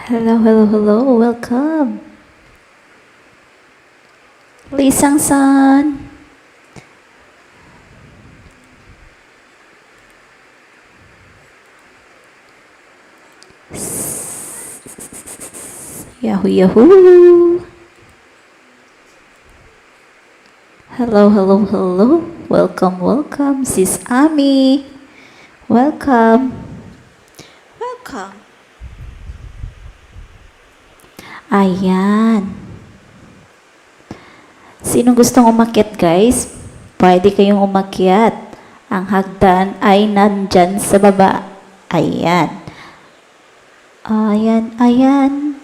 Hello, hello, hello. Welcome. Lee Sang-san. Yahoo, yahoo. Hello, hello, hello. Welcome, welcome. Sis Ami. Welcome. Welcome. Ayan. Sino gustong umakyat, guys? Pwede kayong umakyat. Ang hagdan ay nandyan sa baba. Ayan. Ayan, ayan.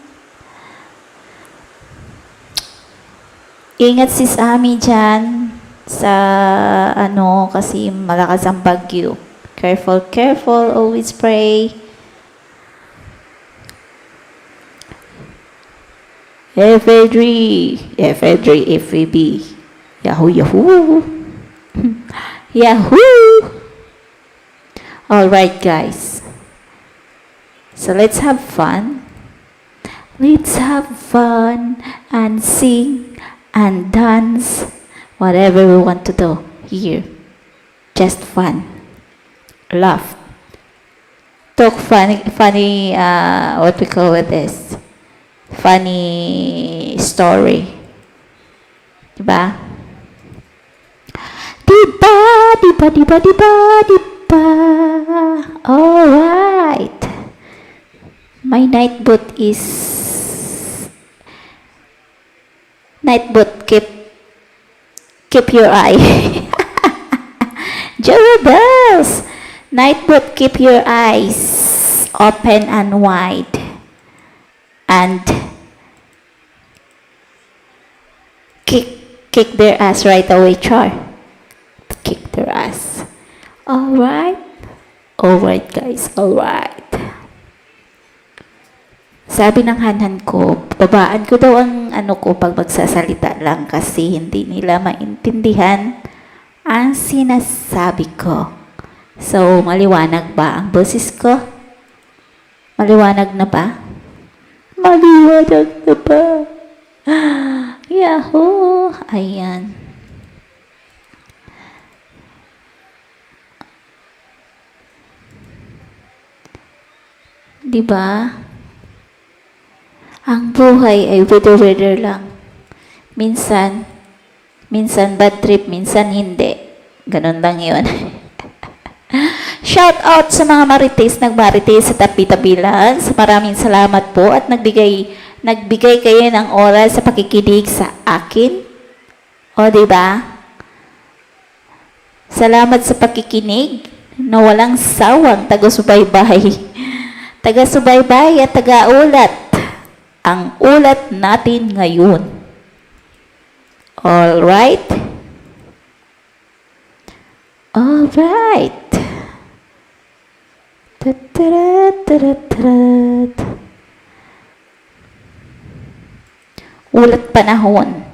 Ingat sis Ami dyan sa kasi malakas ang bagyo. Careful, careful. Always pray. F3, FAB. Yahoo, yahoo. Yahoo! Alright, guys. So let's have fun. Let's have fun and sing and dance. Whatever we want to do here. Just fun. Laugh. Talk funny, what we call this? Funny story. Diba? Diba, diba, diba, diba, diba. Alright. My night boot keep your eye. Jorabels. Night boot, keep your eyes open and wide. And kick their ass right away, Char. Kick their ass. Alright? Alright, guys. Alright. Sabi ng hanhan ko, babaan ko daw ang pag magsasalita lang kasi hindi nila maintindihan ang sinasabi ko. So, maliwanag ba ang boses ko? Maliwanag na ba? Maliwanag na ba? Yahoo! Ayan. Diba? Ang buhay ay weather lang. Minsan bad trip, minsan hindi. Ganun lang yun. Shout out sa mga marites, nagmarites sa tabi-tabi lang. Maraming salamat po at nagbigay kayo ng oras sa pakikinig sa akin. O, diba? Salamat sa pakikinig na walang sawang taga-subaybay. Taga-subaybay at taga-ulat. Ang ulat natin ngayon. Alright? Alright. Ulat panahon.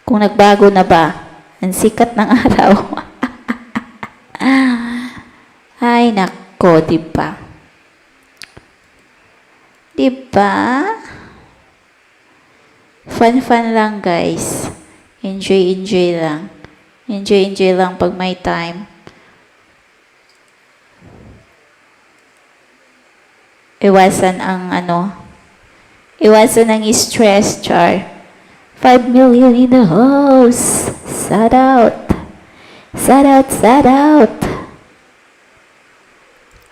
Kung nagbago na ba ang sikat ng araw. Ay, nako, diba? Diba? Fun lang, guys. Enjoy lang. Enjoy lang pag may time. Iwasan ang stress, Char. 5 million in the house. Sad out.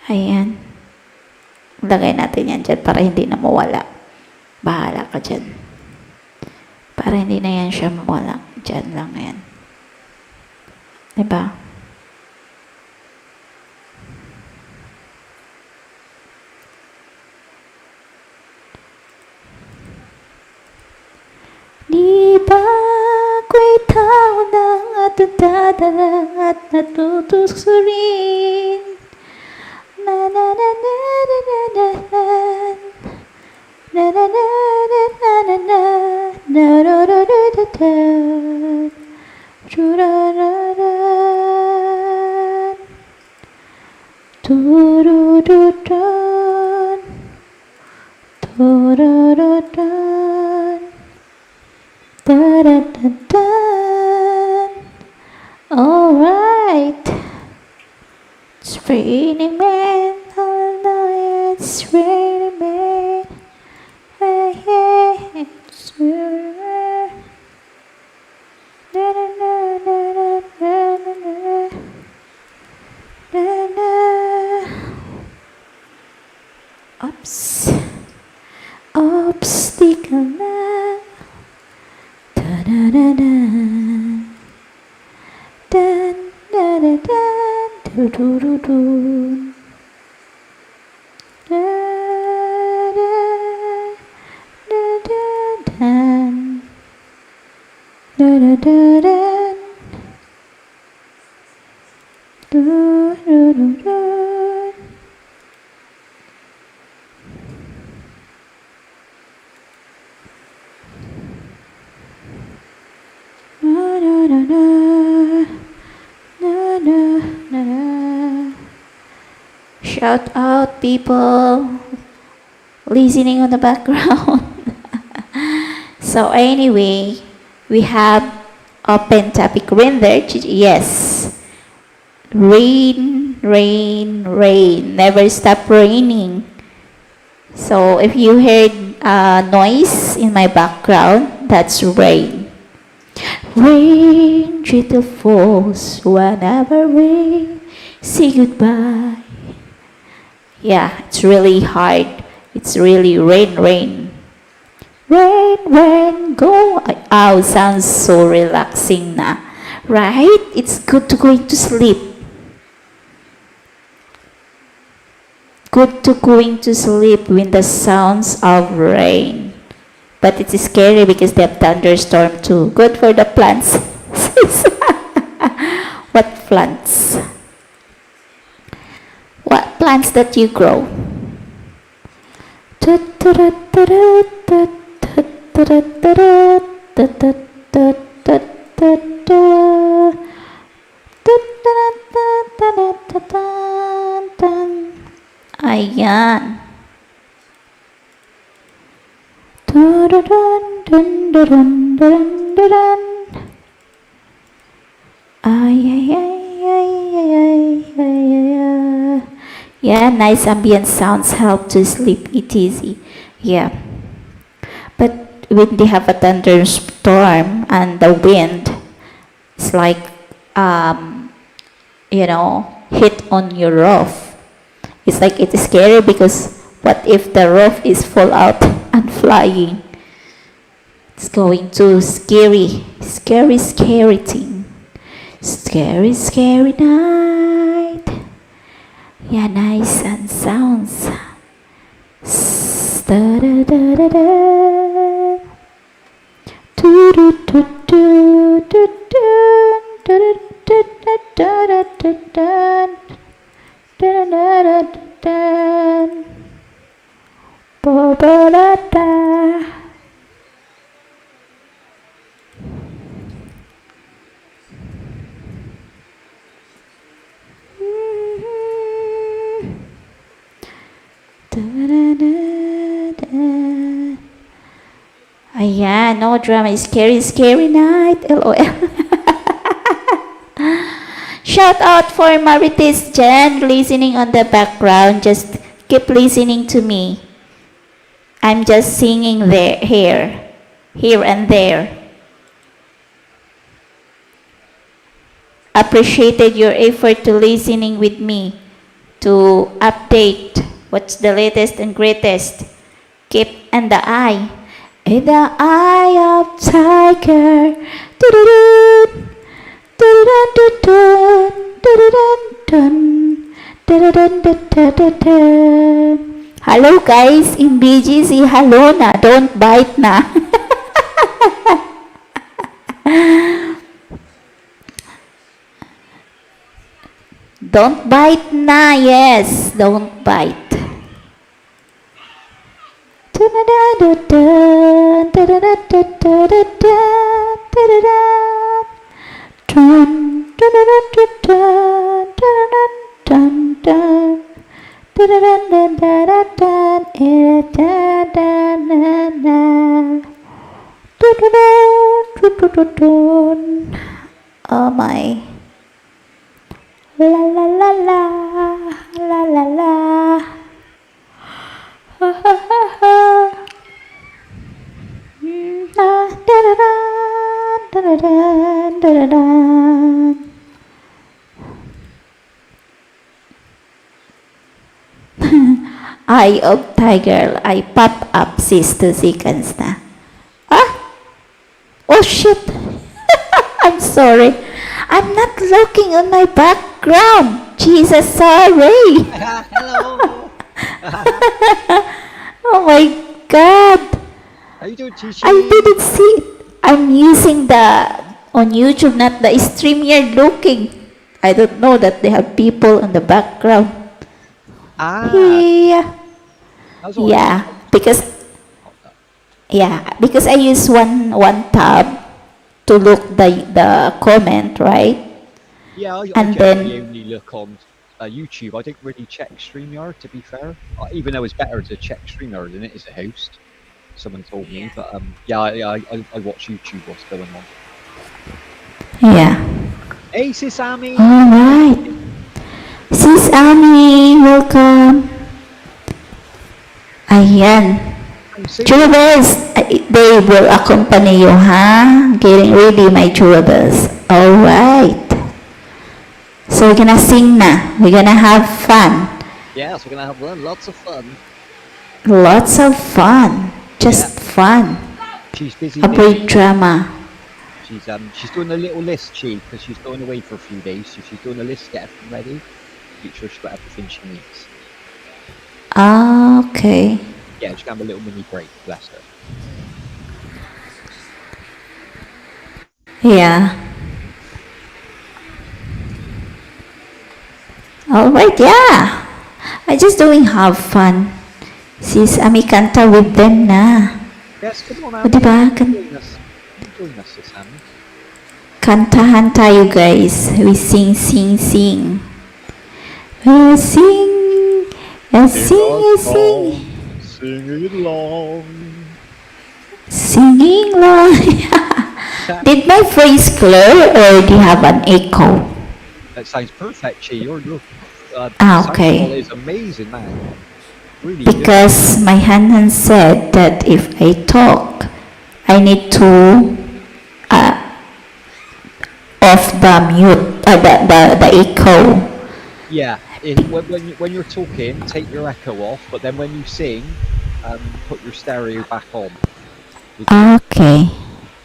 Ayan. Lagay natin yan dyan para hindi na mawala. Bahala ka dyan. Para hindi na yan siya mawala. Dyan lang yan. Diba? Di ba ako'y tao ng atutadalang at natutusurin? Na na na na na na na na na na na na na na na na na na na na tururururun tururururun Da-da-da-da. All right. It's raining man. Oh no, it's raining man. Hey, hey, it's raining man. Da-da-da-da-da-da-da-da. Da-da. Oops. Obstacle man. Da-da-da-da. Dun, da-da-dun, do-do-do-do. Da-da, da-da-dun. Da-da-da-dun. Do-do-do-dun. Na-na-na-na. Na-na-na-na. Shout out people listening on the background. So anyway, we have open topic rain there. Yes. Rain, rain, rain. Never stop raining. So if you heard noise in my background, that's rain. Rain, gentle falls whenever rain. Say goodbye. Yeah, it's really hard. It's really rain, rain. Rain, rain, go. Oh, sounds so relaxing na. Right? It's good to go to sleep. Good to going to sleep when the sounds of rain. But it's scary because they have thunderstorm too. Good for the plants. What plants? What plants that you grow? Ayan. Ay, ay, ay, ay, ay, ay, ay, ay. Yeah, nice ambient sounds help to sleep it easy. Yeah. But when they have a thunderstorm and the wind, it's like, hit on your roof. It's like it's scary because what if the roof is fall out and flying? It's going to scary, scary, scary thing. Scary, scary night. Yeah, nice and sounds. Da-da-da-da-da. Do-do-do-do-do-do. Da-da-da-da-da-da-da. Da-da-da-da-da. Ba-ba-da-da. Ayan, no drama. Scary, scary night. LOL. Shout out for Marites Jen listening on the background. Just keep listening to me. I'm just singing there, here and there. Appreciated your effort to listening with me to update what's the latest and greatest. Keep in the eye. In the eye of tiger. Do-do-do. Do-do-do-do-do. Do-do-do-do-do-do. Hello guys, in BGC, hello na, don't bite na. Don't bite na, yes, don't bite. Oh my. La la la la. La la la. Ha ha ha ha. Da da da da da da da da. Eye of tiger. I pop up sis 2 seconds na. Ah! Oh shit! I'm sorry. I'm not looking on my background. Jesus, sorry. Hello. Oh my god. How you doing, Chichi? I didn't see it. I'm using the on YouTube, not the StreamYard looking. I don't know that they have people in the background. Ah, Yeah. how's all Yeah. Because I use one tab to look the comment, right? Yeah, I And generally then only look on YouTube. I don't really check StreamYard, to be fair. Even though it's better to check StreamYard than it is a host. Someone told me, but I watch YouTube what's going on. yeah. Hey, Sis Amy. All right. Sis Ami, welcome. Ayan. Churubels, they will accompany you, huh? Getting ready, my churubels. All right. So we're gonna sing na. We're gonna have fun. Yes, we're gonna have lots of fun. Lots of fun. Just fun. She's busy. Avoid drama. She's doing a little list, because she's going away for a few days. So she's doing a list, get everything ready, make sure she's got everything she needs. Okay. Yeah, she's gonna have a little mini break, bless her. Yeah. All right, yeah. I just doing have fun. Sis Ami kanta with them na. Yes, come on, O diba? Join us, Sis Amy. Kantahan tayo guys. We sing, sing, sing. We sing, sing. Singing along. Singing long. Did my voice clear or do you have an echo? That sounds perfect, Chi. Your Ah, okay. sound is amazing, man. Really good. Because my Hanan said that if I talk, I need to off the mute, the echo. Yeah, when you're talking, take your echo off, but then when you sing, put your stereo back on. Okay.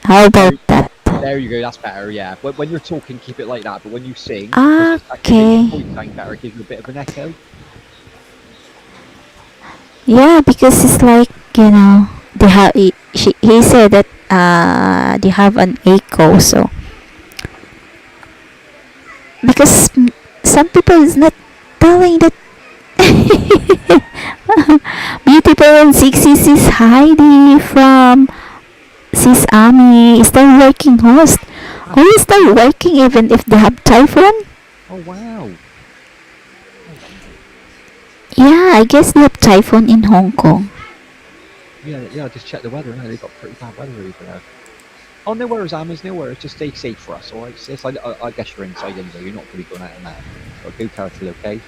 How about that? There you go, that's better, yeah. When you're talking, keep it like that, but when you sing, Okay. it makes your voice sound better, it gives you a bit of an echo. Yeah, because it's like, you know, he said that they have an echo, so because some people is not telling that beautiful and sexy sis Heidi from Sis Ami is still working host. Who is still working even if they have typhoon? Oh, wow. Yeah, I guess they have typhoon in Hong Kong. Yeah, just check the weather now, they've got pretty bad weather over there. Oh, no worries, Amas, no worries, just stay safe for us, alright, sis? I guess you're inside anyway, you're not really going out of that. So go careful, okay?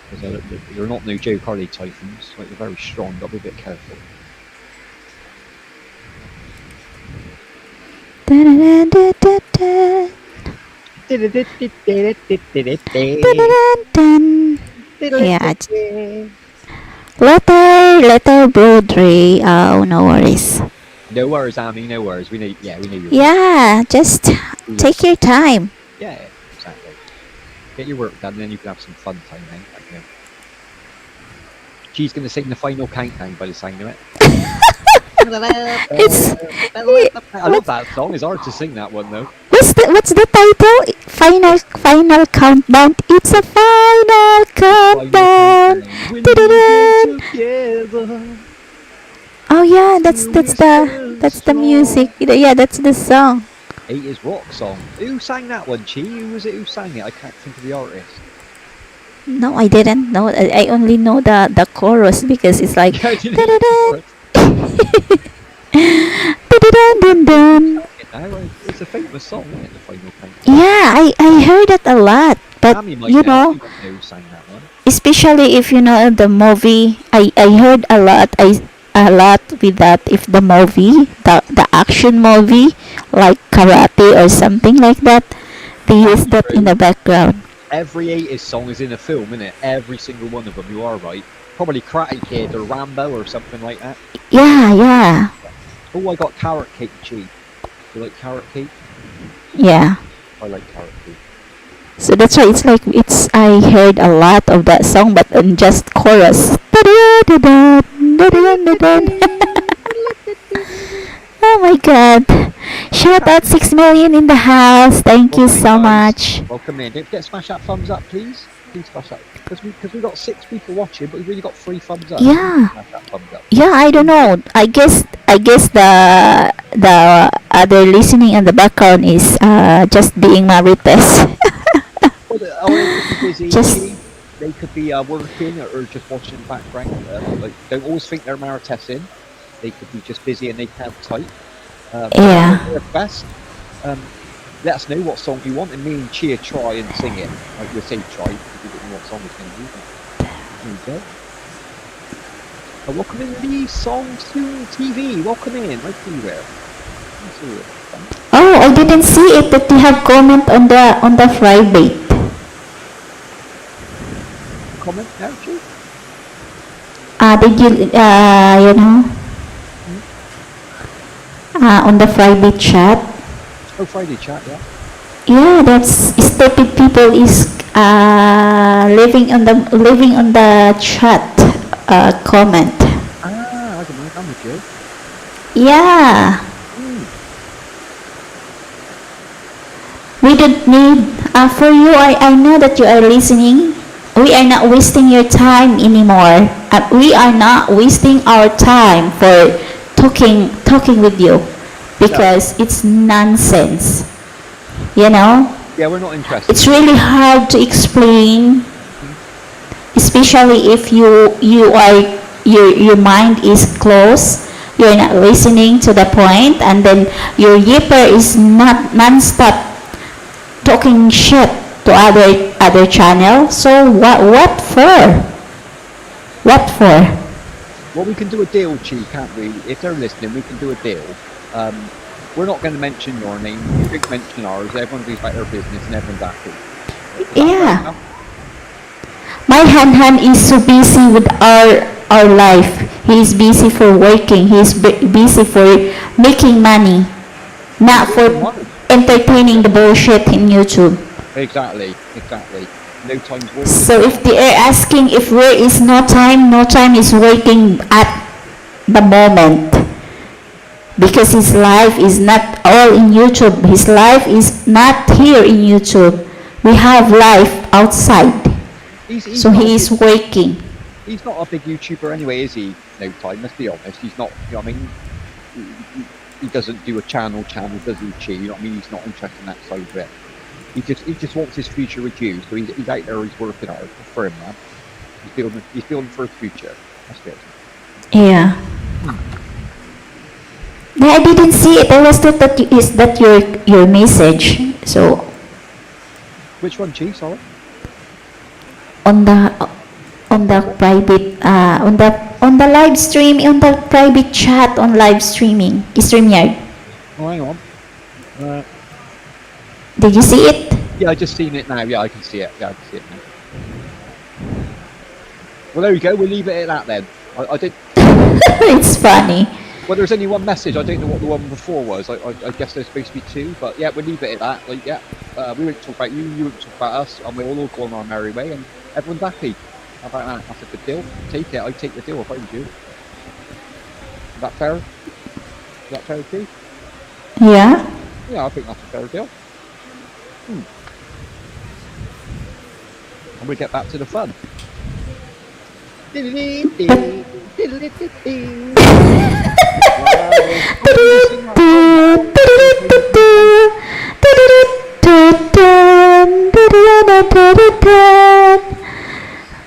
Because you're not no joke, are they, typhoons? Like, they're very strong, gotta be a bit careful. Da-da-da-da-da-da. Da-da-da-dun. Yeah, letter Broadway. Oh, no worries. No worries, Amy, no worries. We know you. Yeah, just take your time. Yeah, exactly. Get your work done, and then you can have some fun time then. You know. She's gonna sing the final countdown by the sound of it. It's I love that song. It's hard to sing that one though. what's the title? Final countdown. It's a final countdown. Da-da-da. Together. Oh yeah, that's the music. Yeah, that's the song. 80s rock song. Who sang that one, Chi? Who was it who sang it? I can't think of the artist. No, I didn't know. I only know the chorus because it's like Yeah, I didn't da-da-da. know. dun, dun. It's a famous song, isn't it? The Final Countdown. Yeah, I heard it a lot. But, Amy might you know. know, She might know who sang that one. especially if you know the movie, I heard a lot with that. If the movie, the action movie, like karate or something like that, they use that in the background. Every 80s song is in a film, isn't it? Every single one of them. You are right. Probably Karate Kid or Rambo or something like that. Yeah, yeah, Oh, I got carrot cake, G. You like carrot cake? yeah. I like carrot cake. So that's why it's like I heard a lot of that song, but on just chorus. Oh my God! Shout out 6 million in the house. Thank you Welcome in, so guys. much. Welcome in. Don't forget to smash that thumbs up, please. Please smash that. Because we got 6 people watching, but we've really got 3 thumbs up. Yeah. Smash that thumbs up. Yeah, I don't know. I guess the other listening in the background is just being Marites. Well, they could be busy. Just- G. They could be working or just watching in the background. Like, don't always think they're maritessing. They could be just busy and they can't type. Yeah. Their best. Let us know what song you want, and me and Chia try and sing it. Like we say, try because we don't know what song it's going to be. There you go. Welcome in the Song Soon TV. Welcome in. Like you there. Oh, I didn't see it that you have comment on the fry bait. Comment now, Chia? Did you you know on the fry bait chat? Oh, Friday chat, yeah. Yeah, that's stupid people is living on the chat comment. I don't know. I'm with you. Yeah. We don't need for you. I know that you are listening. We are not wasting your time anymore. We are not wasting our time for talking with you because it's nonsense. You know, Yeah, we're not interested. it's really hard to explain, especially if you are your mind is closed. You're not listening to the point, and then your yipper is not non-stop talking shit to other channel. So what for? What for? Well, we can do a deal, Chi, can't we? If they're listening, we can do a deal. We're not going to mention your name. You don't mention ours. Everyone goes about their business and everyone's happy. Is that Yeah. fair enough? My Han is so busy with our life. He's busy for working. He's busy for making money, not for entertaining the bullshit in YouTube. Exactly. No time's working. So if they are asking if where is no time is working at the moment. Because his life is not all in YouTube. His life is not here in YouTube. We have life outside. He's So not he a is big- working. He's not a big YouTuber anyway, is he? No time. Let's be honest. He's not. You know what I mean? He doesn't do a channel, does he? Chi? You know what I mean? He's not interested in that side of it. He just wants his future with you. So he's out there. He's working hard for him, man. He's building for his future. That's good. Yeah. No, I didn't see it. I was thought that is that your message. So Which one, Chi? Sorry. on the private on the live stream, on the private chat, on live streaming StreamYard. Oh, hang on. Did you see it? Yeah, I just seen it now. Yeah, I can see it. Yeah, I can see it now. Well, there you go. We'll leave it at that then. I did. It's funny. Well, there's only one message. I don't know what the one before was. I guess there's supposed to be 2, but yeah, we'll leave it at that. Like, yeah, we won't talk about you. You won't talk about us, and we'll all go on our merry way, and everyone's happy. How about that? That's a good deal. Take it. I'd take the deal if I was you. Is that fair? Is that fair, too? Yeah. Yeah, I think that's a fair deal. And we get back to the fun.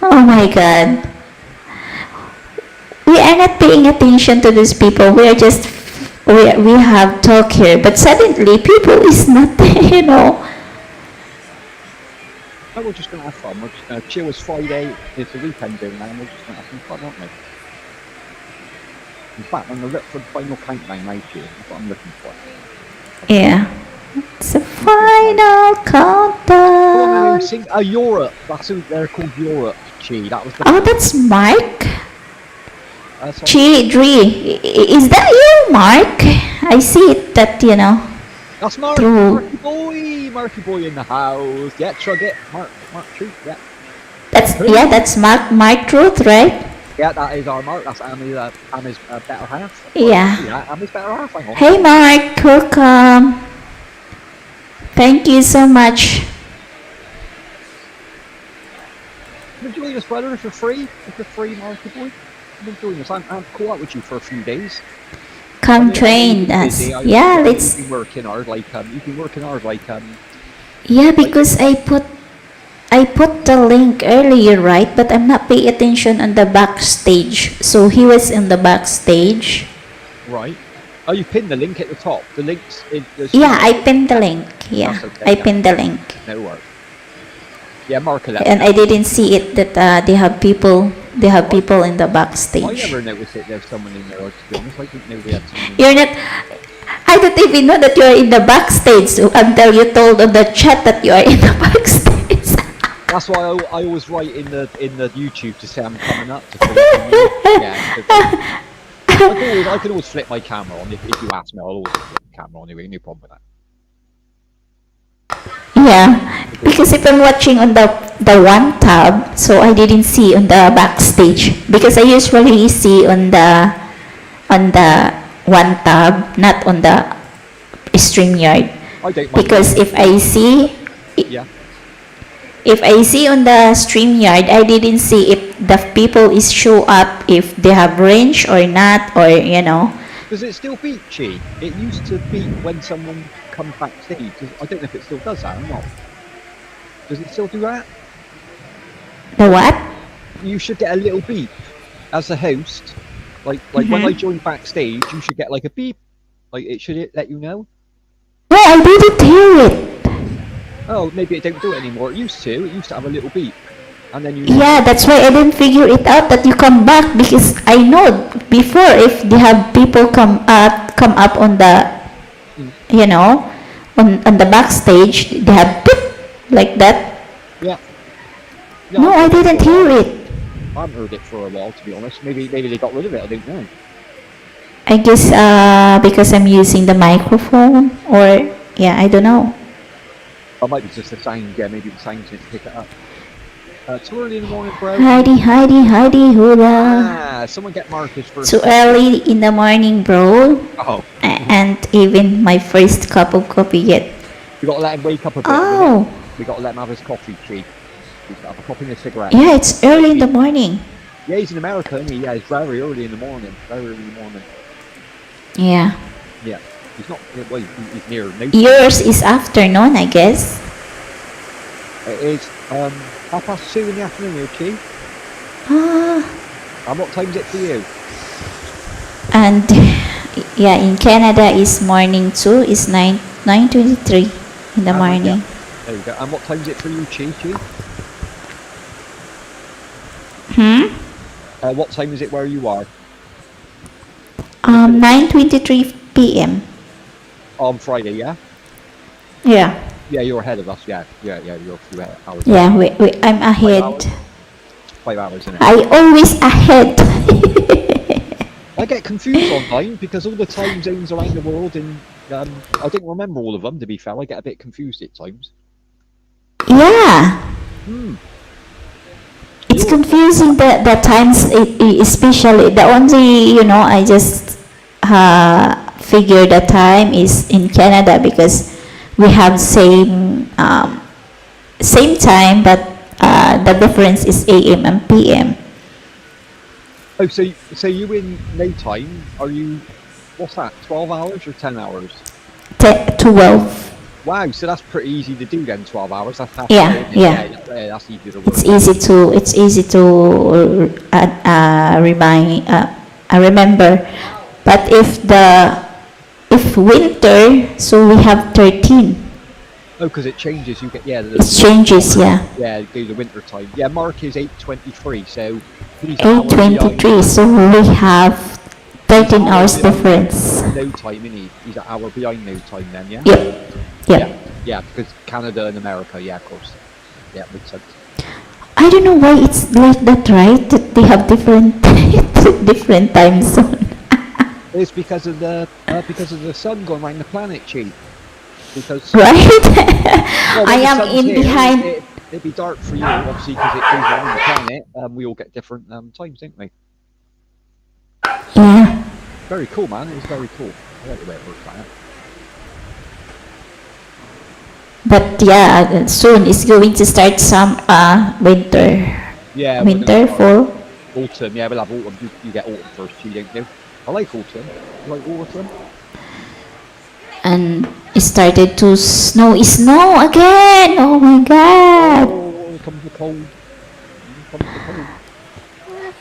Oh my God. We are not paying attention to these people. We are just we have talk here, but suddenly people is not, you know. No, we're just going to have fun. We're just going to chill. It's Friday. It's the weekend doing now. We're just going to have some fun, aren't we? In fact, I'm going to look for the final countdown now, Chill. That's what I'm looking for. Yeah. It's a final Oh, countdown. no, sing Europe. That's who they're called, Europe, Chi. That was the. Oh, that's Mark. That's Chi Dre. Is that you, Mark? I see it that, you know. That's Mark. True. Marky boy in the house. Yeah, chug it. Mark Truth. Yeah. That's Mark Truth, right? Yeah, that is our Mark. That's Ami's better half. Yeah. Ami's better half. Hang on. Hey, Mark, welcome. Thank you so much. Come and join us, brother, if you're free. If you're free, Marky boy. Come and join us. I'm caught up with you for a few days. Come I train know us. you've been busy. Yeah, You've let's. been working hard, you've been working hard, Yeah, because I put the link earlier, right? But I'm not paying attention on the backstage. So he was in the backstage. right. Oh, you pinned the link at the top. The link's in the. Yeah, I pinned the link. Yeah, That's okay, I yeah. pinned the link. No worries. Yeah, Mark 11. And I didn't see it that they have people in the I backstage. never noticed that there's someone in there, to be honest. I didn't know we had someone in You're not. I don't even know that you are in the backstage until you told on the chat that you are in the backstage. That's why I always write in the YouTube to say I'm coming up. To fill it in. Yeah. I can always flip my camera on if you ask me. I'll always flip the camera on anyway. No problem with that. Yeah, because if I'm watching on the one tab, so I didn't see on the backstage because I usually see on the one tab, not on the StreamYard. I don't mind. Because if I see Yeah. on the StreamYard, I didn't see if the people is show up, if they have range or not, or you know. Does it still beep, Chi? It used to beep when someone comes backstage. I don't know if it still does that or not. Does it still do that? The what? You should get a little beep as a host. Like when I join backstage, you should get like a beep. Like it should let you know. No, I didn't hear it. Oh, maybe it don't do it anymore. It used to. It used to have a little beep, and then you. Yeah, that's why I didn't figure it out that you come back, because I know before if they have people come up on the, you know, on the backstage, they have beep like that. Yeah. No, I didn't hear it. I haven't heard it for a while, to be honest. Maybe they got rid of it. I don't know. I guess because I'm using the microphone, or yeah, I don't know. Or might be just the sound. Yeah, maybe the sound didn't pick it up. Too early in the morning, bro. Heidi, hula. Someone get Marcus first. Too early in the morning, bro. Oh, And even my first cup of coffee yet. we got to let him wake up a bit. Oh, We got to let him have his coffee, Chi. He's got to have a coffee and a cigarette. yeah, it's early in the morning. Yeah, he's in America, isn't he? Yeah, it's very early in the morning. Very early in the morning. Yeah. Yeah. He's not. Well, he's near. No. Yours is afternoon, I guess. It is 2:30 in the afternoon here, Chi. Ah, And what time's it for you? and yeah, in Canada is morning too. It's 9:23 in the morning. There you go. And what time's it for you, Chi? What time is it where you are? 9:23 p.m. On Friday, yeah? Yeah. Yeah, you're ahead of us, yeah. You're a few hours. Yeah, I'm ahead. 5 hours, isn't it? I always ahead. I get confused online because all the time zones around the world and I don't remember all of them, to be fair. I get a bit confused at times. Yeah. It's You're- confusing the times, especially the only, you know, I just figure the time is in Canada because we have same time, but the difference is AM and PM. Oh, so you in no time? Are you? What's that? 12 hours or 10 hours? 12. Wow, so that's pretty easy to do then. 12 hours. That's half Yeah, day, isn't it? yeah. Yeah, that's easy to work. It's easy to remember. But if if winter, so we have 13. Oh, because it changes. You get It changes, yeah. do the winter time. Yeah, Mark is 8:23, so he's an hour 8:23, so we have 13 behind. hours difference. No time, isn't he? He's an hour behind no time then, yeah? Yep. Yep. Yeah, because Canada and America, yeah, of course. Yeah, makes sense. I don't know why it's like that, right? That they have different different time zone. It's because of the sun going around the planet, Chi. Because Right? well, I when the am sun's in here, behind. It'd be dark for you, obviously, because it goes around the planet. We all get different times, don't we? Yeah. Very cool, man. It's very cool. I like the way it works like that. But yeah, soon it's going to start some winter. Yeah, Winter, fall. autumn. Yeah, we'll have autumn. You get autumn first, you don't you? I like autumn. You like autumn? And it started to snow again. Oh my god. Oh, here comes the cold. Here comes the cold.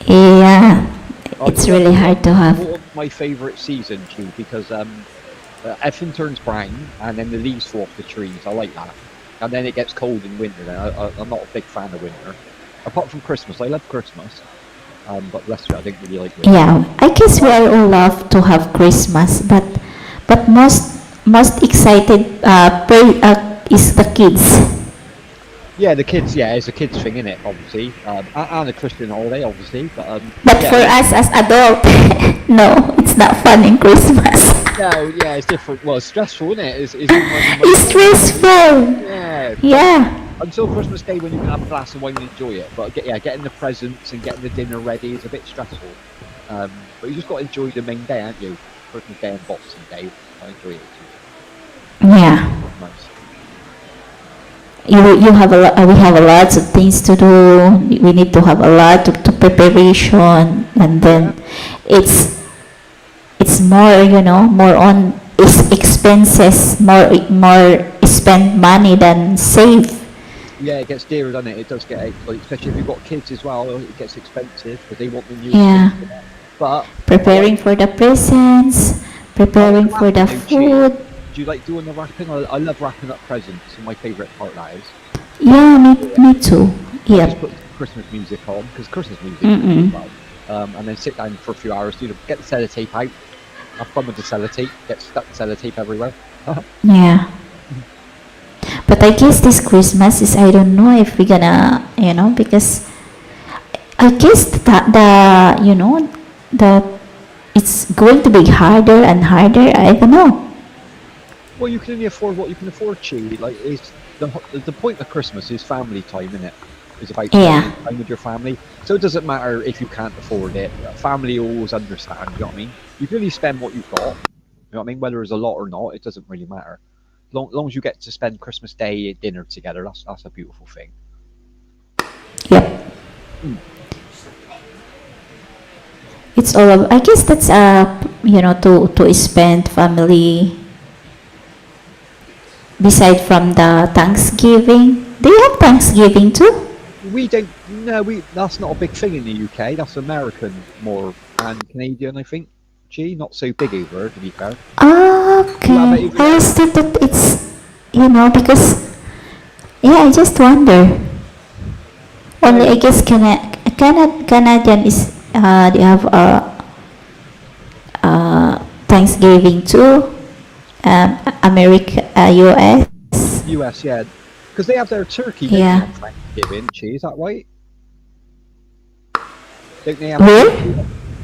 Yeah. I It's do really like hard to have. autumn's my favourite season, Chi, because everything turns brown and then the leaves fall off the trees. I like that. And then it gets cold in winter. Then I'm not a big fan of winter. Apart from Christmas, I love Christmas. But the rest of it, I don't really like winter. Yeah, I guess we all love to have Christmas, but most excited is the kids. Yeah, the kids. Yeah, it's a kids thing, isn't it? Obviously, and a Christian holiday, obviously. But yeah, for us as adult, no, it's not fun in Christmas. no, yeah, it's different. Well, it's stressful, isn't it? It's stressful. Yeah. Yeah. Until Christmas Day when you can have a glass of wine and enjoy it. But getting the presents and getting the dinner ready is a bit stressful. But you just got to enjoy the main day, aren't you? Christmas Day and Boxing Day. I enjoy it too. Yeah. Nice. You have we have a lot of things to do. We need to have a lot of preparation, and then it's more, more on expenses, more spend money than save. Yeah, it gets dearer, doesn't it? It does get, like, especially if you've got kids as well. It gets expensive because they want the new. Yeah. things for them. But Preparing for the presents, preparing for the food. do you like doing the wrapping? I love wrapping up presents. It's my favourite part. That is. Yeah, me too. I Yeah. just put Christmas music on because Christmas music. Mm-mm. Is well. And then sit down for a few hours. Get the sellotape out. Have fun with the sellotape. Get stuck sellotape everywhere. Yeah. But I guess this Christmas is, I don't know if we're gonna, because I guess that it's going to be harder and harder. I don't know. Well, you can only afford what you can afford, Chi. Like, it's the point of Christmas is family time, isn't it? It's about Yeah. spending time with your family. So it doesn't matter if you can't afford it. Family always understand. You know what I mean? You can only spend what you've got. You know what I mean? Whether it's a lot or not, it doesn't really matter. Long as you get to spend Christmas Day at dinner together, that's a beautiful thing. Yep. It's all of, I guess that's to spend family beside from the Thanksgiving. Do you have Thanksgiving too? We don't. No, that's not a big thing in the UK. That's American more and Canadian, I think. Gee, not so big over, to be fair. Okay. I always thought that it's, because, I just wonder. Only I guess Canadian is, they have Thanksgiving too. America, US. US, yeah. Because they have their turkey Yeah. on Thanksgiving, Gee, is that right? Don't they have Where? turkey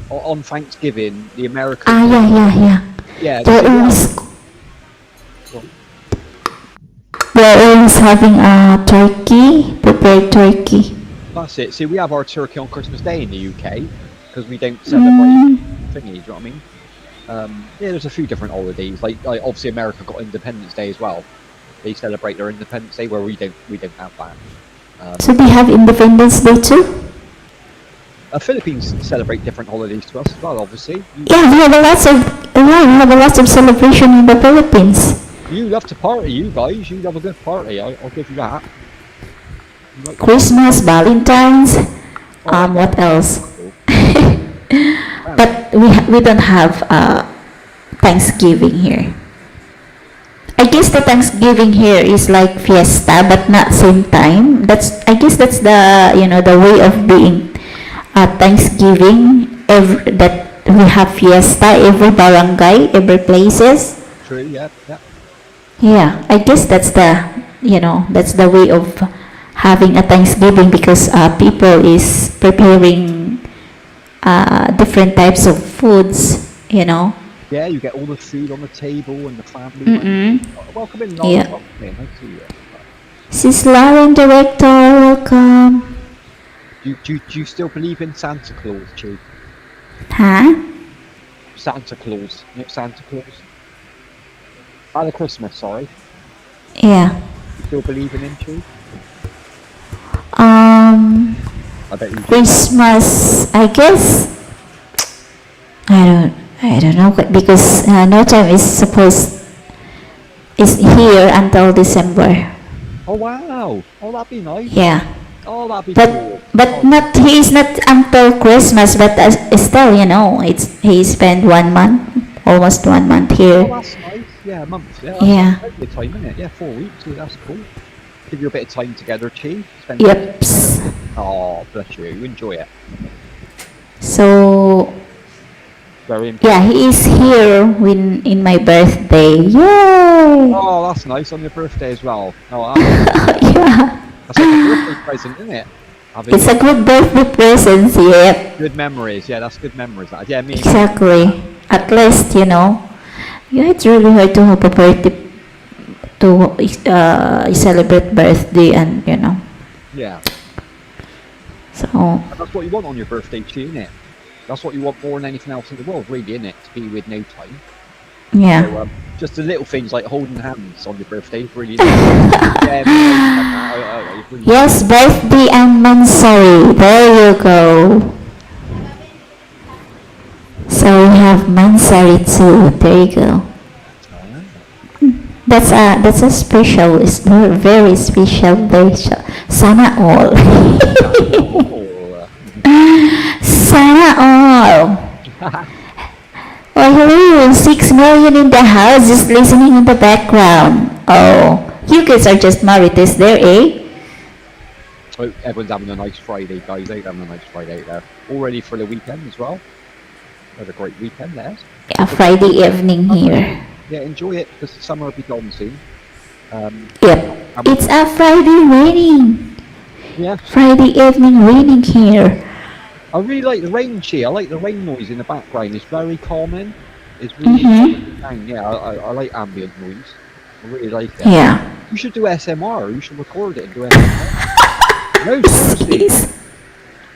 on Thanksgiving, the American... Yeah. Yeah, They're they always, Well, they're always having a turkey, prepared turkey. that's it. See, we have our turkey on Christmas Day in the UK because we don't celebrate thingies, you know what I mean? Yeah, there's a few different holidays. Like obviously America got Independence Day as well. They celebrate their Independence Day where we don't have that. So they have Independence Day too? Philippines celebrate different holidays to us as well, obviously. Yeah, we have a lot of celebration in the Philippines. You love to party, you guys. You love a good party. I'll give you that. You like Christmas, Valentine's, what else? to- But we don't have Thanksgiving here. I guess the Thanksgiving here is like fiesta, but not same time. I guess that's the way of being Thanksgiving. That we have fiesta every barangay, every places. True. Yeah. Yeah. Yeah, I guess that's the way of having a Thanksgiving because people is preparing different types of foods. Yeah. You get all the food on the table and the family. Mm-mm. Welcome in, Lauren. Yeah. Welcome in. Nice to see you. Sis Lauren, director, welcome. Do you still believe in Santa Claus, Chi? Huh? Santa Claus. You know Santa Claus? Father Christmas, sorry. Yeah. You still believe in him, Chi? I bet you do. Christmas, I guess. I don't know because no time is here until December. Oh wow! Oh, that'd be nice. Yeah. Oh, that'd be But cool. but not he's not until Christmas, but still, he spent 1 month, almost 1 month Oh, here. that's nice. Yeah, a month. Yeah. That's Yeah. plenty of time, isn't it? Yeah, 4 weeks. Yeah, that's cool. Give you a bit of time together, Chi. Spend Yep. Oh, bless you. You enjoy it. So Very important. yeah, he is here in my birthday. Yay! Oh, that's nice on your birthday as well. Oh, that's Yeah, like a birthday present, isn't it? Having it's a good birthday present. Yep, good memories. Yeah, that's good memories. That. Yeah, me. exactly. At least yeah, it's really hard to have a birthday to celebrate birthday and. Yeah. So And that's what you want on your birthday, Chi, isn't it? That's what you want more than anything else in the world, really, isn't it? To be with no time. yeah. So, just the little things like holding hands on your birthday is really nice. Yeah, really Yes, birthday and Mansari. There you go. So we have Mansari too. There you go. That's a special. It's very special. Very sana all. Sana all. Oh, hello. 6 million in the house just listening in the background. Oh, you guys are just Marites there, eh? Hope everyone's having a nice Friday, guys. They're having a nice Friday there. All ready for the weekend as well. Had a great weekend there. Yeah, Friday evening here. Yeah, enjoy it because the summer will be gone soon. Yep. It's a Friday raining. Yeah, Friday evening raining here. I really like the rain, Chi. I like the rain noise in the background. It's very calming. It's really calming. Yeah, I like ambient noise. I really like it. Yeah. You should do SMR. You should record it and do SMR. No, seriously. Jeez.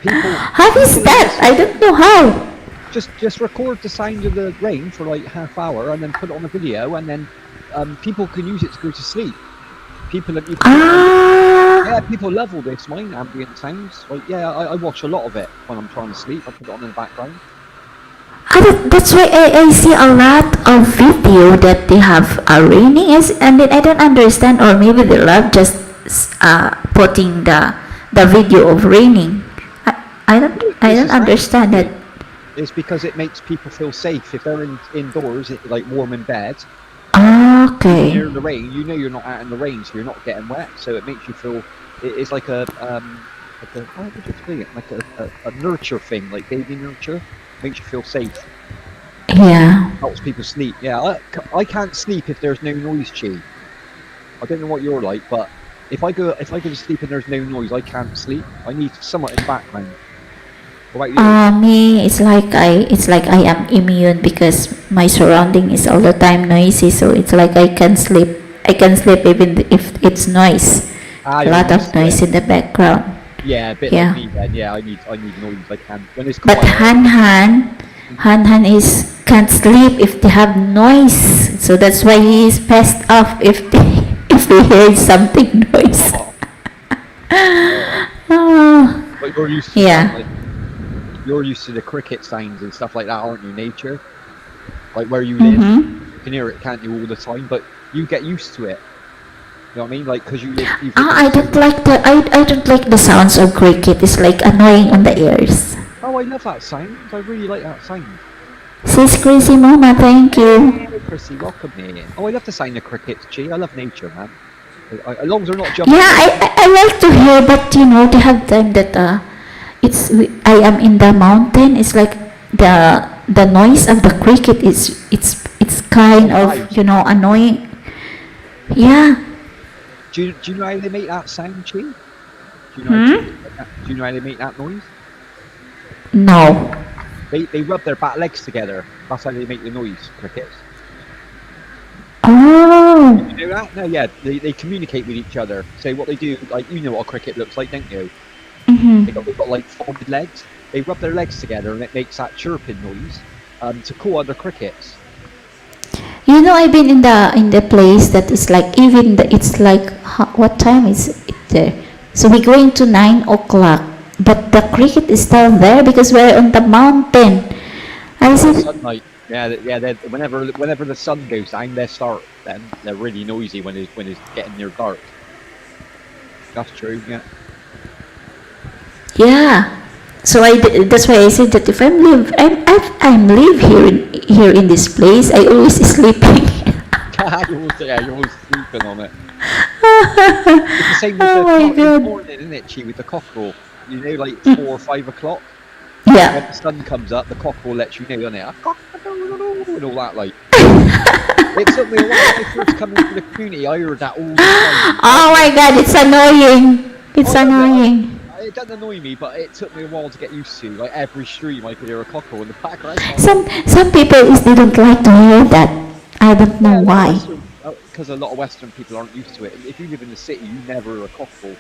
People, How is that? I don't know how. just record the sound of the rain for like half hour and then put it on a video and then people can use it to go to sleep. People Ah. people love all this mine ambient sounds. Like I watch a lot of it when I'm trying to sleep. I put it on in the background. That's why I see a lot of video that they have raining and then I don't understand, or maybe they love just putting the video of raining. I don't understand that. It's because it makes people feel safe if they're indoors, like warm in bed. Okay. You're in the rain, you know you're not out in the rain, so you're not getting wet. So it makes you feel. It's like a how would you explain it? Like a nurture thing, like baby nurture. Makes you feel safe. Yeah. Helps people sleep. Yeah, I can't sleep if there's no noise, Chi. I don't know what you're like, but if I go to sleep and there's no noise, I can't sleep. I need somewhat in the background. What about you? Me, it's like I am immune because my surrounding is all the time noisy. So it's like I can sleep. I can sleep even if it's noise. A You're lot used of to noise it. in the background. Yeah, a bit Yeah. like me then. Yeah, I need noise. I can when it's But quiet. Han is can't sleep if they have noise. So that's why he is pissed off if if he hears something noise. Oh, But you're used to Yeah. like, you're used to the cricket sounds and stuff like that, aren't you? Nature, like where you live, you can hear it, can't you, all the time? But you get used to it. You know what I mean? Like because you live. I don't like I don't like the sounds of cricket. It's like annoying on the ears. Oh, I love that sound. I really like that sound. Sis Crazy Mama, thank you. Hey, Chrissy, welcome here. Oh, I love the sound of crickets, G. I love nature, man. As long as they're not jumping. Yeah, I like to hear, but you know, they have time that I am in the mountain. It's like the noise of the cricket is it's kind Oh, of, right. you know, annoying. Yeah. Do you know how they make that sound, G? Do you know Hmm? do you know how they make that noise? No. They rub their back legs together. That's how they make the noise, crickets. Oh. You know that? No, yeah. They communicate with each other. So what they do, like, you know what a cricket looks like, don't you? Mm-hmm. They've got like folded legs. They rub their legs together and it makes that chirping noise to call other crickets. You know, I've been in the place that is like even it's like what time is it there? So we're going to 9 o'clock, but the cricket is still there because we're on the mountain. I said, Sunlight. Yeah, whenever the sun goes down, they start. Then they're really noisy when it's getting near dark. That's true. Yeah. yeah. So that's why I said that if I'm live here in this place, I always sleeping. You're always sleeping on it. It's the same with Oh the my cock in the God. morning, isn't it, Chi, with the cockerel? You know, like 4 or 5 o'clock. Yeah. When the sun comes up, the cockerel lets you know, doesn't it? And all that, like. It took me a while when I first come into the community. I heard that all the time. Oh my God, it's annoying. It's I love it. annoying. It doesn't annoy me, but it took me a while to get used to. Like every stream, I could hear a cockerel in the background. Some people is they don't like to hear that. I don't know why. Because a lot of Western people aren't used to it. If you live in the city, you never hear a cockerel.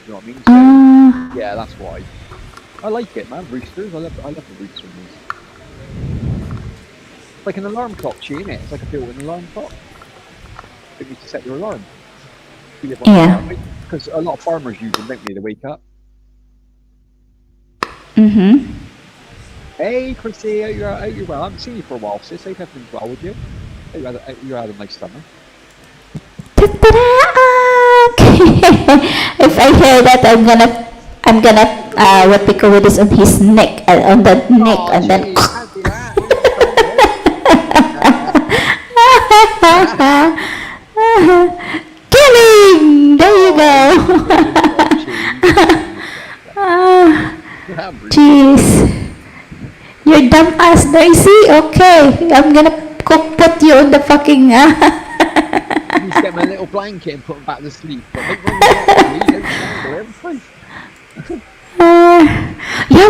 You know what I mean? So, yeah, that's why. I like it, man. Roosters, I love the rooster noise. It's like an alarm clock, isn't it? It's like a built-in alarm clock. You need to set your alarm. You live on Yeah. a farm, because a lot of farmers use them, don't they, to wake up. Mm-hmm. Hey, Chrissy, how you well? I haven't seen you for a while, sis. Hope everything's well with you. Hope you had a nice summer. If I hear that, I'm gonna what we call this on his neck, on the neck, Oh, and then. jeez, can't do that. Killing! There you go. Jeez. You're dumb ass, Daisy. Okay, I'm gonna put you on the fucking. Just get my little blanket and put him back to sleep. But don't worry about me, don't strangle him, please. Yeah,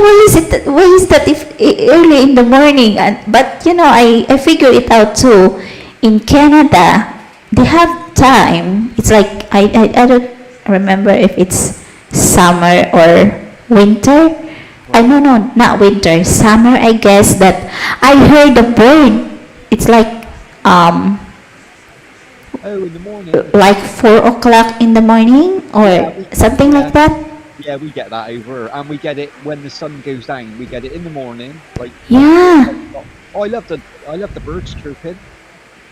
why is that if early in the morning? But you know, I figure it out too. In Canada, they have time. It's like I don't remember if it's summer or winter. No, not winter. Summer, I guess. That I heard the bird. It's Oh, in the morning. like 4 o'clock in the morning or something like that. Yeah, we get that over, and we get it when the sun goes down. We get it in the morning, like. Yeah. Oh, I love the birds chirping.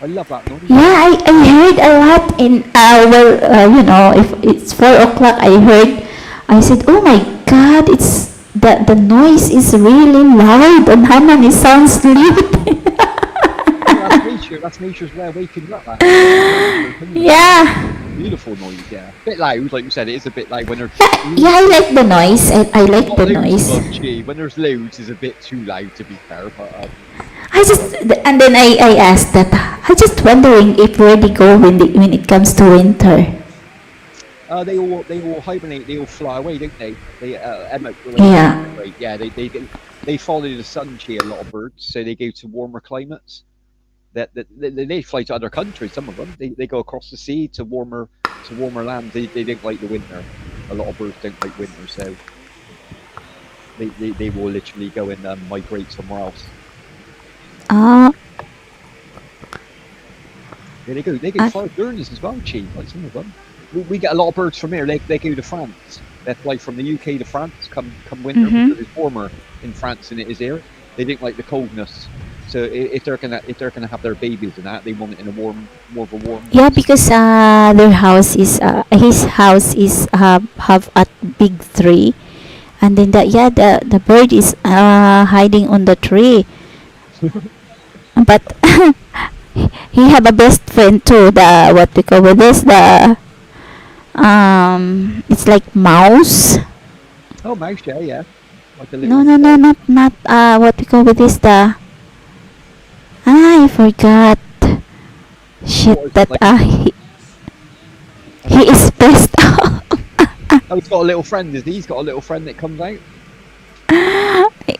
I love that noise. Yeah, I heard a lot in you know, if it's 4 o'clock, I said, oh my God, it's the noise is really loud and Hanan is sound sleeping. That's nature. That's nature's way of waking you up. That. Yeah. Beautiful noise, yeah. Bit loud, like you said. It is a bit loud when there's. Yeah, I like the noise. I like Not the loads, noise. but, gee, when there's loads, it's a bit too loud to be fair. But And then I asked that. I just wondering if where they go when it comes to winter. they all hibernate. They all fly away, don't they? They emigrate. Yeah. Right, yeah. They follow the sun. A lot of birds, so they go to warmer climates. They fly to other countries. Some of them they go across the sea to warmer land. They don't like the winter. A lot of birds don't like winter, so they will literally go and migrate somewhere else. Ah. Yeah, they go far journeys as well, cheap, like some of them. We get a lot of birds from here. They go to France. They fly from the UK to France come winter because it's warmer in France than it is here. They don't like the coldness. So if they're gonna have their babies and that, they want it in a more of a warm. Yeah, because their house is his house is have a big tree, and then the bird is hiding on the tree. But he have a best friend too. The what we call with this the it's like mouse. Oh, mouse, yeah, yeah. Like a No, little no, no, dog. not what we call with this the I forgot. Shit, What is it that like? he is best. Oh, he's got a little friend. Is he? He's got a little friend that comes out.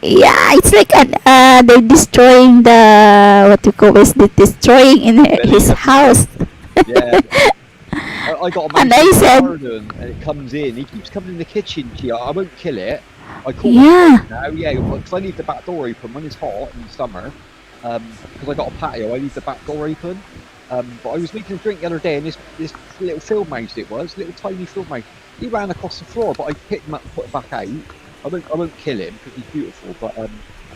Yeah, it's like an they're destroying the what you call is destroying in his house. Yeah. I got a And mouse I in the said, garden, and it comes in. He keeps coming in the kitchen. Gee, I won't kill it. I call yeah, it now. Yeah, because I leave the back door open when it's hot in the summer. Because I got a patio, I leave the back door open. But I was making a drink the other day, and this little field mouse it was, little tiny field mouse. He ran across the floor, but I picked him up and put him back out. I won't kill him because he's beautiful. But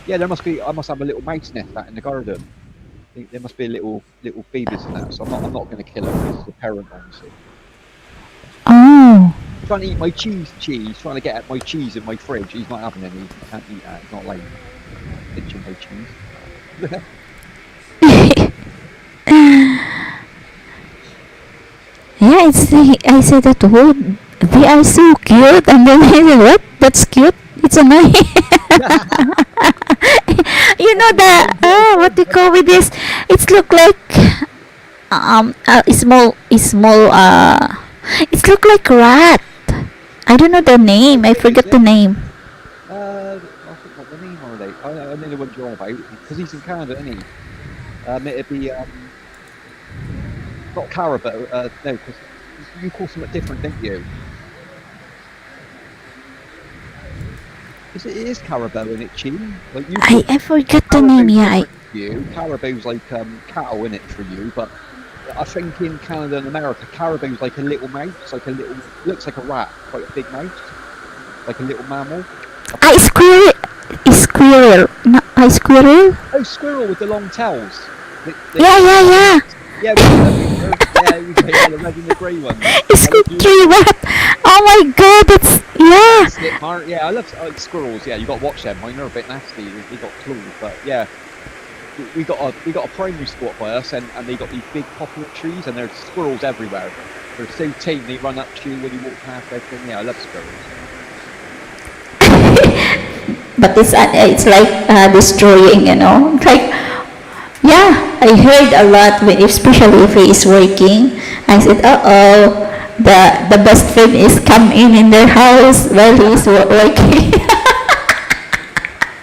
yeah, I must have a little mouse nest out in the garden. I think there must be a little babies in that. So I'm not going to kill him. This is the parent, honestly. oh, Trying to eat my cheese, trying to get at my cheese in my fridge. He's not having any. He can't eat that. He's not like pinching my cheese. yeah. I said that oh, they are so cute, and then I said what? That's cute. It's annoying. You know the what do you call with this? It's look like small it's look like rat. I don't know the name. I forgot the name. I forgot the name already. I know the one you're on about because he's in Canada, isn't he? It'd be not caribou. No, because you call something different, don't you? It is caribou in it, Chin. Like you call I forgot the name. caribou Yeah, different to you. Caribou's like cattle in it for you, but I think in Canada and America, caribou's like a little mouse, like a little looks like a rat, quite a big mouse, like a little mammal. squirrel. Squirrel. No, I squirrel. Oh, squirrel with the long tails. Yeah, yeah, yeah. Yeah, the red and the grey one. It's tree rat. Oh my god, it's yeah. Slipmart. Yeah, I like squirrels. Yeah, you got to watch them. Mine are a bit nasty. They got claws, but yeah, we got a primary school up by us, and they got these big poplar trees, and there's squirrels everywhere. They're so tame, they run up to you when you walk past everything. Yeah, I love squirrels. But it's like destroying, you know. Like yeah, I heard a lot, especially if he is working. I said, oh, the best friend is come in their house while he is working.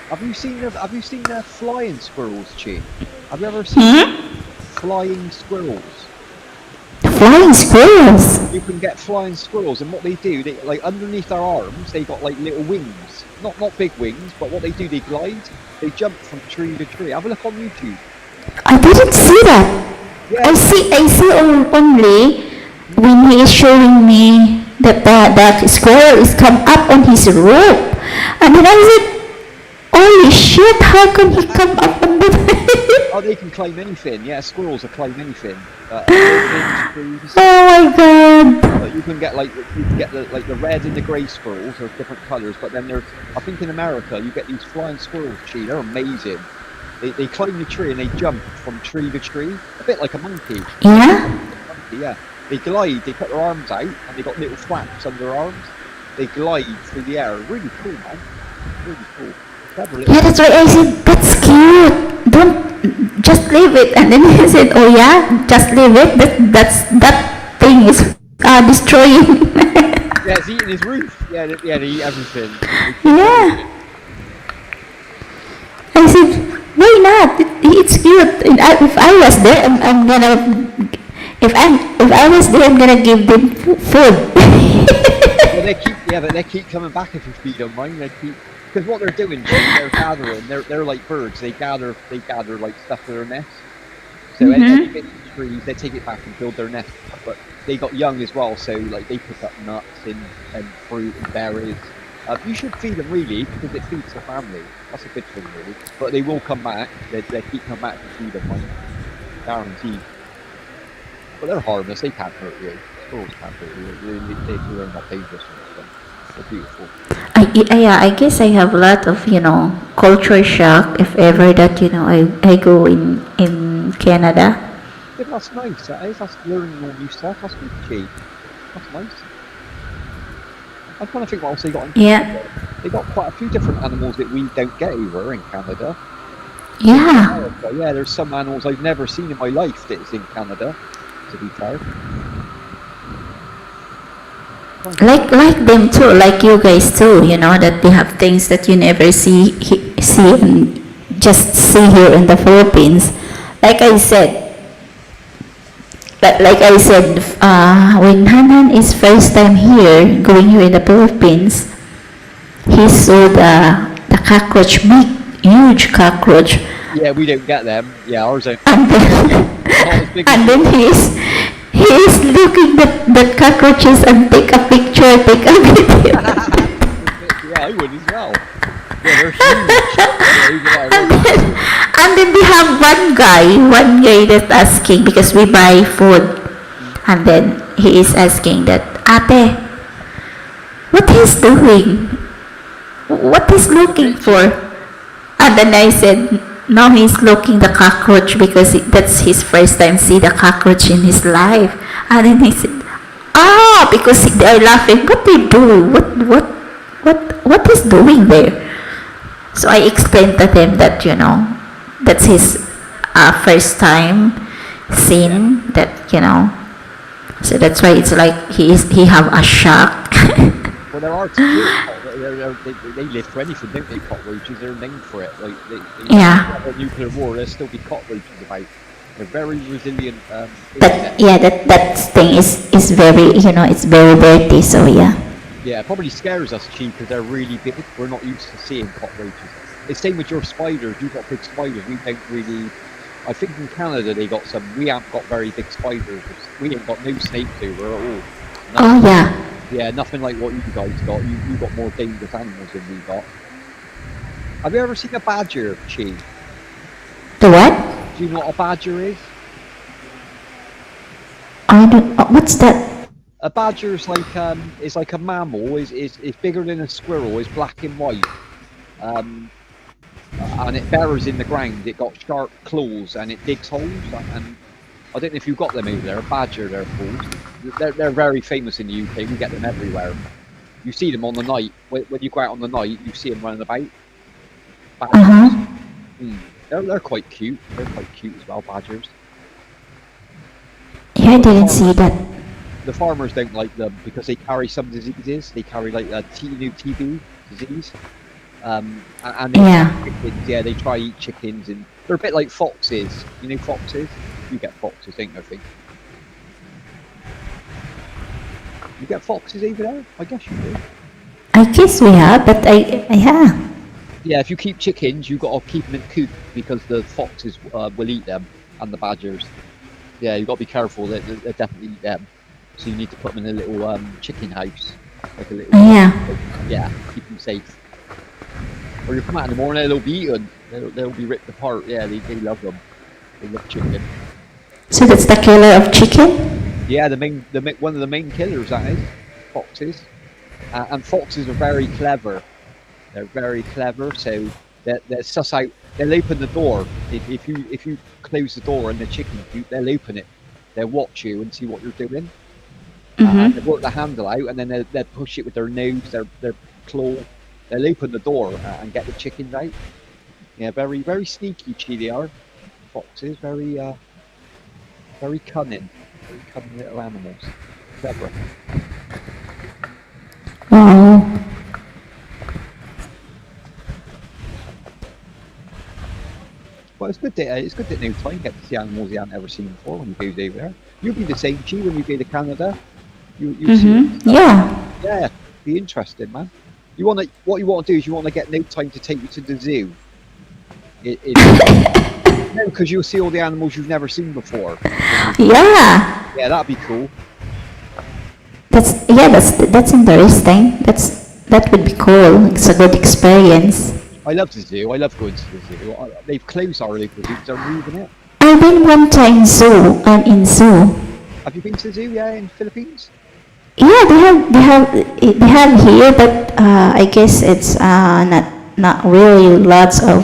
Have you seen the flying squirrels, Chi? Have you ever seen flying squirrels? Flying squirrels. You can get flying squirrels, and what they do, they like underneath their arms, they got like little wings. Not big wings, but what they do, they glide. They jump from tree to tree. Have a look on YouTube. I didn't see that. Yeah. I see only when he is showing me that the squirrel is come up on his roof, and then I said, "Holy shit! How can he come up on the?" Oh, they can climb anything. Yeah, squirrels will climb anything. Trees. Oh my god! But you can get the red and the grey squirrels. They're different colours. But then there's, I think in America, you get these flying squirrels. Gee, they're amazing. They climb the tree and they jump from tree to tree, a bit like a monkey. Yeah. Yeah. They glide. They put their arms out and they got little flaps under their arms. They glide through the air. Really cool, man. Really cool. Yeah, that's why I said that's cute. Don't just leave it. And then he said, "Oh yeah, just leave it. That thing is destroying." Yeah, it's eating his roof. Yeah, they eat everything. Yeah. I said, why not? It's cute. And if I was there, I'm gonna. If I was there, I'm gonna give them food. But they keep coming back if you feed them, right? They keep, because what they're doing, they're gathering. They're like birds. They gather like stuff for their nest. So any bit of trees, they take it back and build their nest. But they got young as well, so like they pick up nuts and fruit and berries. You should feed them really because it feeds the family. That's a good thing really. But they will come back. They keep coming back to feed them, right? Guaranteed. But they're harmless. They can't hurt you. Squirrels can't hurt you. They learn not dangerous and stuff. They're beautiful. Yeah, I guess I have a lot of, culture shock if ever that, I go in Canada. Yeah, but that's nice. That is. That's learning all new stuff. That's good, Chi. That's nice. I'm trying to think what else they got in Yeah, Canada. They got quite a few different animals that we don't get over in Canada. yeah. America, yeah, there's some animals I've never seen in my life that's in Canada, to be fair. Like them too, like you guys too, that they have things that you never see and just see here in the Philippines. Like I said, when Hanan is first time here, going here in the Philippines, he saw the cockroach meat, huge cockroach, Yeah, we don't get them. Yeah, ours don't. and then, Not as big as and then he's looking at the cockroaches and take a picture, take a video. yeah, I would as well. Yeah, they're huge. Yeah, And then we have one guy that's asking because we buy food, and then he is asking that, Ate, what he's doing? What he's looking for? And then I said, no, he's looking the cockroach because that's his first time see the cockroach in his life. And then he said, because they're laughing. What they do? What is doing there? So I explained to them that that's his first time seeing that. So that's why it's like he have a shock. Well, there are two. They live for anything, don't they? Cockroaches, they're named for it. Like Yeah. a nuclear war, there'll still be cockroaches about. They're very resilient. But yeah, that thing is very it's very dirty. So yeah. Yeah, it probably scares us, Chi, because they're really big. We're not used to seeing cockroaches. It's same with your spiders. You've got big spiders. We don't really. I think in Canada they got some. We haven't got very big spiders. We ain't got no snakes over at all. Oh yeah. Yeah, nothing like what you guys got. You got more dangerous animals than we got. Have you ever seen a badger, Chi? The what? Do you know what a badger is? I don't. What's that? A badger is like a mammal. Is bigger than a squirrel. Is black and white. And it burrows in the ground. It got sharp claws and it digs holes. And I don't know if you've got them over there. A badger, they're called. They're very famous in the UK. We get them everywhere. You see them on the night. When you go out on the night, you see them running about. Badgers. They're quite cute. They're quite cute as well, badgers. Yeah, I didn't see that. The farmers don't like them because they carry some diseases. They carry like a TB disease. And they Yeah. chickens, yeah, they try eat chickens, and they're a bit like foxes. You know foxes? You get foxes, don't you? I think. You get foxes over there? I guess you do. I guess we have, but yeah. Yeah, if you keep chickens, you've got to keep them in coop because the foxes will eat them and the badgers. Yeah, you've got to be careful. They definitely eat them. So you need to put them in a little chicken house, like a little. Yeah. Yeah, keep them safe. Or you come out in the morning, they'll be eaten. They'll be ripped apart. Yeah, they love them. They love chicken. So that's the killer of chicken? Yeah, one of the main killers, that is foxes. And foxes are very clever. They're very clever, so they'll suss out. They'll open the door if you close the door in the chicken coop. They'll open it. They'll watch you and see what you're doing. And they'll work the handle out, and then they'll push it with their nose, their claw. They'll open the door and get the chickens out. Yeah, very very sneaky. They are foxes. Very cunning. Very cunning little animals. Clever. Oh. Well, it's good that new time get to see animals you haven't ever seen before when you go over there. You'll be the same, Chi, when you go to Canada. You see. Yeah. Yeah, be interesting, man. What you want to do is you want to get no time to take you to the zoo. No, because you'll see all the animals you've never seen before. Yeah. Yeah, that'd be cool. That's interesting. That would be cool. It's a good experience. I love the zoo. I love going to the zoo. They've closed our local zoo. They're moving it. I've been one time in zoo. Have you been to the zoo? Yeah, in the Philippines. Yeah, they have here, but I guess it's not really lots of,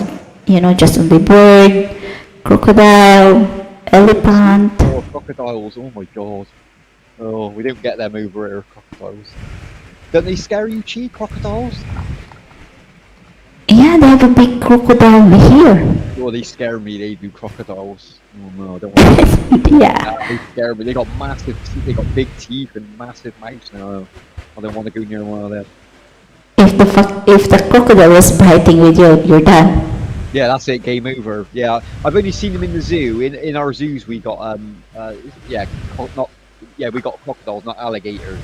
just only bird, crocodile, elephant. Oh, crocodiles! Oh my god! Oh, we don't get them over here. Crocodiles. Don't they scare you, Chi? Crocodiles? Yeah, they have a big crocodile here. Oh, they scare me. They do crocodiles. Oh no, I don't want to. Yeah. They scare me. They got massive teeth. They got big teeth and massive mouths. No, I don't want to go near one of them. If the crocodile was biting with you, you're done. Yeah, that's it. Game over. Yeah, I've only seen them in the zoo. In our zoos, we got we got crocodiles, not alligators.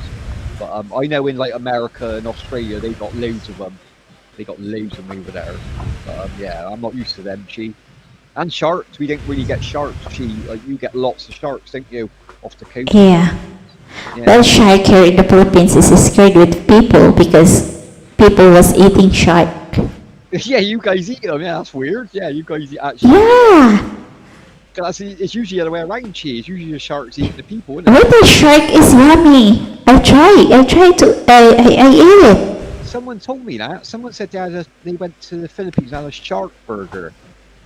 But I know in like America and Australia, they got loads of them. They got loads of them over there. But yeah, I'm not used to them, Chi. And sharks, we don't really get sharks, Chi. Like you get lots of sharks, don't you, off the coast? Yeah. Yeah. Well, shark here in the Philippines is scared with people because people was eating shark. Yeah, you guys eat them. Yeah, that's weird. Yeah, you guys eat actually. Yeah. It's usually the other way around, Chi. It's usually the sharks eating the people, isn't it? Well, the shark is yummy. I ate it. Someone told me that. Someone said they went to the Philippines and had a shark burger.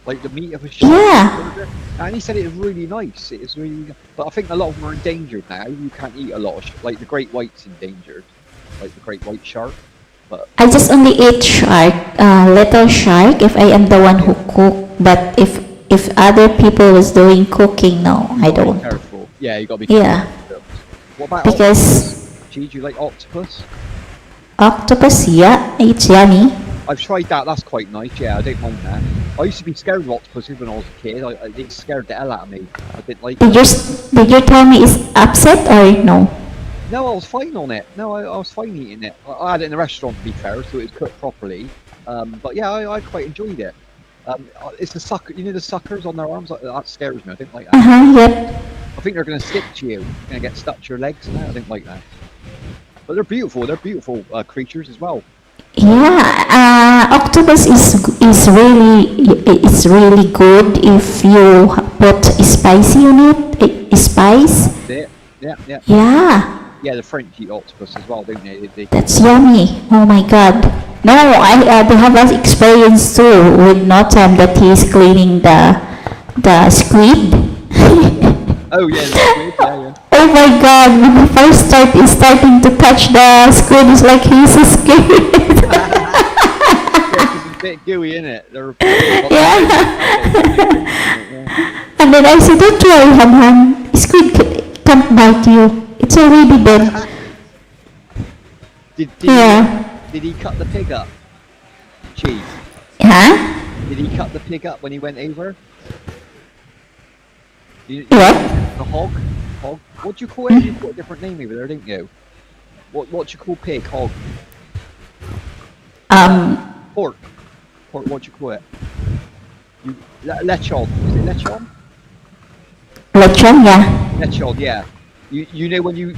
Like the meat of a shark Yeah. burger. And he said it was really nice. It was really, but I think a lot of them are endangered now. You can't eat a lot of like the great white's endangered, like the great white shark. But I just only eat shark, little shark if I am the one who cook. But if other people was doing cooking, no, I you gotta be don't. careful. Yeah, you gotta be careful. Yeah. What about Because octopus? Gee, do you like octopus? octopus, yeah, it's yummy. I've tried that. That's quite nice. Yeah, I don't mind that. I used to be scared of octopuses when I was a kid. It scared the hell out of me. I didn't like it. Did your tummy is upset or no? No, I was fine on it. No, I was fine eating it. I had it in the restaurant, to be fair, so it was cooked properly. But yeah, I quite enjoyed it. It's the sucker, the suckers on their arms. That scares me. I didn't like that. Yep. I think they're going to stick to you. Going to get stuck to your legs and that. I didn't like that. But they're beautiful. They're beautiful creatures as well. Yeah, octopus is really good if you put spicy on it. Spice. That's it. Yeah, yeah. Yeah, Yeah, the French eat octopus as well, don't they? that's yummy. Oh my god. No, I they have that experience too with Notam that he's cleaning the squid. Oh yeah, the squid, yeah. Oh my god, when he first starting to touch the squid, it's like he's so scared. It's a bit gooey, isn't it? Yeah. And then I said, don't worry, Hamham, squid can't bite you. It's already dead. Did he cut the pig up? Cheese. Huh? Did he cut the pig up when he went over? What? The hog? Hog? What do you call it? You've got a different name over there, didn't you? What do you call pig? Hog? Pork. Pork, what do you call it? Lechon. Is it lechon? Lechon, yeah. Lechon, yeah. You know when you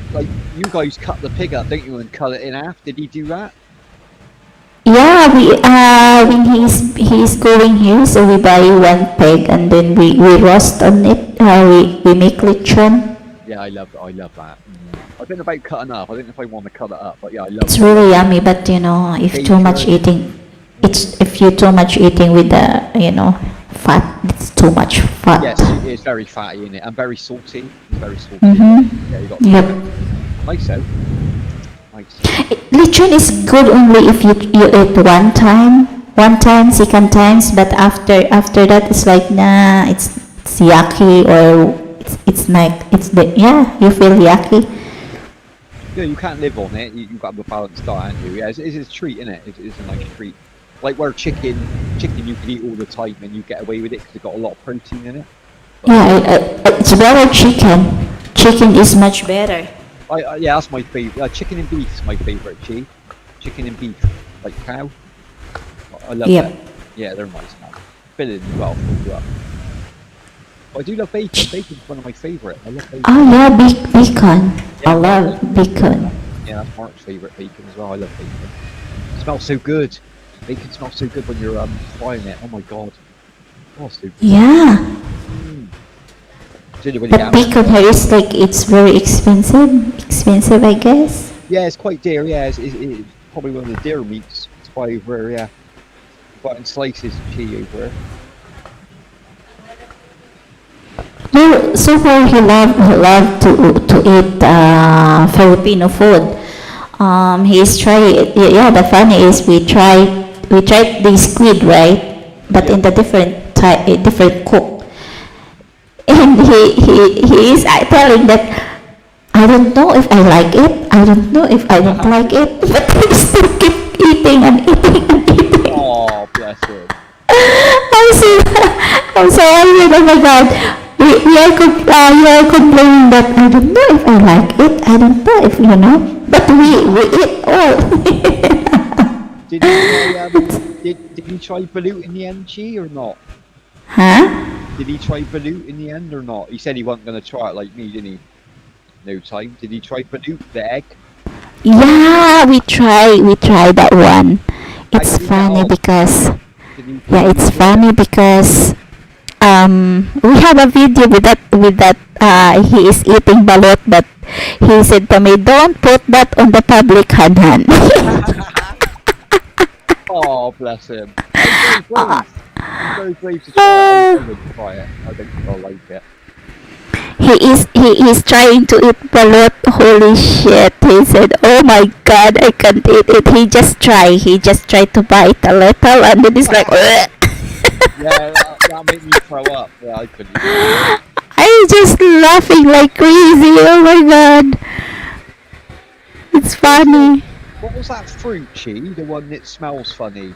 guys cut the pig up, don't you, and cut it in half? Did he do that? Yeah, when he's going here, so we buy one pig and then we roast on it. We make lechon. Yeah, I love that. I don't know about cutting up. I don't know if I want to cut it up, but yeah, I love It's it. really yummy, but if too much eating, if you're too much eating with the fat, it's too much fat. Yes, it's very fatty, isn't it? And very salty. It's very salty. Mm-hmm. Yeah, you got Yep. nice though. Nice. Lechon is good only if you eat one time, second times, but after that it's like nah, it's yucky or it's you feel yucky. Yeah, you can't live on it. You've got to have a balanced diet, haven't you? Yeah, it's a treat, isn't it? It's a nice treat. Like where chicken you can eat all the time and you get away with it because it's got a lot of protein in it. It's better chicken. Chicken is much better. Yeah, that's my favourite. Chicken and beef is my favourite, Chi. Chicken and beef, like cow. I love Yep. that. Yeah, they're nice, man. Filling as well, fill you up. But I do love bacon. Bacon's one of my favourite. I love bacon. Oh yeah, bacon. Yeah, I love bacon. Yeah, that's Mark's favourite bacon as well. I love bacon. It smells so good. Bacon smells so good when you're frying it. Oh my god. Oh, so good. Yeah, It's only when you but get bacon here is like it's very expensive. expensive, I guess. Yeah, it's quite dear. Yeah, it's probably one of the dear meats to buy over here. Yeah, button slices of cheese over here. No, so far he love to eat Filipino food. He's tried. Yeah, the funny is we tried the squid, right? But in the different type, different cook. And he is telling that I don't know if I like it. I don't know if I don't like it. But he still keep eating and eating and eating. Oh, bless him. I'm so I'm so angry. Oh my God. We are complaining that I don't know if I like it. I don't know if but we eat all. Did he try did he try balut in the end, Chi, or not? Huh? Did he try balut in the end or not? He said he wasn't going to try it like me, didn't he? No time. Did he try balut, the egg? Yeah, we try that one. It's did he get funny on? because Did he, yeah, did he it's enjoy it? funny because we have a video with that he is eating balot, but he said to me, don't put that on the public, Han. Oh, bless him. He's very brave. He's very brave to try it. I wouldn't try it. I don't think I'll like it. He is trying to eat balot. Holy shit. He said, oh my God, I can't eat it. He just tried to bite a little, and then he's like, "Ugh." Yeah, that made me throw up. Yeah, I couldn't. I'm just laughing like crazy. Oh my God. It's funny. What was that fruit, Chi? The one that smells funny?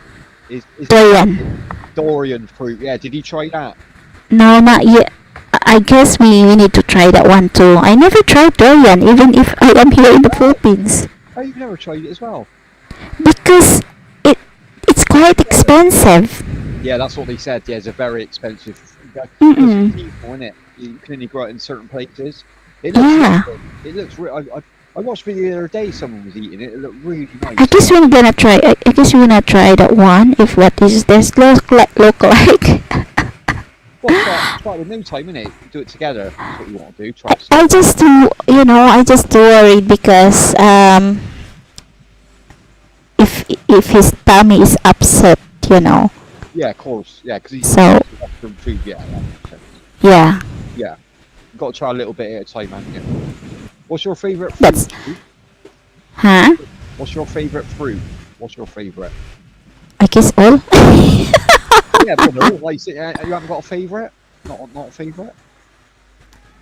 Is Durian. Dorian fruit? Yeah. Did he try that? No, not yet. I guess we need to try that one too. I never tried durian, even if I am here in the Philippines, Oh, you've never tried it as well. because it's quite expensive. Yeah, that's what they said. Yeah, it's a very expensive. Mm-mm. It's seasonal, isn't it? You can only grow it in certain places. It looks Yeah. really good. It looks. I watched a video the other day. Someone was eating it. It looked really nice. I guess we're gonna try. I guess we're gonna try that one. If what is this look like? Well, start with no time, innit? Do it together. That's what you want to do. Try. I just do worried because if his tummy is upset, Yeah, of course. Yeah, because he's So- from food. Yeah, that makes sense. yeah, Yeah, you've got to try a little bit at a time, haven't you? What's your favourite fruit? That's- huh? What's your favourite fruit? What's your favourite? I guess all. Yeah, but they're all like, you haven't got a favourite? Not a favourite?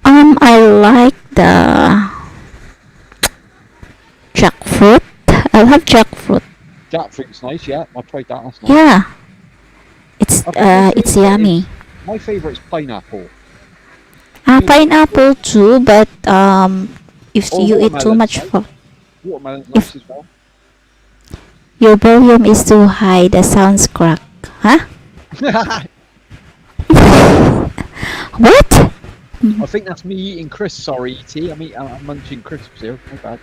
I like the jackfruit. I love jackfruit. Jackfruit's nice, yeah. I tried that last night. Yeah, it's Okay, it's so yummy. My favourite's pineapple. Pineapple too, but if Or you eat too watermelon, much, right? Watermelon's nice as well. your volume is too high. The sounds crack. Huh? What? I think that's me eating crisps. Sorry, E.T. I'm munching crisps here. My bad.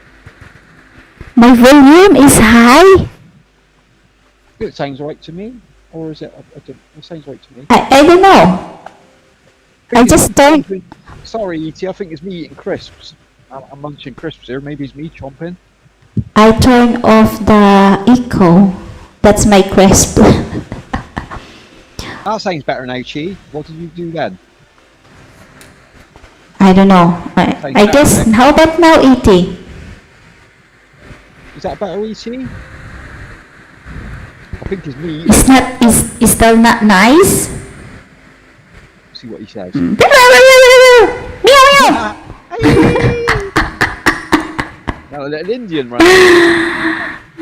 My volume is high. It sounds right to me, or is it? I don't. It sounds right to me. I don't know. I just turned. Sorry, E.T. I think it's me eating crisps. I'm munching crisps here. Maybe it's me chomping. I turned off the echo. That's my crisp. That sounds better now, Chi. What did you do then? I don't know. I guess. How about now, E.T.? Is that better, E.T.? I think it's me. It's not. Is still not nice. See what he says. Meow meow. Now a little Indian right?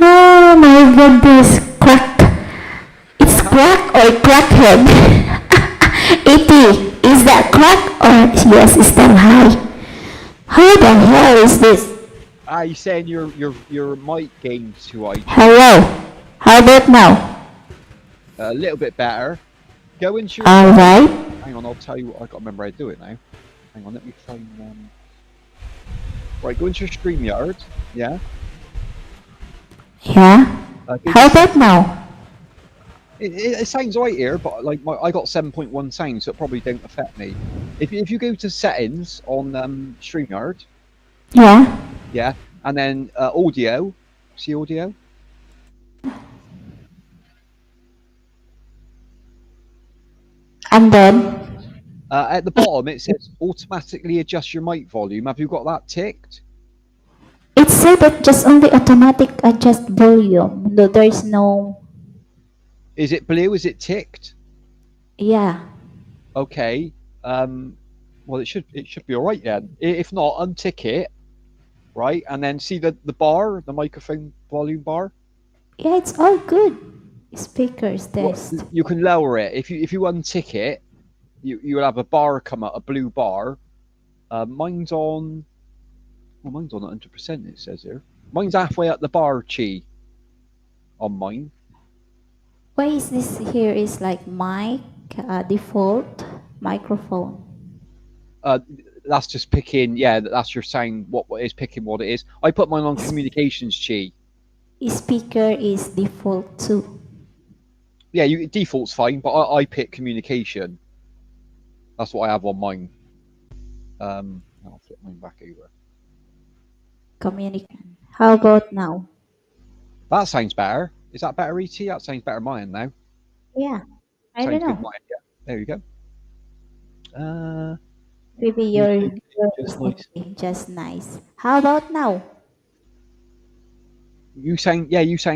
Oh my goodness, crack. It's crack or crackhead? E.T., is that crack or yes, it's still high? Who the hell is this? He's saying your mic gain's too high. Hello. How about now? A little bit better. Go into your. Alright. Hang on, I'll tell you what. I got to remember how to do it now. Hang on, let me find. Right, go into your StreamYard. Yeah. Yeah. Go How about now? It sounds right here, but like I got 7.1 sound, so it probably don't affect me. If you go to settings on StreamYard, Yeah. Yeah, and then audio. See audio. And then At the bottom it says automatically adjust your mic volume. Have you got that ticked? it said that just only automatic adjust volume. No, there's no. Is it blue? Is it ticked? Yeah. Okay. Well, it should be all right then. If not, untick it, right, and then see the bar, the microphone volume bar. Yeah, it's all good. Speakers What test. you can lower it if you untick it, you'll have a bar come up, a blue bar. Mine's on. Well, mine's on 100%. It says here. Mine's halfway up the bar, Chi. On mine. Why is this here is like mic default microphone? Uh, that's just picking. Yeah, that's your sound. What is picking what it is. I put mine on communications, Chi. Speaker is default too. Yeah, default's fine, but I pick communication. That's what I have on mine. I'll flip mine back over. Communication. How about now? That sounds better. Is that better, ET? That sounds better mine now. Yeah, I don't Sounds good know. mine. Yeah. There you go. Maybe Music, your just is nice. okay, just nice. How about now? You sound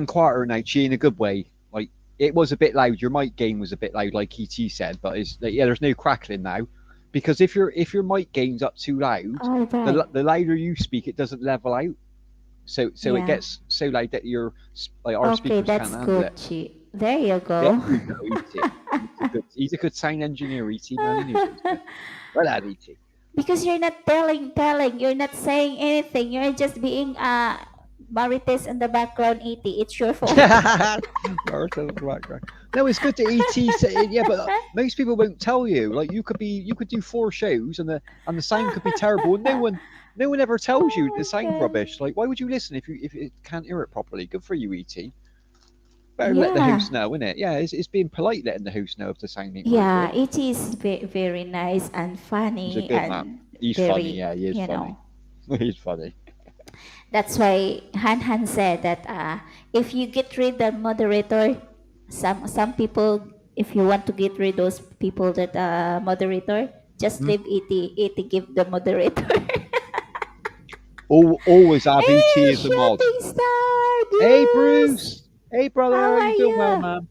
quieter now, Chi, in a good way. Like it was a bit loud. Your mic gain was a bit loud, like ET said, but it's yeah. There's no crackling now, because if your mic gain's up too loud, All right. the louder you speak, it doesn't level out. So it Yeah. gets so loud that our Okay, speakers that's can't handle good, it. Chi. There you There go. you go, ET. He's a good sound engineer, ET man. He knows what he's doing. Well, that ET. Because you're not telling, you're not saying anything. You're just being Marites in the background, ET. It's your fault. No, it's good to ET say yeah, but most people won't tell you. Like you could do 4 shows and the sound could be terrible, and no one ever tells you the Oh my sound god. rubbish. Like why would you listen if it can't hear it properly? Good for you, ET. Better let the Yeah. host know, innit? Yeah, it's being polite letting the host know if the sound ain't right, Yeah, really. it is very nice and He's a funny good man. and He's funny, very, yeah, he is you funny. know. He's funny. That's why Han said that if you get rid the moderator, some people, if you want to get rid those people that moderator, just Hmm? leave ET give the moderator. Always have ET Hey, as a mod. shooting star, Hey Bruce! Bruce. Hey brother, How how are you doing, well you? man?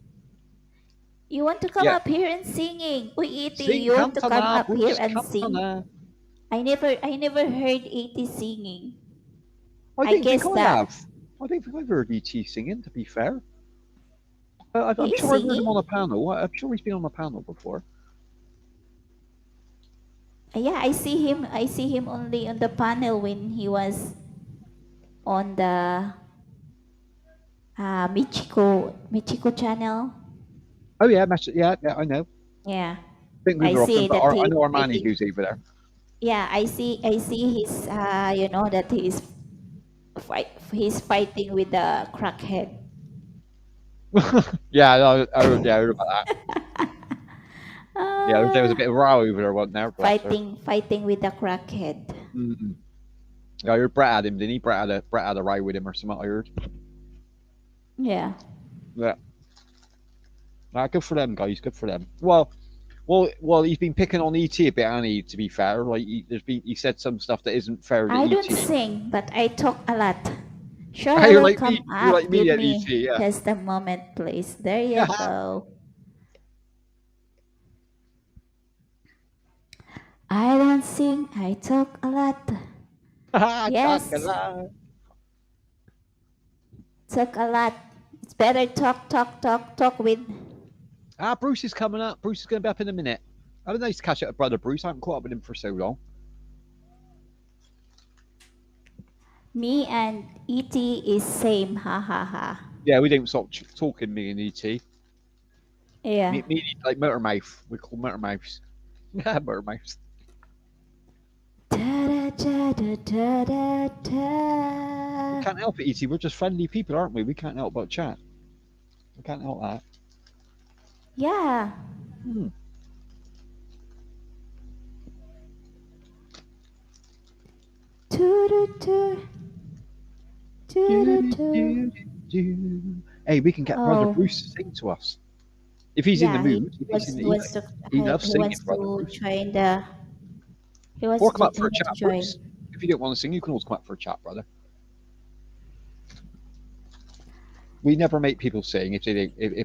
You want to come Yeah. up here and singing? Uy, ET, Sing you want to come Cantana, up here Bruce and sing? Cantana. I never heard ET singing. I I don't think guess I that have. I don't think I've heard ET singing, to be fair. he I'm is sure I've heard him on a singing. panel. I'm sure he's been on a panel before. Yeah, I see him. I see him only on the panel when he was on the Michiko channel. Oh yeah, yeah, I know. Yeah, Don't move I her often, see but that I he's know Armani fighting. goes over there. Yeah, I see his that he's fighting with the crackhead. Yeah, I heard about that. Yeah, there was a Ah, bit of a row over there, wasn't there? Bless her. fighting with the crackhead. Mm-mm. Yeah, I heard Brett had him, didn't he? Brett had a row with him or something. I heard. Yeah. Yeah, good for them guys. Good for them. Well, he's been picking on ET a bit, hasn't he? To be fair, like he said some stuff that isn't fair to I don't ET. sing, but I talk a lot. Sure, I You're will like come me. You're like up. me Give at ET. me Yeah. just a moment, please. There you go. I don't sing, I talk a lot. Yes, Chocolate. talk a lot. It's better talk with Bruce is coming up. Bruce is going to be up in a minute. I don't know. Nice to catch up with brother Bruce. I haven't caught up with him for so long. me and ET is same. Ha ha ha. Yeah, we don't stop talking, me and ET. Yeah. Me like motor mouth. We call motor mouths. Motor mouths. Da, da, da, da, da, da. Can't help it, ET. We're just friendly people, aren't we? We can't help but chat. We can't help that. Yeah. Hmm. Doo, doo, doo. Hey, we can get Brother Oh, Bruce to sing to us if he's in the yeah, mood. If he's in he the, wants to he loves he singing, wants Brother to Bruce. join the Or come up he for a wants chat, to join. Bruce. If you don't want to sing, you can always come up for a chat, brother. We never make people sing if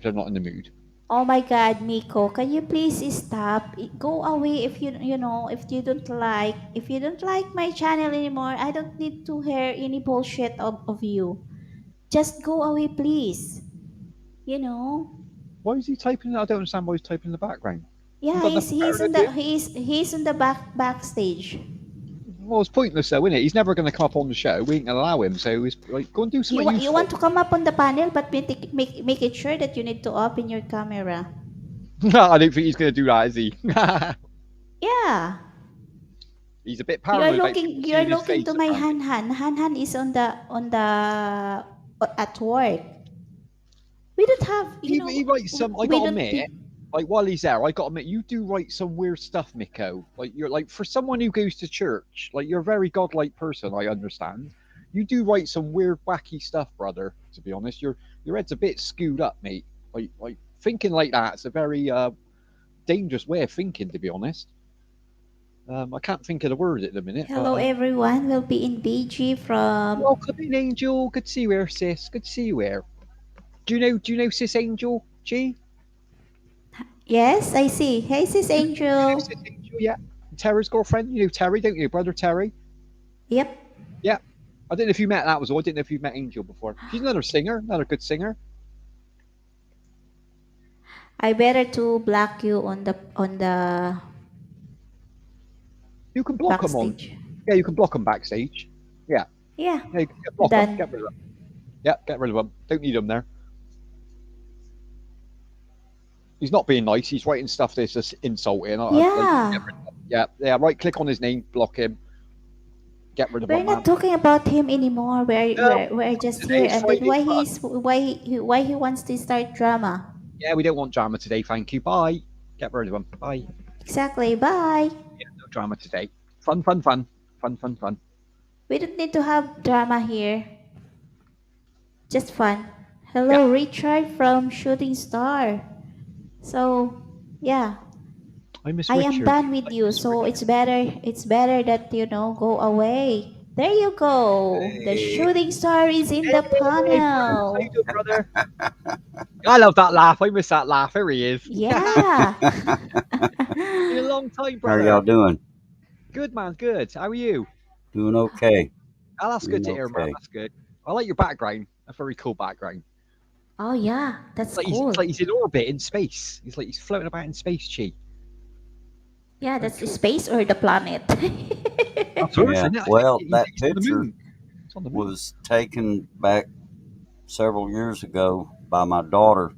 they're not in the mood. Oh my God, Miko, can you please stop? Go away if if you don't like my channel anymore. I don't need to hear any bullshit of you. Just go away, please. You know. Why is he typing? I don't understand why he's typing in the background. You've Yeah, got nothing better he's to in do. he's in the backstage. Well, it's pointless though, isn't it? He's never going to come up on the show. We ain't going to allow him. So he's like, go and do something You useful. want to come up on the panel, but make it sure that you need to open your camera. No, I don't think he's going to do that, is he? Yeah. He's a bit paranoid about people You're seeing his looking to face, my apparently. Han Han. Han Han is on the at work. We don't have, He writes some. I we got to don't admit, like while he's there, I got to admit, you do write some weird stuff, Miko. Like you're like for someone who goes to church, like you're a very godlike person. I understand. You do write some weird, wacky stuff, brother. To be honest, your head's a bit skewed up, mate. Like thinking like that's a very dangerous way of thinking. To be honest, I can't think of the word at the minute, but Hello everyone. We'll be in BG from. welcome in, Angel. Good to see you here, sis. Good to see you here. Do you know Sis Angel G? Yes, I see. Hey sis You know Angel. Sis Angel, yeah. Terry's girlfriend. You know Terry, don't you, brother Terry? Yep. Yeah. I don't know if you met that was all. I didn't know if you met Angel before. She's another singer, another good singer. I better to block you on the You can block them on. backstage. Yeah, you can block them backstage. Yeah, Yeah. yeah, you can block them. Done. Get rid of them. Yeah, get rid of them. Don't need them there. He's not being nice. He's writing stuff that's just insulting. Yeah. Yeah, yeah. Right, click on his name, block him, get rid of We're him, not man. talking about him anymore. No, We're just today here, is and then Friday fun. why he wants to start drama. Yeah, we don't want drama today. Thank you. Bye. Get rid of him. Bye. Exactly. Bye. Yeah, no drama today. Fun, fun, fun, fun, fun, fun. We don't need to have drama here. Just fun. Yeah, Hello, Richard from Shooting Star. So, yeah, I miss I am Richard. done with I you. miss So Richard. it's better that go away. There you go. The Hey, shooting star is in the Hey, Bruce, how you panel. doing, brother? I love that laugh. I miss that laugh. Here he is. Yeah. Been a long time, how are y'all brother. doing? Good, man. Good. How are you? Doing okay. Oh, that's good Doing to hear, man. okay. That's good. I like your background. A very cool background. Oh yeah, that's It's cool. like he's in orbit in space. He's like he's floating about in space, Chi. Yeah, Very that's the cool. space or the planet. That's Earth, Yeah. isn't it? I think Well, that he's on the picture moon. It's on the moon. was taken back several years ago by my daughter,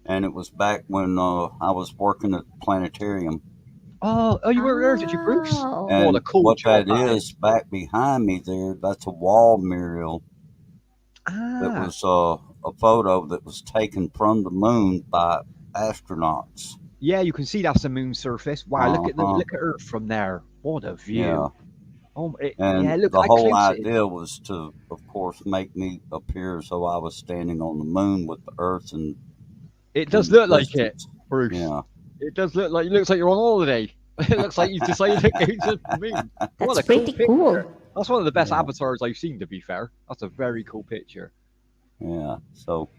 and it was back when I was working at the planetarium. Oh, you were there, did you, Bruce? Oh. What a And cool what job that that is is. back behind me there, that's a wall mural that Ah, was a photo that was taken from the moon by astronauts. yeah, you can see that's the moon surface. Wow, Uh huh. look at Earth from there. What a Yeah. view. Yeah, And look the how whole close it is. idea was to, of course, make me appear as though I was standing on the moon with the Earth It in does the look like it, distance. Bruce. Yeah, It does look like you're on holiday. It looks like you've decided to go to the moon. What That's a cool pretty picture. cool. That's one of the best yeah, avatars I've seen, to be fair. That's a very cool picture. yeah. So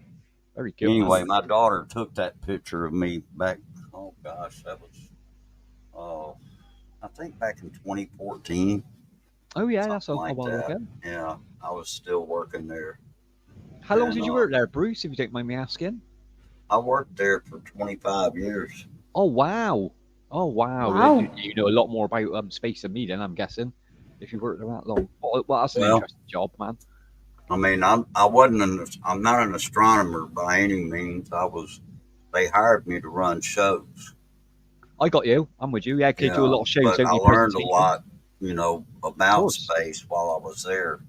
Very good, man. anyway, my daughter took that picture of me back. Oh gosh, that was I think back in 2014, Oh, yeah, that's something a like while that. ago. Yeah, I was still working there, How long and did you work there, Bruce, if you don't mind me asking? I worked there for 25 years. Oh, wow. Oh, wow. Wow. You know a lot more about space than me, then, I'm guessing, if you worked there that long. Well, that's an Well, interesting job, man. I mean, I'm not an astronomer by any means. They hired me to run shows. I got you. I'm with you. Yeah, you do a Yeah, lot of shows, but don't I you? learned a Presentations. lot, Of about course. space while I was there,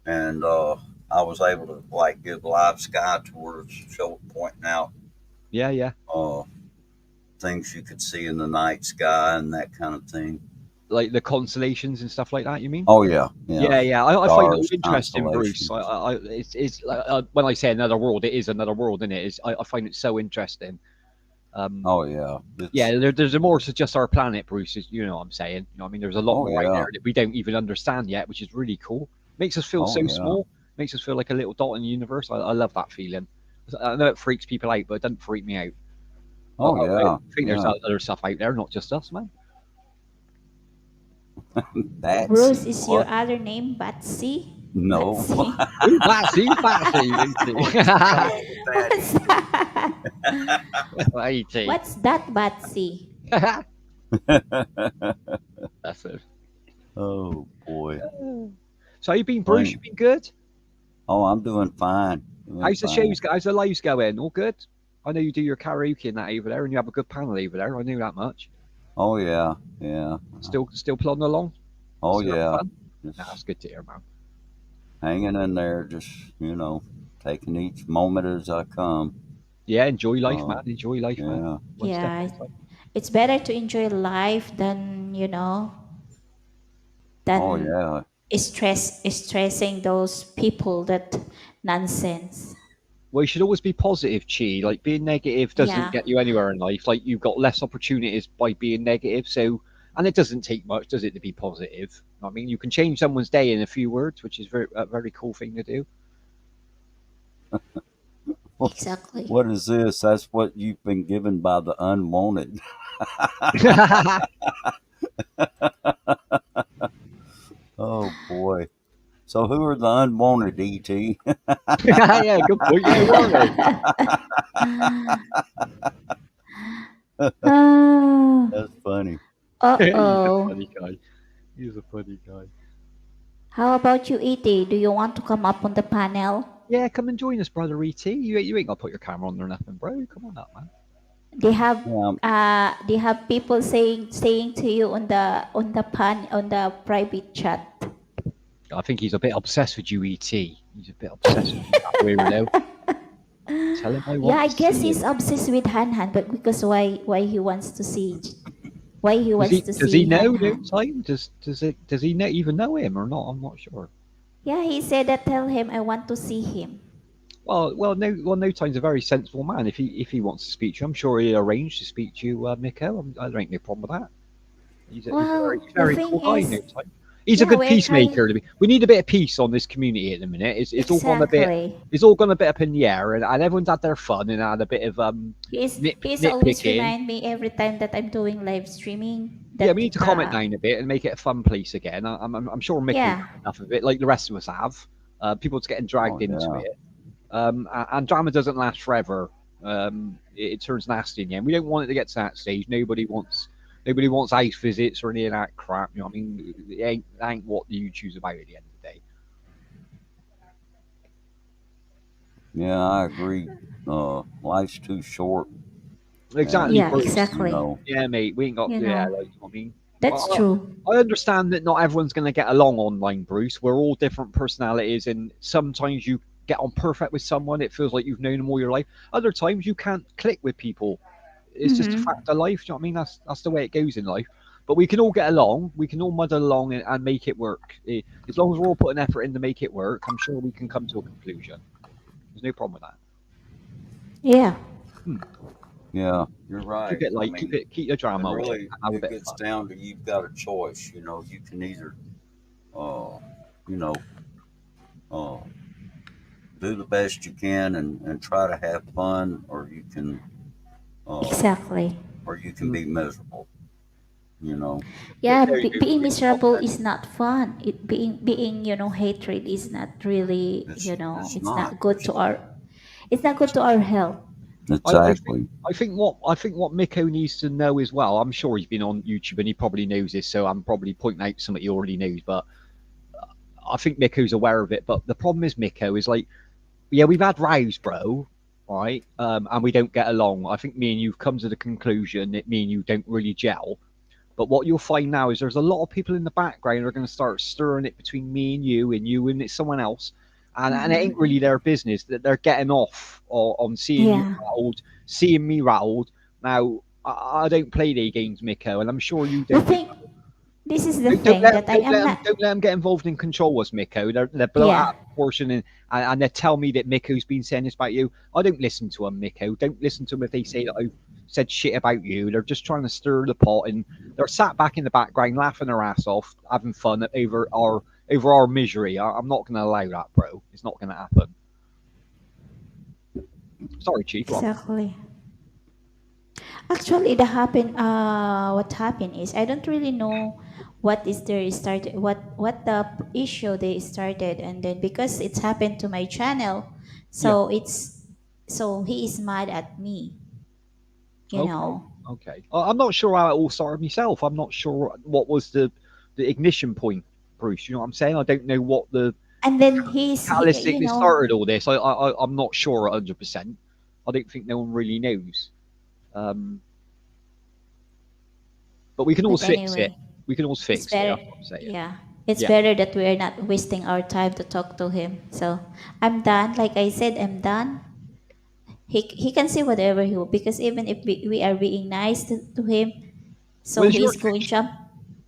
and I was able to like give live sky tours, pointing out Yeah, yeah. uh, things you could see in the night sky and that kind of thing. Like the constellations and stuff like that. You mean? Oh yeah, yeah. Yeah. I find it all Stars, interesting, Bruce. constellations. It's like when I say another world, it is another world, isn't it? I find it so interesting. Oh yeah. Yeah, It's there's more to just our planet, Bruce. You know what I'm saying? You know, I mean, there's a lot oh more out yeah. there that we don't even understand yet, which is really cool. Makes us feel Oh so yeah. small. Makes us feel like a little dot in the universe. I love that feeling. I know it freaks people out, but it doesn't freak me out. Oh I yeah. think there's Yeah. other stuff out there, not just us, man. Bruce, Batsy. is your What? other name Batsy? No. Batsy? Ooh, Batsy, What's that? Batsy. What's that, Batsy? That's it. Oh boy. So you been, Bruce? Fine. You been good? Oh, I'm doing fine. Doing How's the fine. shows? How's the lives going? All good? I know you do your karaoke and that over there, and you have a good panel over there. I knew that much. Oh yeah. Yeah. Still plodding along. Oh Still having yeah. fun? Just Nah, that's good to hear, man. hanging in there. Just taking each moment as I come. Yeah, enjoy life, Uh, man. Enjoy life, man. yeah. One step Yeah, at a time. it's better to enjoy life than, Oh than yeah. stressing those people that nonsense. Well, you should always be positive, Chi. Like being negative doesn't Yeah. get you anywhere in life. Like you've got less opportunities by being negative. So, and it doesn't take much, does it, to be positive? I mean, you can change someone's day in a few words, which is a very cool thing to do. Exactly. What is this? That's what you've been given by the unwanted. Oh boy. So who are the unwanted, ET? Yeah, good point. Yeah, what are Oh, That's funny. they? He's a uh-oh. funny guy. He's a funny guy. How about you, E.T.? Do you want to come up on the panel? Yeah, come and join us, brother ET. You ain't got to put your camera on or nothing, bro. Come on up, man. They Yeah, have people saying to you on the private chat. I think he's a bit obsessed with you, ET. He's a bit obsessed with you, that weirdo. Tell him I want Yeah, I to guess see he's him. obsessed with Han, but because why he wants to see why he wants to Does he see know Han. time? Does he even know him or not? I'm not sure. Yeah, he said that tell him I want to see him. No time's a very sensible man. If he wants to speak to you, I'm sure he'll arrange to speak to you, Miko. I don't have no problem with that. He's a Well, he's a the very thing cool guy, no is, time. He's a yeah, good we're peacemaker. trying We need a bit of peace on this community at the minute. It's all gone a bit. exactly. It's all gone a bit up in the air, and everyone's had their fun and had a bit of He's always nitpicking. remind me every time that I'm doing live streaming Yeah, we that need to calm it down a bit and make it a fun place again. I'm sure Mickey yeah, enough of it, like the rest of us have. People's getting dragged oh into yeah. it, and drama doesn't last forever. It turns nasty in the end. We don't want it to get to that stage. Nobody wants ice visits or any of that crap. You know what I mean? It ain't what the YouTube's about at the end of the day. Yeah, I agree. Life's too short, Exactly, and yeah, Bruce. exactly. Yeah, mate. We ain't got. You Yeah, know, like, I mean, that's I, true. I understand that not everyone's going to get along online, Bruce. We're all different personalities, and sometimes you get on perfect with someone. It feels like you've known them all your life. Other times you can't click with people. It's just a Mm-hmm. fact of life. Do you know what I mean? That's the way it goes in life. But we can all get along. We can all muddle along and make it work. As long as we're all putting effort in to make it work, I'm sure we can come to a conclusion. There's no problem with that. Yeah. yeah, you're right. Keep it light. Keep the drama and away. really, Have a it bit of gets fun. down to you've got a choice. You can either, uh, you know, uh, do the best you can and try to have fun, uh, Exactly. or you can be miserable. You know, Yeah, There you go, being Bruce. miserable is not fun. It being hatred is not really it's it's not. not good to our health. I Exactly. think what Miko needs to know as well. I'm sure he's been on YouTube and he probably knows this, so I'm probably pointing out something he already knows. But I think Miko's aware of it. But the problem is Miko is like, yeah, we've had rows, bro, right? And we don't get along. I think me and you've come to the conclusion that me and you don't really gel. But what you'll find now is there's a lot of people in the background who are going to start stirring it between me and you and it's someone else. And it ain't Mm-hmm. really their business that they're getting off on seeing you Yeah. rattled, seeing me rattled. Now, I don't play their games, Miko, and I'm sure you The don't. thing this is the Don't thing let that I don't am let not. them, don't let them get involved in control us, Miko. They're blown Yeah. out of proportion, and they tell me that Miko's been saying this about you. I don't listen to them, Miko. Don't listen to them if they say that I've said shit about you. They're just trying to stir the pot, and they're sat back in the background laughing their ass off, having fun over our misery. I'm not going to allow that, bro. It's not going to happen. Sorry, Chief. Go on. Exactly. Actually, what happened is I don't really know what is their started, what the issue they started, and then because it's happened to my channel, Yeah. so he is mad at me, you Okay. know. Okay. I'm not sure how it all started myself. I'm not sure what was the ignition point, Bruce. You know what I'm saying? I don't know what the And then catalytic you that know, started all this. I'm not sure 100%. I don't think no one really knows. Um, but we can always but fix it. anyway, We can always it's fix it. better. That's what I'm saying. Yeah, it's Yeah. better that we are not wasting our time to talk to him. So I'm done. Like I said, I'm done. He can say whatever he will, because even if we are being nice to him, Well, so it's your Twitch.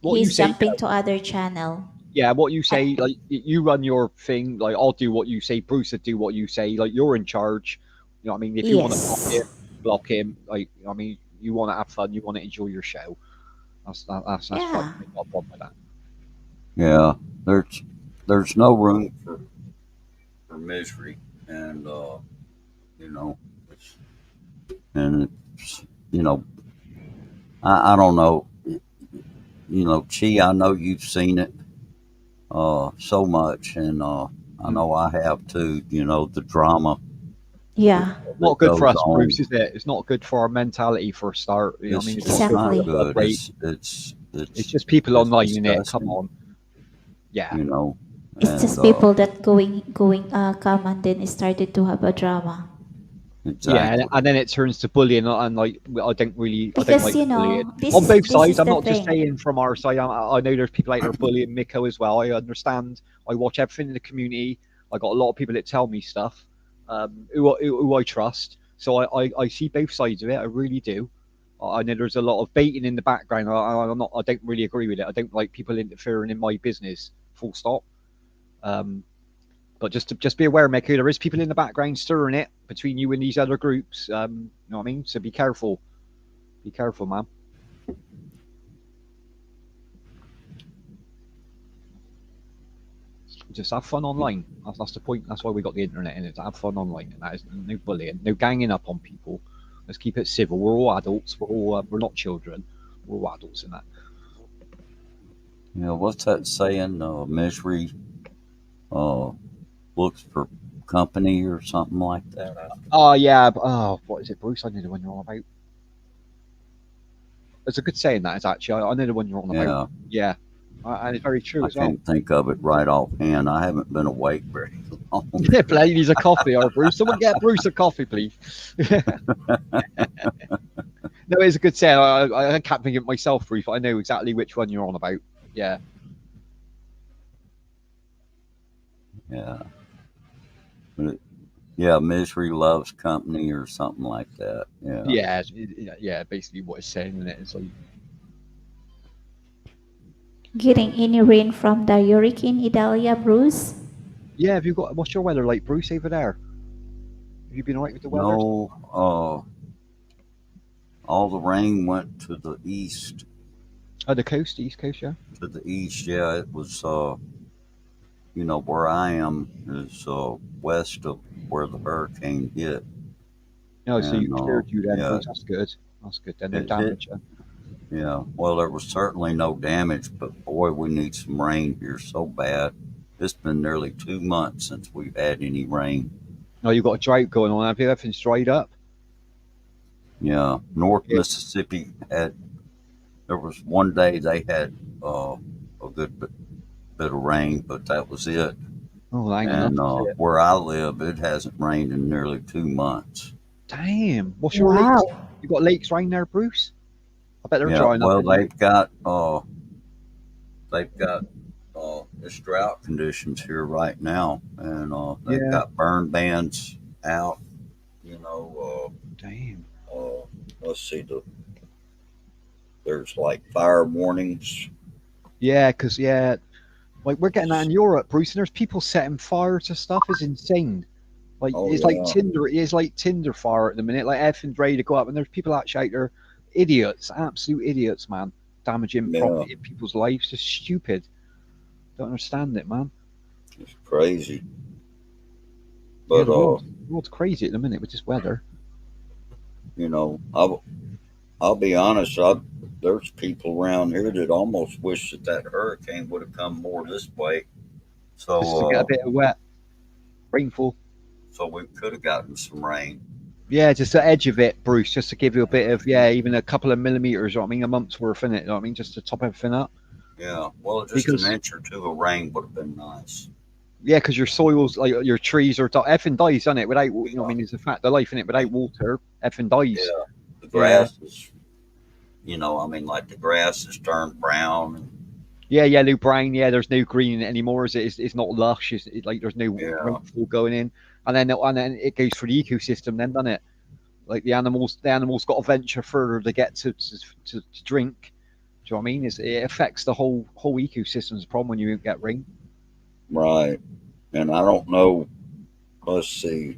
What you he's say jumping to goes. other channel. Yeah, what you I, say, like you run your thing, like I'll do what you say, Bruce will do what you say, like you're in charge. You know what I mean? If you want to yes, block him, like I mean, you want to have fun, you want to enjoy your show. That's fine. yeah, No problem with that. Yeah, there's no room for misery, and you know, it's, and it's, you know, I don't know, you know, Chi, I know you've seen it so much, and I Mm. know I have too. You know, the drama yeah, Not that good for goes us, Bruce, on. is it? It's not good for our mentality for a start. You know what I mean? It's not It's good for exactly. not us to good. break. It's just people It's online in it. Come disgusting. on. Yeah. You know, It's and just people that going come and then started to have a drama, Yeah, exactly. and then it turns to bullying, and like I don't because like you bullying know on both this sides. is I'm the not just thing. saying from our side. I know there's people out there bullying Miko as well. I understand. I watch everything in the community. I got a lot of people that tell me stuff, who I trust. So I see both sides of it. I really do. I know there's a lot of baiting in the background. I'm not. I don't really agree with it. I don't like people interfering in my business. Full stop. Um, but just be aware, Miku, there is people in the background stirring it between you and these other groups. You know what I mean? So be careful. Be careful, man. Just have fun online. That's the point. That's why we got the internet in it, to have fun online. And that is no bullying, no ganging up on people. Let's keep it civil. We're all adults. We're not children. We're all adults in that. You know, what's that saying? Misery uh, looks for company or something like that. Oh yeah. What is it, Bruce? I know the one you're on about. It's a good saying that is actually. I know the one you're on about. Yeah, Yeah, and it's very true I as well. can't think of it right offhand. I haven't been awake very long. Yeah, Blaine needs a coffee, or Bruce. Someone get Bruce a coffee, please. No, it's a good saying. I can't think of it myself, Bruce, but I know exactly which one you're on about. Yeah. Yeah, but yeah, misery loves company or something like that. Yeah, Yeah, basically what it's saying, isn't it? It's like, Getting any rain from the Hurricane Idalia, Bruce? yeah, have you got, what's your weather like, Bruce, over there? Have you been alright with the weather? no, all the rain went to the east. Oh, the coast, the east coast, yeah? To the east, yeah, it was. You know, where I am is west of where the hurricane hit, No, so you and cleared you then, yeah, Bruce. That's good. That's good. Then no it hit. damage. Yeah, well, there was certainly no damage, but boy, we need some rain here so bad. It's been nearly 2 months since we've had any rain. Oh, you've got a drought going on, have you? Everything's dried up. Yeah, North Yeah. Mississippi had. There was one day they had a good bit of rain, but that was it. Oh, that ain't enough, And is it? where I live, it hasn't rained in nearly 2 months. Damn. What's your lakes? Wow. You got lakes right there, Bruce? I bet they're Yeah, drying up, well, in there. they've got it's drought conditions here right now, and they've Yeah. got burn bans out. You know, Damn. let's see, there's like fire warnings Yeah, because like we're getting that in Europe, Bruce, and there's people setting fire to stuff. It's insane. Like Oh it's like yeah, Tinder. It's like Tinder fire at the minute. Like everything's ready to go up, and there's people actually out there, idiots, absolute idiots, man, damaging yeah. property in people's lives. Just stupid. Don't understand it, man. It's crazy. Yeah, But the world's crazy at the minute with this weather. you know, I'll be honest. There's people around here that almost wish that that hurricane would have come more this way. Just to get a So bit of wet rainfall. so we could have gotten some rain. Yeah, just the edge of it, Bruce, just to give you a bit of even a couple of millimeters. You know what I mean, a month's worth in it. You know what I mean, just to top everything up. Yeah. Well, just an Because inch or two of rain would have been nice. yeah, because your soils, like your trees, are everything dies, doesn't it? Without you know, what I Yeah. mean, it's a fact of life in it. Without water, everything dies. Yeah. The Yeah, grass is, I mean, like the grass is turned brown. And, yeah, yellow brown. Yeah, there's no green in it anymore. It's not lush. Like there's no yeah. rainfall going in, and then it goes for the ecosystem. Then, doesn't it? Like the animals got to venture further to get to drink. Do you know what I mean? It affects the whole ecosystem's problem when you don't get rain. Right. And I don't know. Let's see.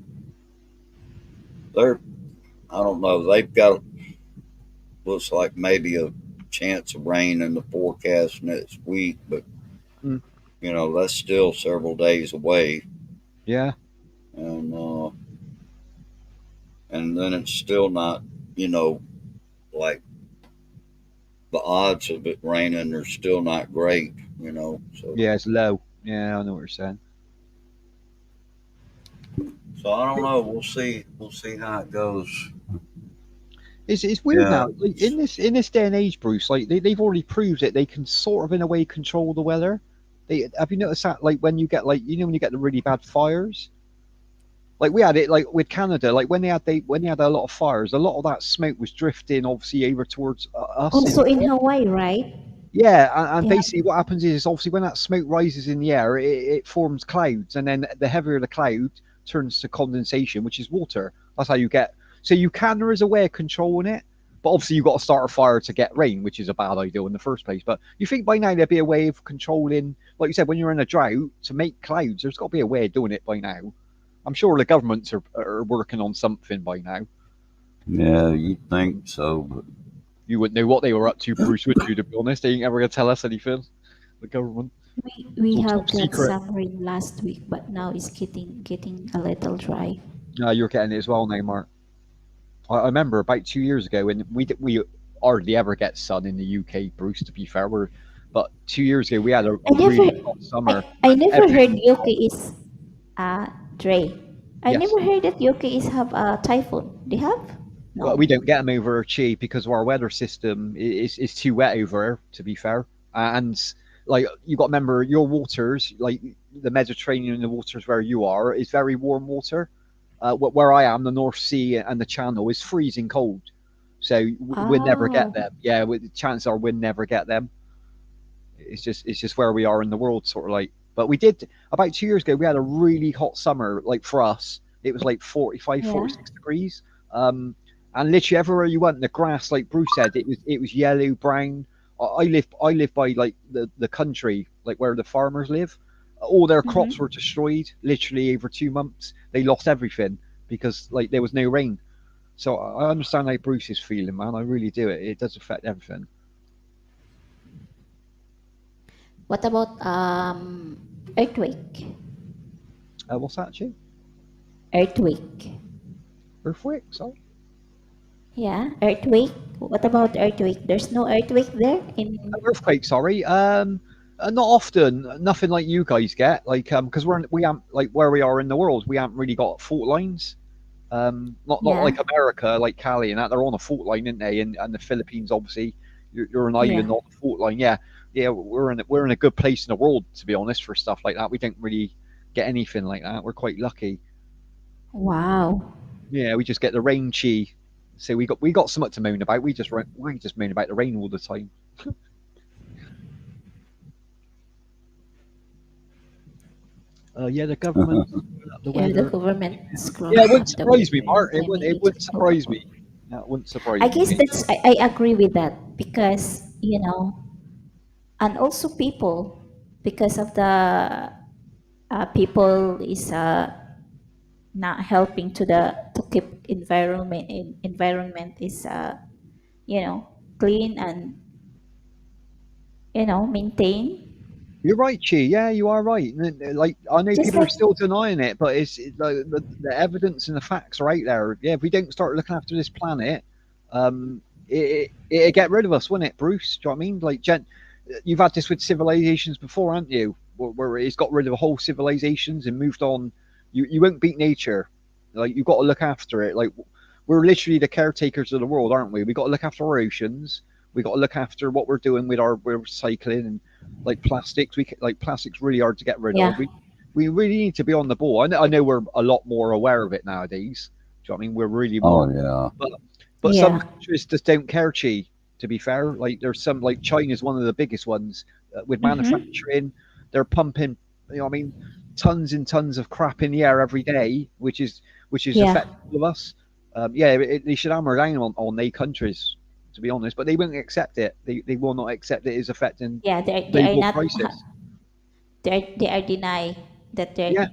They're. I don't know. They've got looks like maybe a chance of rain in the forecast next week, but Mm, that's still several days away, yeah, and then it's still not, you know, like the odds of it raining are still not great, So yeah, it's low. Yeah, I know what you're saying. I don't know. We'll see. We'll see how it goes. It's weird Yeah. now. Like in this day and age, Bruce. Like they've already proved it. They can sort of in a way control the weather. Have you noticed that? Like when you get when you get the really bad fires. Like we had it like with Canada. Like when they had a lot of fires, a lot of that smoke was drifting obviously over towards us in Also the in north. Hawaii, right? Yeah, and Yeah. basically what happens is obviously when that smoke rises in the air, it forms clouds, and then the heavier the cloud turns to condensation, which is water. That's how you get. So there is a way of controlling it, but obviously you've got to start a fire to get rain, which is a bad idea in the first place. But you think by now there'd be a way of controlling, like you said, when you're in a drought to make clouds. There's got to be a way of doing it by now. I'm sure the governments are working on something by now. Yeah, you think so, but You wouldn't know what they were up to, Bruce, would you? To be honest, they ain't ever gonna tell us anything. The government. We It's all have top got secret. some rain last week, but now it's getting a little dry. You're getting it as well now, Mark. I remember about 2 years ago when we hardly ever get sun in the UK, Bruce. To be fair, but 2 years ago we had a I never really hot summer. I never Every heard UK is Dre. I yes, never heard that UK is have a typhoon. They have? well, we No. don't get them over Chi because of our weather system is too wet over here. To be fair, and like you got to remember your waters, like the Mediterranean, the waters where you are, is very warm water. Where I am, the North Sea and the Channel is freezing cold. So we'll never get Oh, them. Yeah, chances are we'll never get them. It's just where we are in the world, sort of like. But we did about 2 years ago. We had a really hot summer, like for us, it was like 45, yeah. 46 degrees. And literally everywhere you went, the grass, like Bruce said, it was yellow, brown. I live by like the country, like where the farmers live. All their crops were Mm-hmm. destroyed. Literally over 2 months, they lost everything because like there was no rain. So I understand how Bruce is feeling, man. I really do. It does affect everything. What about earthquake? What's that, Jim? Earthquake. Earthquake? Sorry. Yeah, earthquake. What about earthquake? There's no earthquake there in. Earthquake. Sorry. Not often. Nothing like you guys get. Like because we haven't like where we are in the world. We haven't really got fault lines. Not Yeah, like America, like Cali and that. They're on a fault line, aren't they? And the Philippines, obviously, you're an yeah. island on the fault line. Yeah, yeah. We're in a good place in the world, to be honest, for stuff like that. We don't really get anything like that. We're quite lucky. Wow. Yeah, we just get the rain chi. So we got something to moan about. We just moan about the rain all the time. Yeah, the government, the Yeah, the weather. government screwing Yeah, it wouldn't up the weather surprise me, and Mark. It claiming wouldn't. It it's wouldn't surprise global. me. That wouldn't surprise I me. guess I agree with that because and also people, because of the people is not helping to keep environment is you know clean and maintain. You're right, Chi. Yeah, you are right. Like I know Just people are like, still denying it, but like the evidence and the facts are out there. Yeah, if we don't start looking after this planet, it'd get rid of us, wouldn't it, Bruce? Do you know what I mean? Like, you've had this with civilizations before, haven't you? Where it's got rid of whole civilizations and moved on. You won't beat nature. Like you've got to look after it. Like we're literally the caretakers of the world, aren't we? We got to look after our oceans. We got to look after what we're doing with our recycling and like plastics. Like plastics really hard to get rid of. yeah, We really need to be on the ball. I know we're a lot more aware of it nowadays. Do you know what I mean? We're really more, Oh yeah. but some yeah, countries just don't care. Chi, to be fair, like there's some like China's one of the biggest ones with mm-hmm. manufacturing. They're pumping, what I mean, tons and tons of crap in the air every day, which is Yeah, affecting all of us. Yeah, they should hammer down on their countries, to be honest, but they won't accept it. They will not accept it is affecting yeah, they are global not crisis. they are deny that they're Yeah,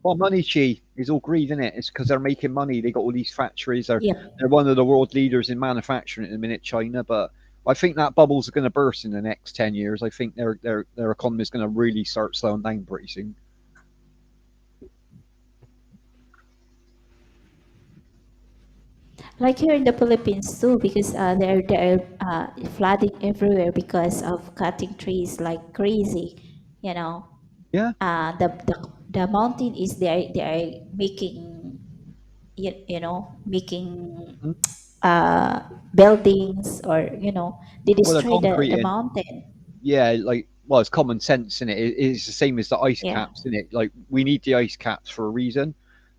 well, money, Chi, is all greed, isn't it? It's because they're making money. They got all these factories. yep. They're one of the world leaders in manufacturing at the minute, China. But I think that bubble's going to burst in the next 10 years. I think their economy is going to really start slowing down pretty soon. Like here in the Philippines too, because they're flooding everywhere because of cutting trees like crazy, you know. Yeah, The mountain is they are making making mhm. buildings, or they Well, they're destroy the concreting. mountain. Yeah, like well, it's common sense in it. It's the same as the ice Yeah, caps in it. Like we need the ice caps for a reason.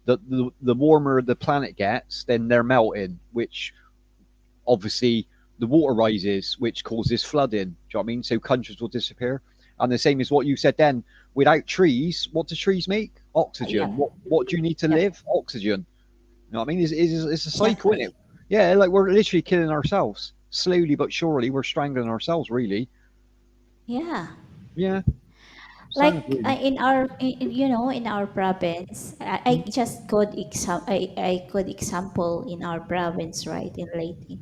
The warmer the planet gets, then they're melting, which obviously the water rises, which causes flooding. Do you know what I mean? So countries will disappear. And the same as what you said then, without trees, what do trees make? yeah, Oxygen. What do you need to yep, live? Oxygen. You know what I mean? It's a cycle, isn't exactly. it? Yeah, like we're literally killing ourselves. Slowly but surely, we're strangling ourselves, really. Yeah, Yeah, like sad, really. in our province, I Mm. just I could example in our province, right, in Leyte,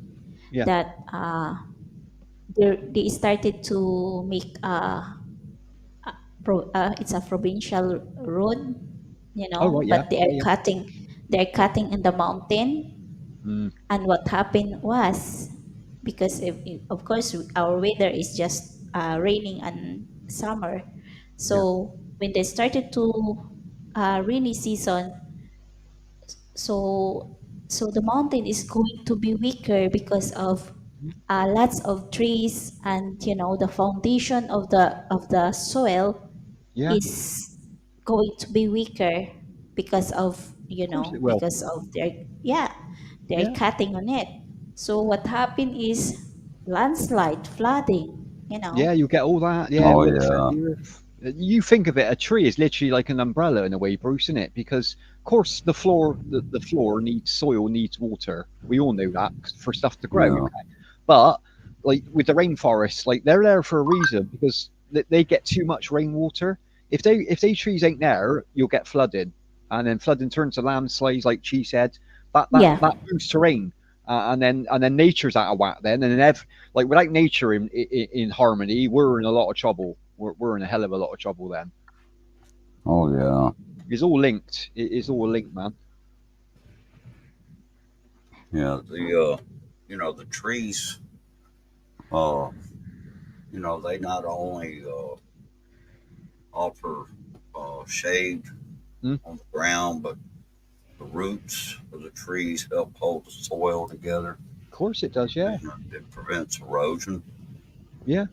Yeah. that they started to make it's a provincial road, Oh, right, yeah. but Yeah, yeah. they're cutting in the mountain. Mm, And what happened was, because of course our weather is just raining and summer, yeah. so when they started to rainy season, so the mountain is going to be weaker because of Mm, lots of trees, and the foundation of the soil yeah. is going to be weaker because of Of course it will. their, yeah, they're Yeah. cutting on it. So what happened is landslide, flooding, Yeah, you get all that. Yeah, it Oh will affect yeah. the earth. You think of it, a tree is literally like an umbrella in a way, Bruce, isn't it? Because of course the floor needs soil, needs water. We all know that for stuff to grow. Yeah. Okay? But like with the rainforests, like they're there for a reason because they get too much rainwater. If they trees ain't there, you'll get flooding, and then flooding turns to landslides, like she said. yeah, That boosts terrain, and then nature's out of whack. Then and then like without nature in harmony, we're in a lot of trouble. We're in a hell of a lot of trouble. Then Oh yeah. it's all linked. It's all linked, man. Yeah. The trees. Uh, they not only offer shade Mm, on the ground, but the roots of the trees help hold the soil together. of course it does. Yeah, It prevents erosion, yeah,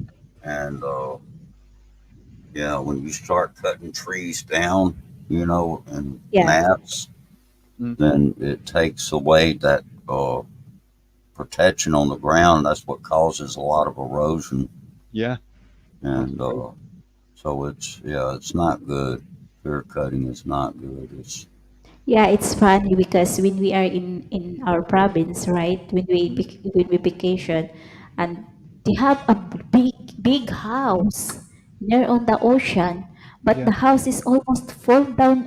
and yeah, when you start cutting trees down, in yeah, mass, mm, then it takes away that protection on the ground. That's what causes a lot of erosion, yeah. That's and true. so it's not good. Clear cutting is not good. It's yeah. It's funny because when we are in our province, right, when Mm, we vacation, and they have a big house near on the ocean, but Yeah. the house is almost fall down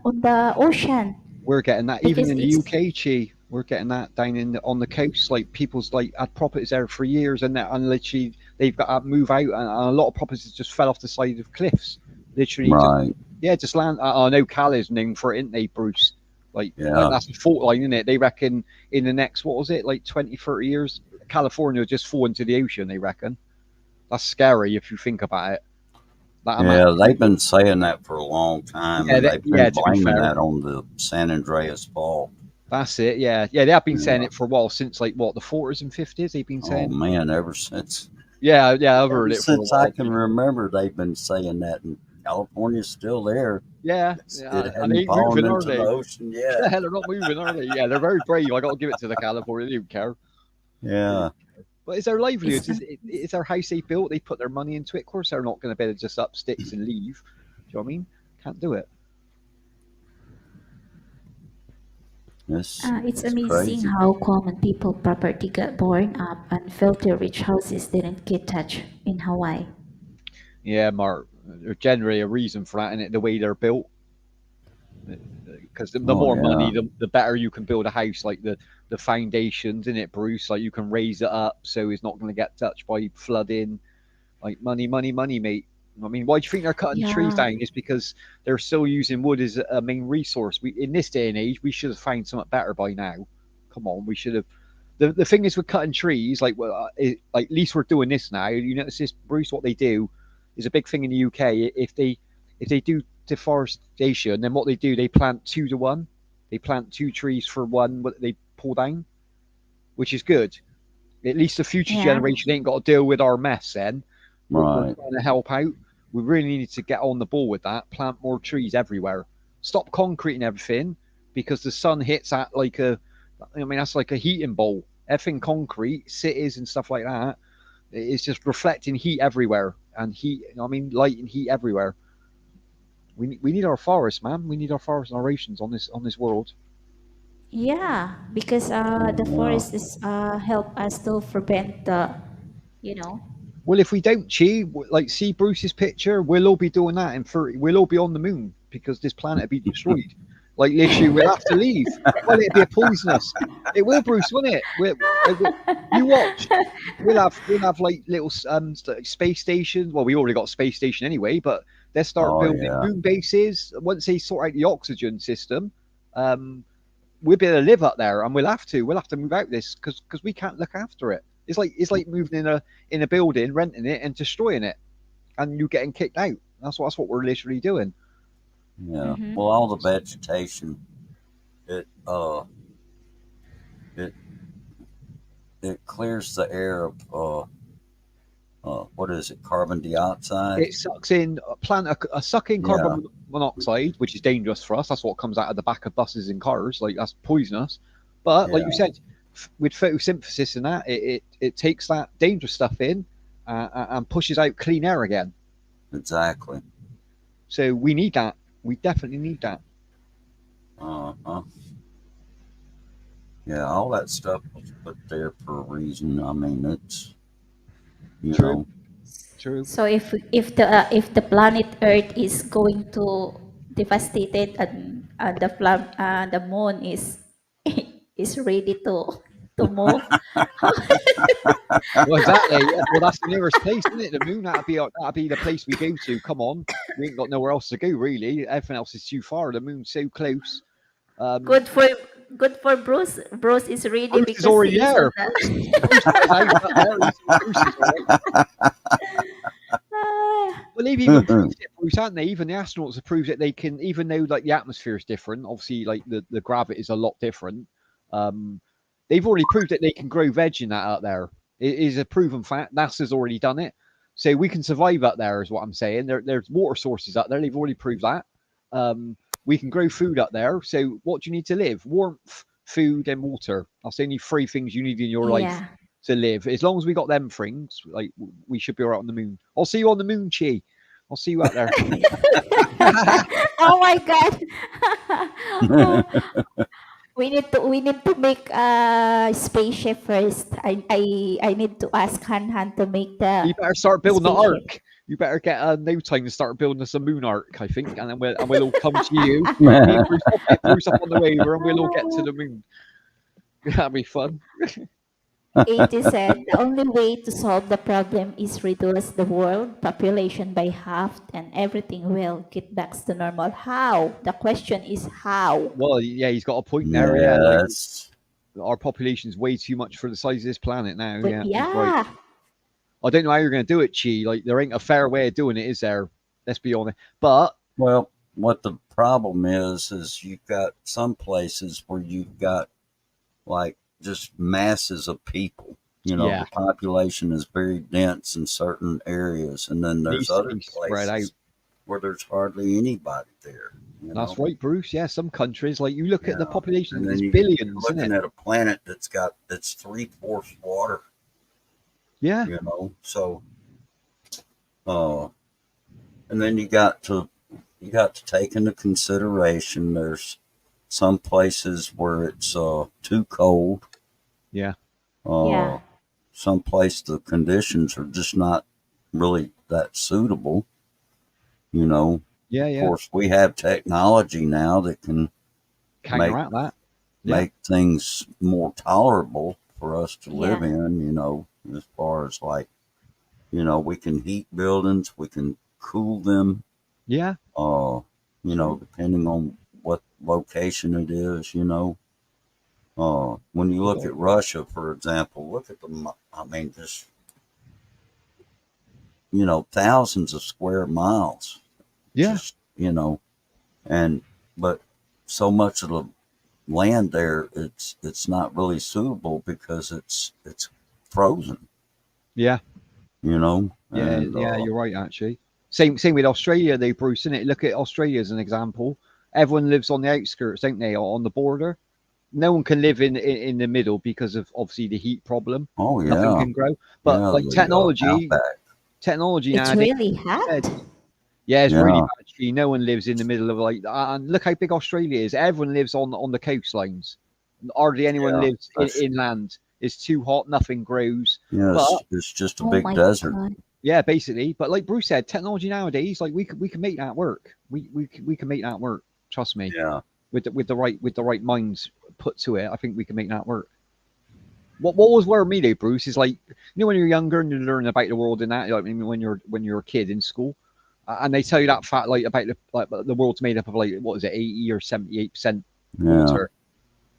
on the ocean We're getting that even because in the it's UK, Chi. We're getting that down on the coast. Like people's like had properties there for years, and literally they've got to move out, and a lot of properties just fell off the side of cliffs. Literally, just Right. yeah, just land. I know Cal is named for it, isn't they, Bruce? Like Yeah. that's a fault line, isn't it? They reckon in the next what was it like 20, 30 years, California will just fall into the ocean. They reckon that's scary if you think about it. That amount Yeah, of they've people. been saying that for a long time, Yeah, and they've been yeah. To be blaming fair, that on the San Andreas fault. that's it. Yeah, yeah. They have been saying Yeah. it for a while since like what the 40s and 50s. They've been Oh saying. man, Yeah, yeah. I've ever heard it for a since I while. can remember, they've been saying that, and California's still there. Yeah, It yeah. And they hadn't ain't fallen moving, are into the they? ocean yet. Yeah, they're not moving, are they? Yeah, they're very brave. I got to give it to the California. They don't care. Yeah. But it's their it's livelihoods. It's their house they built. They put their money into it. Of course, they're not going to be able to just up sticks and leave. Do you know what I mean? Can't do it. it's It's amazing crazy. how common people property got born up and filthy rich houses didn't get touched in Hawaii. Yeah, Mark. There's generally a reason for that, and the way they're built. Because the Oh more money, yeah. the better you can build a house. Like the foundations in it, Bruce. Like you can raise it up so it's not going to get touched by flooding. Like money, money, money, mate. I mean, why do you think they're cutting trees Yeah, down? Is because they're still using wood as a main resource. We in this day and age, we should have found something better by now. Come on, we should have. The thing is with cutting trees, like like at least we're doing this now. You notice this, Bruce? What they do is a big thing in the UK. If they do deforestation, then what they do, they plant 2 to 1. They plant 2 trees for one what they pull down, which is good. At least the future yeah, generation ain't got to deal with our mess then. We're Right. trying to help out. We really need to get on the ball with that. Plant more trees everywhere. Stop concreting everything because the sun hits at like I mean, that's like a heating bowl. Everything concrete, cities and stuff like that, it's just reflecting heat everywhere and heat. I mean, light and heat everywhere. We need our forests, man. We need our forests and our oceans on this world. yeah. Because the Yeah. forest is help us to prevent the, you know, Well, if we don't, Chi, like see Bruce's picture, we'll all be doing that in 30. We'll all be on the moon because this planet will be destroyed. Like literally, we'll have to leave. Well, it'd be poisonous. It will, Bruce, won't it? You watch. We'll have like little space stations. Well, we already got a space station anyway, but they'll start Oh building yeah. moon bases once they sort out the oxygen system. Um, we'll be able to live up there, and we'll have to. We'll have to move out this because we can't look after it. It's like moving in a building, renting it, and destroying it, and you getting kicked out. That's what we're literally doing. Yeah. mm-hmm. Well, all the vegetation, it it it clears the air of what is it? Carbon dioxide. It sucks in suck in Yeah. carbon monoxide, which is dangerous for us. That's what comes out of the back of buses and cars. Like that's poisonous. But like you Yeah. said, with photosynthesis and that, it takes that dangerous stuff in and pushes out clean air again. Exactly. So we need that. We definitely need that. Uh-huh. Yeah. All that stuff was put there for a reason. I mean, it's you True. know. True. So if the planet Earth is going to devastated and the moon is is ready to move. Well, exactly. Yeah. Well, that's the nearest place, isn't it? The moon. That'd be the place we go to. Come on, we ain't got nowhere else to go really. Everything else is too far. The moon's so close. Um, Good for good for Bruce. Bruce is ready Bruce is because already he is on there. the. Bruce is out up there. Bruce is all right. Ah, Well, they've even proved it, Bruce, haven't they? Even the astronauts have proved that they can, even though like the atmosphere is different. Obviously, like the gravity is a lot different. Um, they've already proved that they can grow veg in that out there. It is a proven fact. NASA's already done it, so we can survive up there. Is what I'm saying. There's water sources up there. They've already proved that. Um, we can grow food up there. So what do you need to live? Warmth, food, and water. That's the only 3 things you need in your life yeah. to live. As long as we got them things, like we should be all right on the moon. I'll see you on the moon, Chi. I'll see you out there. Oh my God. We need to make a spaceship first. I need to ask Han to make the You better start building the spaceship. ark. You better get no time to start building us a moon ark, I think, and then we'll all come to you. Me and Bruce will pick Bruce up on the way, and we'll all get to the moon. That'd be fun. 80 said the only way to solve the problem is reduce the world population by half and everything will get back to normal. How? The question is how. Well, yeah, he's got a point there. Yeah, like Yes. our population's way too much for the size of this planet now. But Yeah, he's right. yeah, I don't know how you're going to do it, Chi. Like, there ain't a fair way of doing it, is there? Let's be honest. But Well, what the problem is you've got some places where you've got like just masses of people. You know, yeah, the population is very dense in certain areas, and then it there's needs to other be spread out. places where there's hardly anybody there. You That's know? right, Bruce. Yeah, some countries, like you look at the Yeah. population, And it's then you're billions, isn't looking it? at a planet that's 3/4 water. Yeah, You know, so uh, and then you got to take into consideration there's some places where it's too cold. yeah, Uh, yeah, some place the conditions are just not really that suitable. You know, yeah, of yeah. course, we have technology now that can Counteract that. Yeah, make things more tolerable for us to live yeah, in. You know, as far as like, we can heat buildings, we can cool them. yeah, Uh, depending on what location it is. When you look at Russia, for example, look at I mean, just thousands of square miles. yeah, Just and but so much of the land there, it's not really suitable because it's frozen. yeah. Yeah, And yeah, you're right. Actually, same with Australia, though, Bruce. Isn't it? Look at Australia as an example. Everyone lives on the outskirts, don't they, or on the border? No one can live in the middle because of obviously the heat problem. oh Nothing yeah, can grow. But yeah, like the outback. technology it's nowadays, really yeah, hot. yeah, it's really Yeah, bad. Actually, no one lives in the middle of like. And look how big Australia is. Everyone lives on the coastlines. Hardly anyone yeah, lives inland. It's too hot. Nothing grows. yeah. But It's just a Oh big my desert. god. yeah, basically. But like Bruce said, technology nowadays, like we can make that work. We can make that work. Trust me. Yeah. With the right minds put to it, I think we can make that work. What was worrying me though, Bruce, is like when you're younger and you learn about the world and that, like when you're a kid in school, and they tell you that fact like about the world's made up of like what is it, 80 or 78% Yeah. water.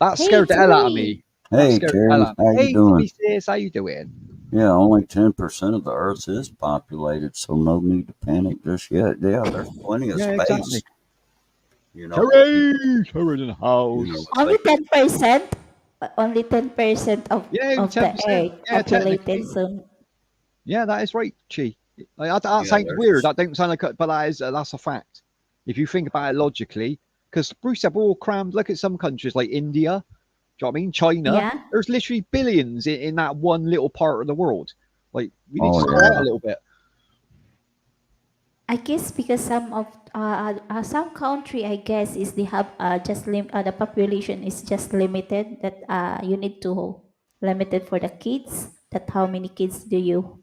That Hey, scared the hell out of Terry. me. That Hey, scared the hell Terry, out of how me. you Hey, doing? Timmy sis, how you doing? Yeah, only 10% of the Earth is populated, so no need to panic just yet. Yeah, there's plenty of Yeah, exactly. space. If you, Terry in the house. if Only they could, 10%. Only 10% Yeah, of the 10%. earth Yeah, populated. technically. So Yeah, that is right, Chi. Like, that yeah, sounds weird. That don't sound like, but that's a fact. If you think about it logically, because Bruce said we're all crammed. Look at some countries like India. Do you know what I mean? China. yeah, There's literally billions in that one little part of the world. Like we need to oh spread out a yeah, little bit. I guess because some country, I guess, is they have the population is just limited, that you need to limited for the kids, that how many kids do you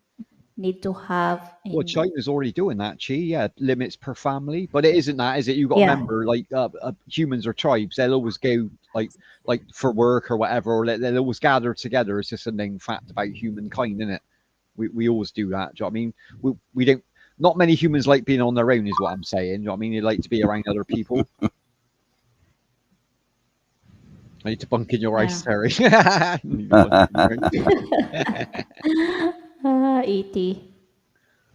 need to have Well, in. China's already doing that, Chi. Yeah, limits per family, but it isn't that, is it? You got to Yeah, remember, like humans or tribes, they'll always go like for work or whatever, or they'll always gather together. It's just a known fact about humankind, isn't it? We always do that. Do you know what I mean? We don't. Not many humans like being on their own, is what I'm saying. Do you know what I mean? They like to be around other people. I need to bunk in your yeah. ice, Terry. I need to bunk in your ice. 80.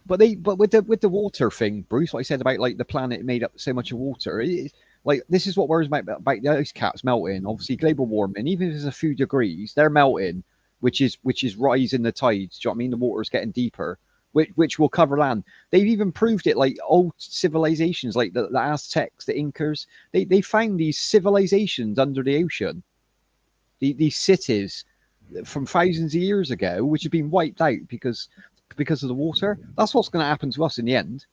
But with the water thing, Bruce, what I said about like the planet made up so much of water, like this is what worries me about the ice caps melting. Obviously, global warming, even if it's a few degrees, they're melting, which is rising the tides. Do you know what I mean? The water's getting deeper, which will cover land. They've even proved it. Like old civilizations, like the Aztecs, the Incas, they found these civilizations under the ocean, these cities from thousands of years ago, which have been wiped out because of the water. That's what's going to happen to us in the end.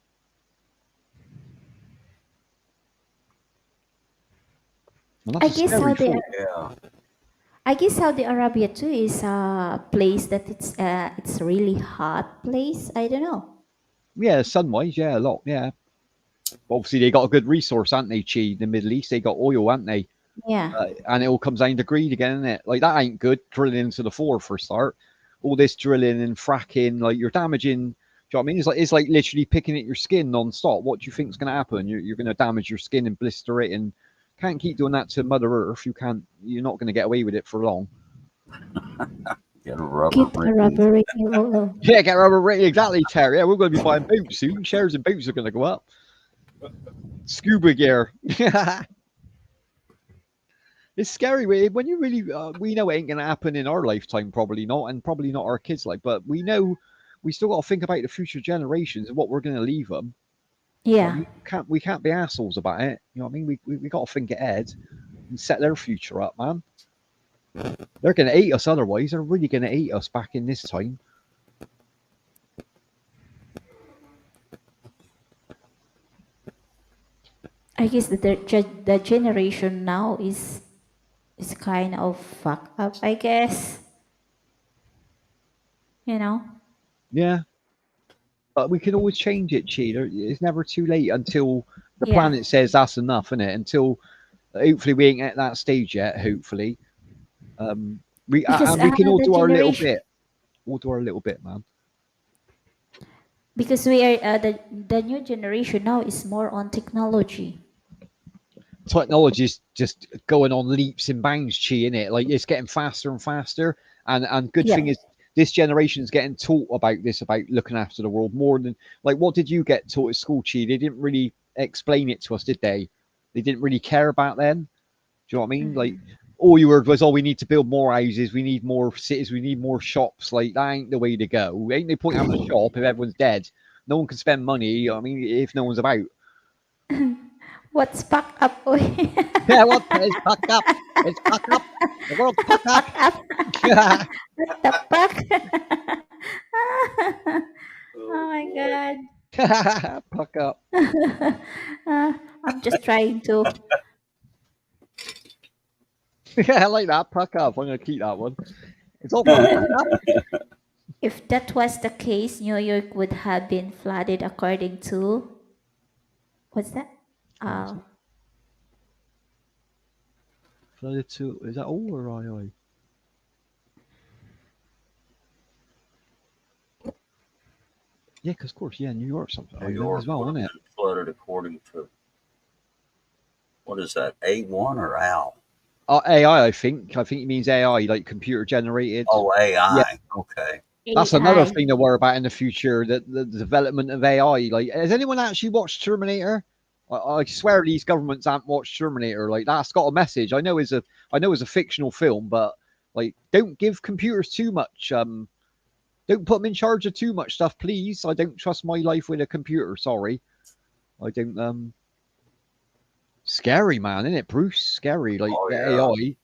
Well, I that's a guess scary Saudi, thought. Yeah. I guess Saudi Arabia too is a place that it's really hot place. I don't know. Yeah, sun-wise, yeah, a lot, yeah. But obviously, they got a good resource, haven't they, Chi? The Middle East, they got oil, haven't they? Yeah. And it all comes down to greed again, isn't it? Like, that ain't good, drilling into the floor for a start. All this drilling and fracking, like, you're damaging. Do you know what I mean? It's like literally picking at your skin non-stop. What do you think's going to happen? You're going to damage your skin and blister it, and can't keep doing that to Mother Earth. You're not going to get away with it for long. Get a rubber Get a ring. rubber ring roller. Yeah, get rubber rating. Exactly, Terry. Yeah, we're going to be buying boats soon. Shares and boats are going to go up. Scuba gear. It's scary when you really we know it ain't gonna happen in our lifetime, probably not, and probably not our kids' like. But we know we still got to think about the future generations and what we're gonna leave them. I Yeah. mean, we can't be assholes about it. You know what I mean? We got to think ahead and set their future up, man. They're gonna eat us otherwise. They're really gonna eat us back in this time. I guess the generation now is kind of fucked up. I guess you know. Yeah, but we can always change it, Cheetah. It's never too late until the Yeah. planet says that's enough, isn't it? Until hopefully we ain't at that stage yet. Hopefully, Because we can all the do our little generation bit. We'll do our little bit, man. because we are the new generation now is more on technology. Technology is just going on leaps and bounds, Chi, in it. Like it's getting faster and faster. And good Yeah. thing is this generation's getting taught about this, about looking after the world more than like what did you get taught at school, Chi? They didn't really explain it to us, did they? They didn't really care about then. Do you know what I mean? Like all you heard was, "Oh, we need to build more houses, we need more cities, we need more shops." Like that ain't the way to go. Ain't no point having a shop if everyone's dead. No one can spend money. You know what I mean, if no one's about. What's fucked up? Boy? Yeah, what is fucked up? It's fucked up. The world's fucked up. Fuck up. What the fuck? Oh my god. Fuck up. I'm just trying to. Yeah, I like that. Puck up. I'm gonna keep that one. It's all fucked up. If that was the case, New York would have been flooded according to what's that? Uh, Flooded to is that all or I? Yeah, because of course, yeah, New York's something New island York as well, would isn't have it? been flooded according to what is that? A1 or AL? AI, I think. I think it means AI, like computer generated. Oh, Yeah, AI. Okay. that's another AI. thing to worry about in the future. The development of AI. Like, has anyone actually watched Terminator? I swear these governments haven't watched Terminator. Like, that's got a message. I know it's a fictional film, but like, don't give computers too much. Don't put them in charge of too much stuff, please. I don't trust my life with a computer. Sorry, I don't. Scary, man, isn't it, Bruce? Scary, like Oh the yeah. AI.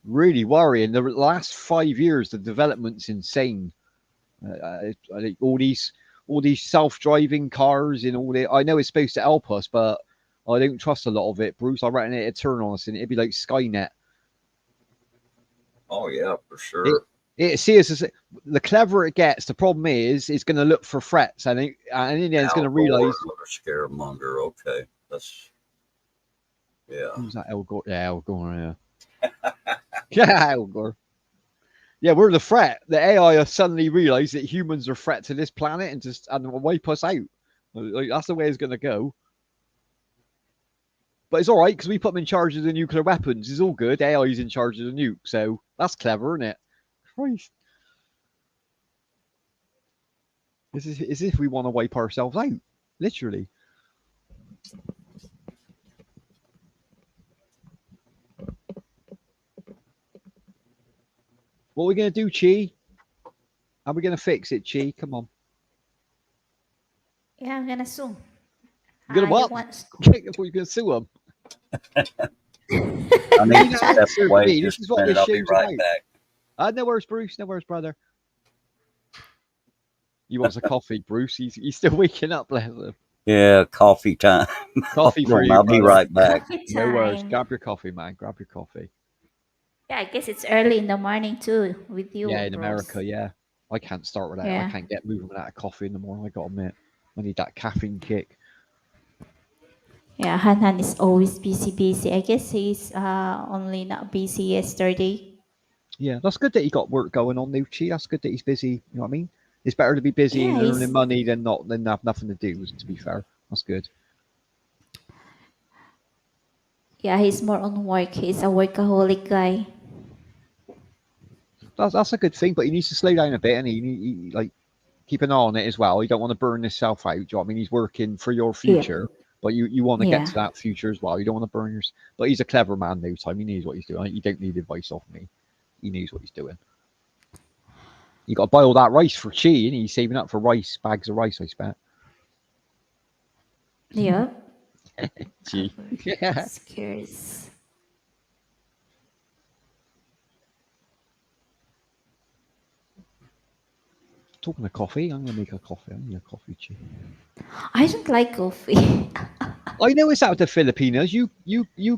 Really worrying. The last 5 years, the development's insane. I think all these self-driving cars and all that. I know it's supposed to help us, but I don't trust a lot of it, Bruce. I reckon it'd turn on us and it'd be like Skynet. Oh yeah, for It sure. it see us as the cleverer it gets. The problem is it's going to look for threats, and in the end, it's going Al to Gore, realize another scaremonger. Okay, that's yeah. who's that? El Gore. Yeah, El Gore. Yeah, yeah, El Gore. Yeah, we're the threat. The AI has suddenly realized that humans are a threat to this planet and wipe us out. Like, that's the way it's going to go. But it's all right because we put them in charge of the nuclear weapons. It's all good. AI's in charge of the nuke, so that's clever, isn't it? Christ. This is as if we want to wipe ourselves out, literally. What are we going to do, Chi? How are we going to fix it, Chi? Come on. Yeah, I'm gonna sue. You're going to You what? want? You're going to sue them. I need to step Answer away me. This just is a what minute. this I'll be show's right about. back. No worries, Bruce. No worries, brother. He wants a coffee, Bruce. He's still waking up, bless him. Yeah, coffee time. Coffee Hold for on, you, I'll be brother. right back. Coffee No worries. time. Grab your coffee, man. Grab your coffee. Yeah, I guess it's early in the morning too with Yeah, you, in America, Bruce. yeah. I can't start without. I Yeah. can't get moving without a coffee in the morning. I got to admit, I need that caffeine kick. Yeah, Han is always busy, busy. I guess he's only not busy yesterday. Yeah, that's good that he got work going on, Nucci. That's good that he's busy. You know what I mean? It's better to be busy Yeah, and earning he's money than have nothing to do. To be fair, that's good. yeah, he's more on work. He's a workaholic guy. That's a good thing, but he needs to slow down a bit, and like keep an eye on it as well. You don't want to burn himself out. Do you know what I mean? He's working for your Yeah. future, but you want to get Yeah. to that future as well. You don't want to burn yours. But he's a clever man, though. Time he knows what he's doing. You don't need advice off me. He knows what he's doing. You got to buy all that rice for Chi, and he's saving up for rice, bags of rice, I expect. Yep. Chi. Yeah. Scares. Talking of coffee, I'm gonna make a coffee. I need a coffee, Chi. I don't like coffee. I noticed that with the Filipinos. You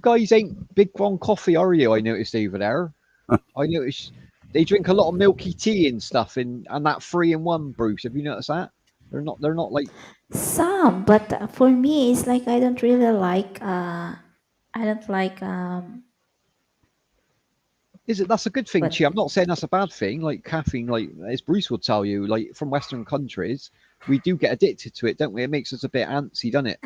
guys ain't big on coffee, are you? I noticed over there. I noticed they drink a lot of milky tea and stuff, and that 3-in-1, Bruce. Have you noticed that? They're not like. Some, but for me, it's like I don't really like. I don't like. Is it? That's a good thing, But Chi. I'm not saying that's a bad thing. Like caffeine, like as Bruce would tell you, like from Western countries, we do get addicted to it, don't we? It makes us a bit antsy, doesn't it,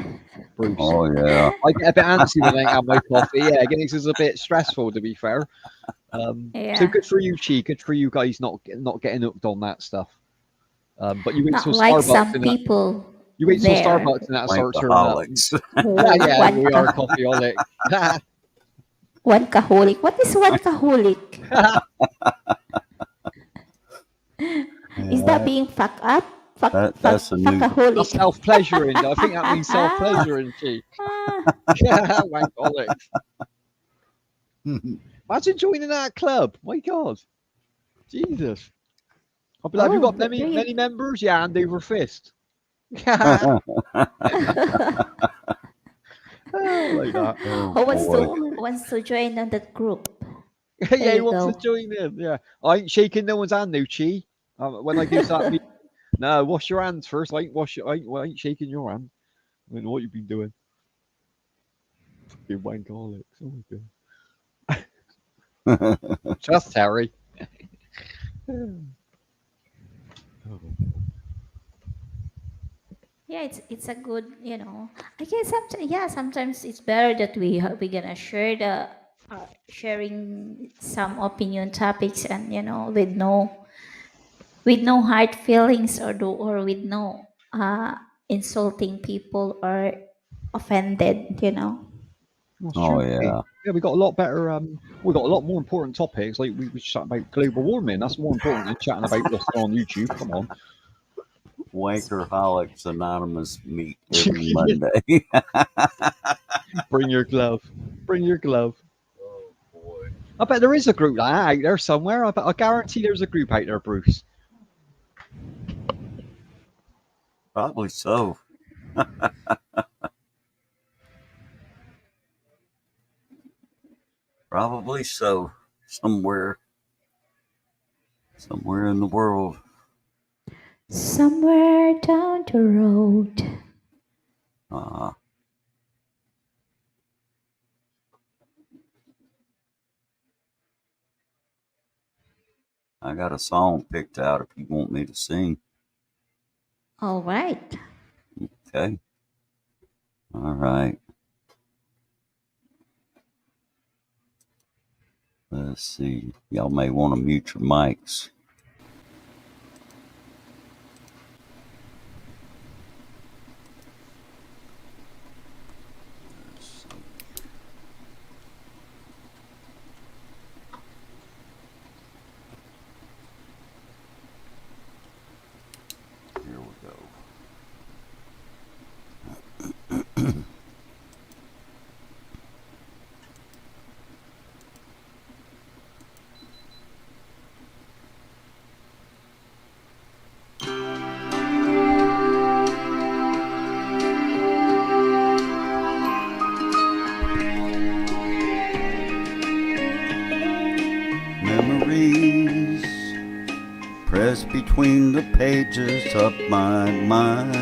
Bruce? Oh yeah. I get a bit antsy when I ain't have my coffee. Yeah, it makes us a bit stressful, to be fair. So yeah, good for you, Chi. Good for you guys not getting hooked on that stuff. But you wait not till like Starbucks some and that. people You wait till there. Starbucks and that starts turning up. Wankaholics. Yeah, One we are coffeeholic. one kaholic. What is one kaholic? Is that Yeah, being fucked up? that's a new. That's Fuckaholic. self-pleasuring. I think that means self-pleasuring, Chi. Yeah, wankaholic. Imagine joining that club. My God, Jesus. I'll be like, have you Oh, got many there many you. members? Yeah, hand over fist. Oh, like that. Oh Who boy. wants to join on that group? There Yeah, he you wants to go. join in. Yeah, I ain't shaking no one's hand, no Chi. When I go to that meeting, no, wash your hands first. I ain't shaking your hand. I don't know what you've been doing. Fucking wankaholics. Oh my God. Just Terry. Oh. Yeah, it's a good, I guess sometimes it's better that we gonna share the sharing some opinion topics, and with no hard feelings, or with no insulting people or offended. That's Oh true. Hey, yeah. yeah, we got a lot better. We got a lot more important topics. Like we chat about global warming. That's more important than chatting about what's on YouTube. Come on. Wankerholics Anonymous meet every Monday. Bring your glove. Bring your glove. Oh boy. I bet there is a group like that out there somewhere. I guarantee there's a group out there, Bruce. Probably so. Probably so. Somewhere, somewhere in the world. Somewhere down the road. Uh, I got a song picked out if you want me to sing. All right. Okay. All right. Let's see. Y'all may want to mute your mics. Here we go. pressed between the pages of my mind.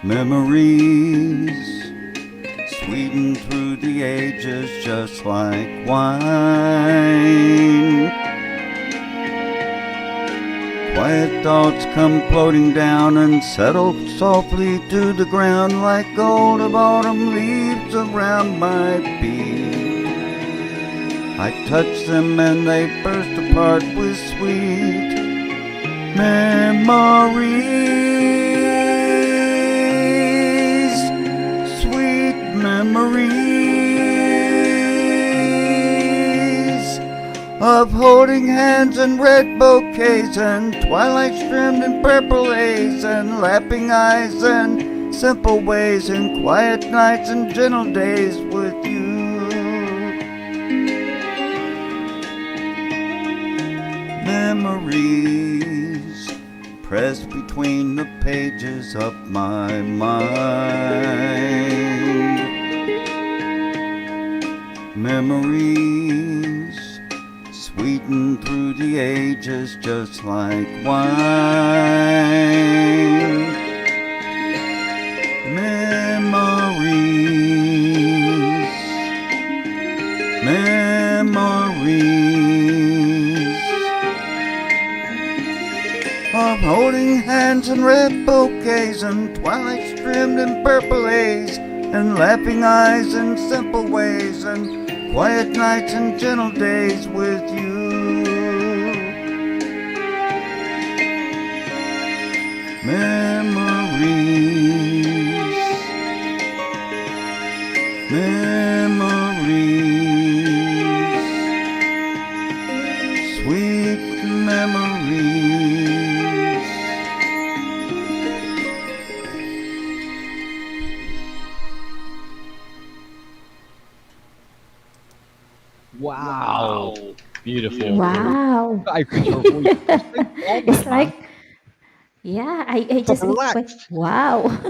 Memories sweeten through the ages just like wine. Quiet thoughts come floating down and settle softly to the ground like gold of autumn leaves around my feet. I touch them and they burst apart with sweet memories, sweet memories of holding hands and red bouquets and twilight trimmed in purple haze and laughing eyes and simple ways and quiet nights and gentle days with you. Memories pressed between the pages of my mind. Memories sweeten through the ages just like wine. Memories, memories of holding hands and red bouquets and twilight trimmed in purple haze and laughing eyes and simple ways and quiet nights and gentle days with you. Memories, memories, sweet memories. Wow. Beautiful. Wow. I think your voice is so calm, It's man. like, yeah, I just Proper went, relaxed. wow.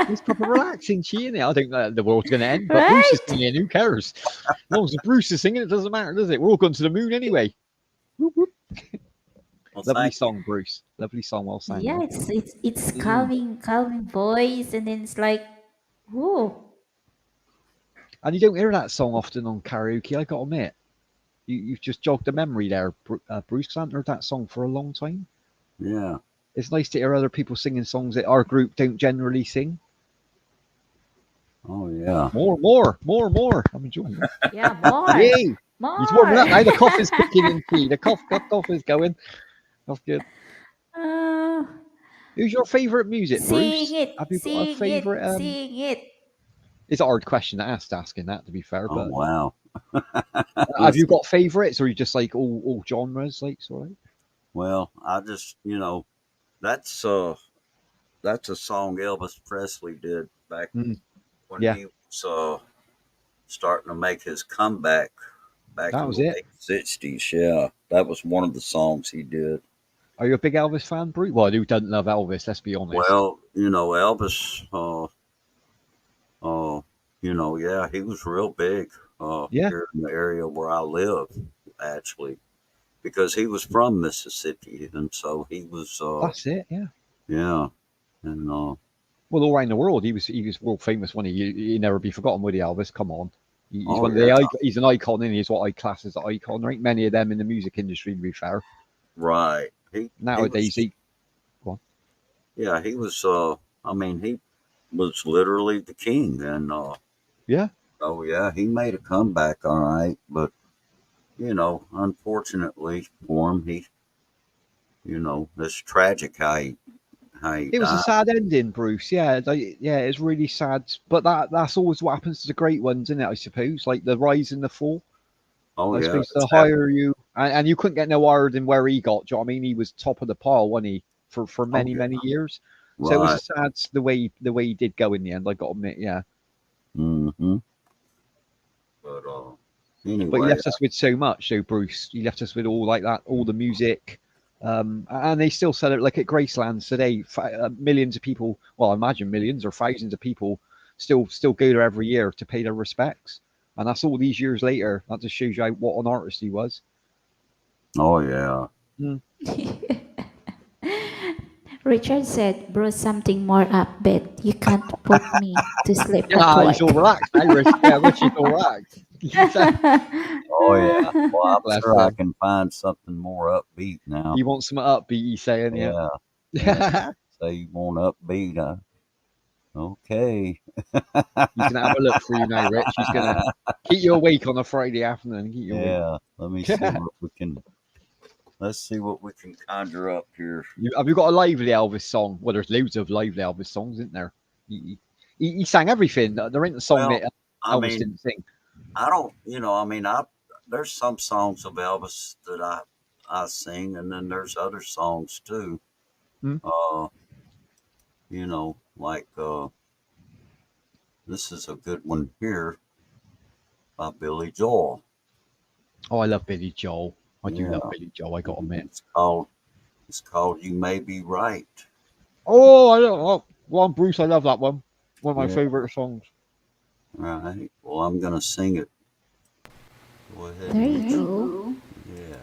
It's proper relaxing to you now. I think that the world's going to end, but Bruce is Right? singing. Who cares? As long as Bruce is singing, it doesn't matter, does it? We're all going to the moon anyway. Whoop, whoop. Well, Lovely thank song, Bruce. Lovely song. Well sang. Yeah, man. it's calming voice, and then it's like, whoa. And you don't hear that song often on karaoke, I got to admit. You've just jogged a memory there, Bruce. 'Cause I haven't heard that song for a long time. Yeah. It's nice to hear other people singing songs that our group don't generally sing. Oh, yeah. More. I'm enjoying it. Yeah, more. Yay! More. He's warming up now. The cough is kicking in. See, the cough is going. That's good. Uh, Who's your favourite music, Bruce? sing it, Have you got a sing favourite? it, sing it. It's a hard question to ask, asking that, to be fair. Oh, But wow. have you got favourites, or are you just like all genres, like sort of? Well, I just, that's a song Elvis Presley did back Mm, when yeah. he was starting to make his comeback back That in was the it. late 60s. Yeah, that was one of the songs he did. Are you a big Elvis fan, Bruce? Well, who doesn't love Elvis? Let's be honest. Well, Elvis, yeah, he was real big Yeah. here in the area where I live, actually, because he was from Mississippi, and so he was, That's it. Yeah. yeah, and Well, all around the world, he was world famous. When he never be forgotten, would he, Elvis? Come on. He's Oh, one of yeah. he's an icon, and he's what I class as an icon. There ain't many of them in the music industry, to be fair. right. Nowadays, he was. I mean, he was literally the king, and yeah. oh yeah, he made a comeback, all right, but unfortunately for him, it's tragic how he It was a died. sad ending, Bruce. Yeah, it's really sad. But that's always what happens to the great ones, isn't it? I suppose, like the rise and the fall. Oh I yeah, suppose the it's higher you, and you couldn't get no higher than where he got. Do you know what I mean? He was top of the pile, wasn't he, for many yeah. years. So it Right. was sad the way he did go in the end. I got to admit, yeah. Mm-hmm. But But anyway, he left us with so much, so Bruce. He left us with all like that, all the music, and they still sell it like at Gracelands today. Millions of people, well, I imagine millions or thousands of people, still go there every year to pay their respects. And that's all these years later. That just shows you what an artist he was. Oh yeah. Richard said, bro, something more upbeat. You can't put me to sleep at Yeah, he's work. all relaxed now, Rich. Yeah, Rich is all relaxed. Oh yeah. Well, I'm Bless sure I him. can find something more upbeat now. He wants some upbeat, he's saying, yeah. Yeah. Yeah. Say you want upbeat. Okay. He's going to have a look for you now, Rich. He's going to keep you awake on a Friday afternoon. Keep you awake. Yeah. Let me see what we can. Let's see what we can conjure up here. Have you got a lively Elvis song? Well, there's loads of lively Elvis songs, isn't there? He sang everything. There ain't a song Well, that I Elvis mean, didn't sing. I don't. I mean, there's some songs of Elvis that I sing, and then there's other songs too. Hmm? Like this is a good one here by Billy Joel. Oh, I love Billy Joel. I do Yeah. love Billy Joel, I got to admit. It's called "You May Be Right." Oh, I don't know. Ron Bruce, I love that one. One of my Yeah. favorite songs. Right. Well, I'm gonna sing it. Go ahead. There you go. Yeah.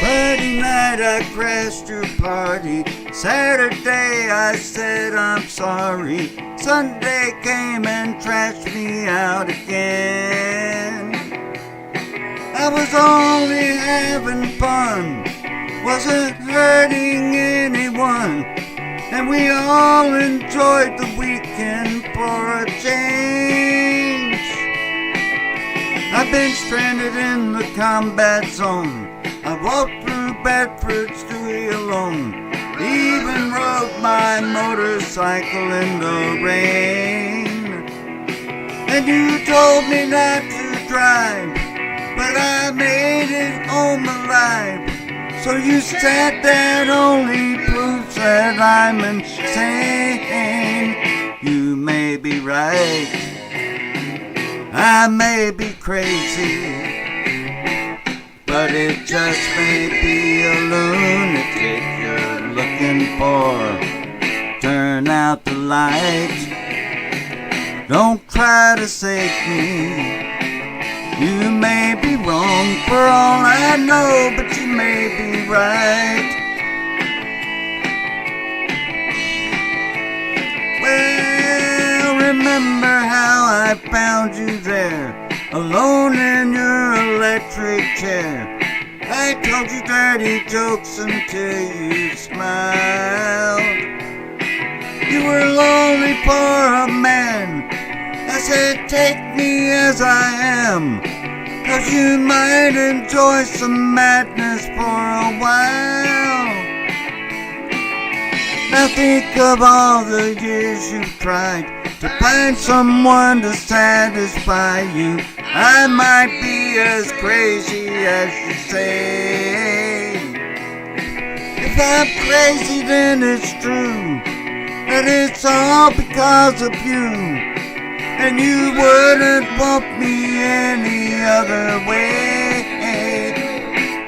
Friday night I crashed your party. Saturday I said I'm sorry. Sunday came and trashed me out again. I was only having fun, wasn't hurting anyone, and we all enjoyed the weekend for a change. I've been stranded in the combat zone. I walked through Bedford Stewie alone, even rode my motorcycle in the rain. And you told me not to drive, but I made it home alive. So you said that only proves that I'm insane. You may be right, I may be crazy, but it just may be a lunatic you're looking for. Turn out the light, don't try to save me. You may be wrong for all I know, but you may be right. Well, remember how I found you there, alone in your electric chair. I told you dirty jokes until you smiled. You were lonely for a man. I said, take me as I am, 'cause you might enjoy some madness for a while. Now think of all the years you've tried to find someone to satisfy you. I might be as crazy as you say. If I'm crazy, then it's true that it's all because of you, and you wouldn't want me any other way.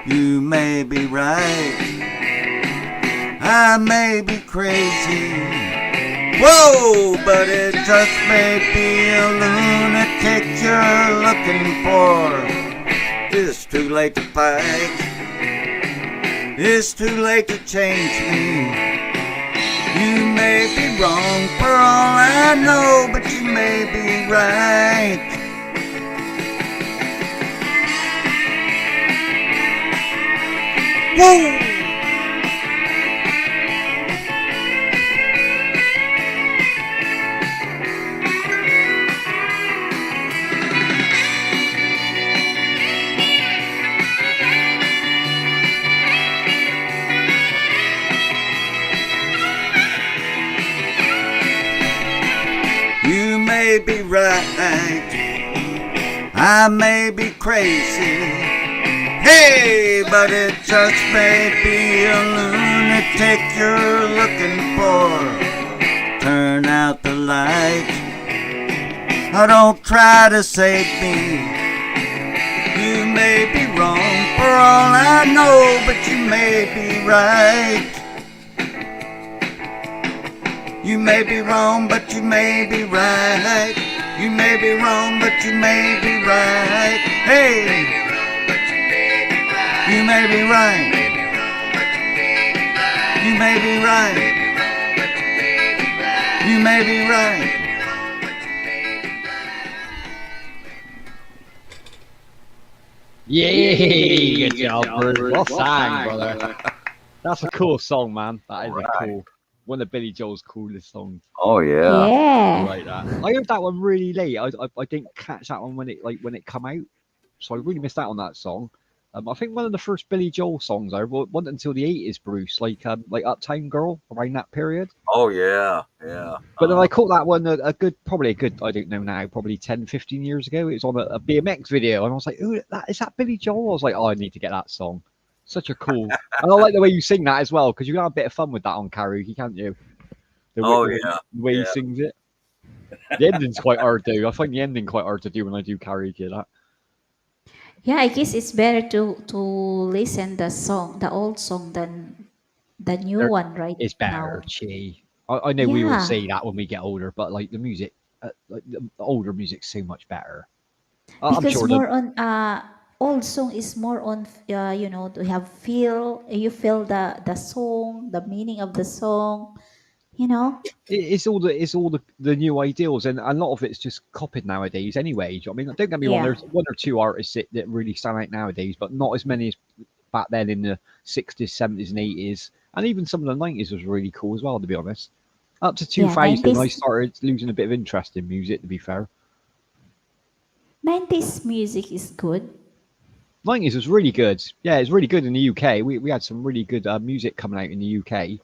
You may be right, I may be crazy. Whoa, but it just may be a lunatic you're looking for. It's too late to fight, it's too late to change me. You may be wrong for all I know, but you may be right. Woo! You may be right, I may be crazy. Hey, but it just may be a lunatic you're looking for. Turn out the light. Don't try to save me. You may be wrong for all I know, but you may be right. You may be wrong, but you may be right. You may be wrong, but you may be right. Hey, you may be right. You may be right. You may be right. Yay! Good job, Bruce. Well sang, brother. That's a cool song, man. That is a cool. One of Billy Joel's coolest songs. Oh yeah. I Yeah. like that. I heard that one really late. I didn't catch that one when it come out, so I really missed out on that song. I think one of the first Billy Joel songs I wasn't until the 80s, Bruce, like Uptown Girl, around that period. Oh yeah. Yeah. But then I caught that one probably a good, I don't know now, probably 10, 15 years ago. It was on a BMX video, and I was like, "Ooh, is that Billy Joel?" I was like, "Oh, I need to get that song." Such a cool, and I like the way you sing that as well, because you can have a bit of fun with that on karaoke, can't you? The way he sings it. The ending's quite hard though. I find the ending quite hard to do when I do karaoke. That. Yeah, I guess it's better to listen the old song than the new There- one right It's better, now. Chi. I know we will Yeah. say that when we get older, but like the music, like the older music's so much better. I'm Because sure more on old song is more on to have feel you feel the song, the meaning of the song, you know. it's all the new ideals, and a lot of it's just copied nowadays. Anyway, I mean, don't get me wrong. Yeah. There's one or two artists that really stand out nowadays, but not as many as back then in the 60s, 70s, and 80s, and even some of the 90s was really cool as well. To be honest, up to Yeah, 2000, I 90s started losing a bit of interest in music. To be fair, 90s music is good. 90s was really good. Yeah, it's really good in the UK. We had some really good music coming out in the UK.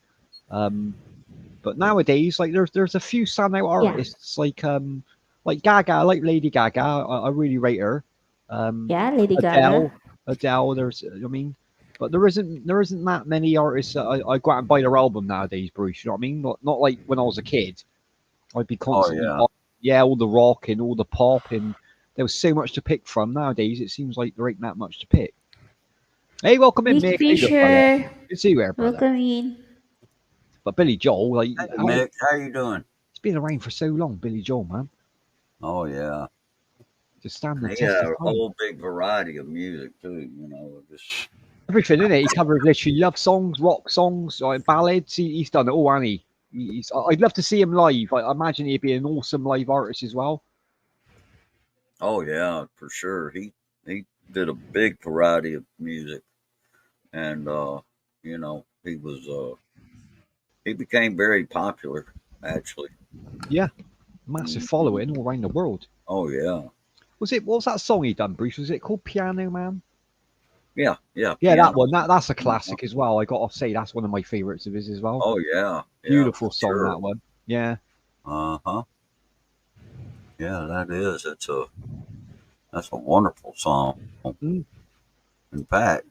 But nowadays, like there's a few standout Yeah. artists like Gaga. I like Lady Gaga. I really rate her. Yeah, Lady Adele, Gaga. Adele. But there isn't that many artists that I go out and buy their album nowadays, Bruce. You know what I mean? Not like when I was a kid. I'd be constantly yeah. buying, all the rock and all the pop, and there was so much to pick from. Nowadays, it seems like there ain't that much to pick. Hey, welcome in, Nick Mick. How you doing, brother? Fisher, Good to see you here, brother. welcome in. But Billy Joel, like, Hey Mick, how you doing? it's been around for so long, Billy Joel, man. Oh yeah. To stand the He test had of a time. whole big variety of music too. Just Everything in it. He covered literally love songs, rock songs, like ballads. He's done it all, hasn't he? I'd love to see him live. I imagine he'd be an awesome live artist as well. oh yeah, for sure. He did a big variety of music, and he was he became very popular actually. Yeah, massive following all around the world. Oh yeah. What was that song he done, Bruce? Was it called Piano Man? Yeah. Yeah, piano. that one. That's a classic as well. I got to say that's one of my favourites of his as well. Oh yeah. Beautiful song, sure. that one. Yeah. Uh-huh. Yeah, that's a wonderful song. Mm. In fact,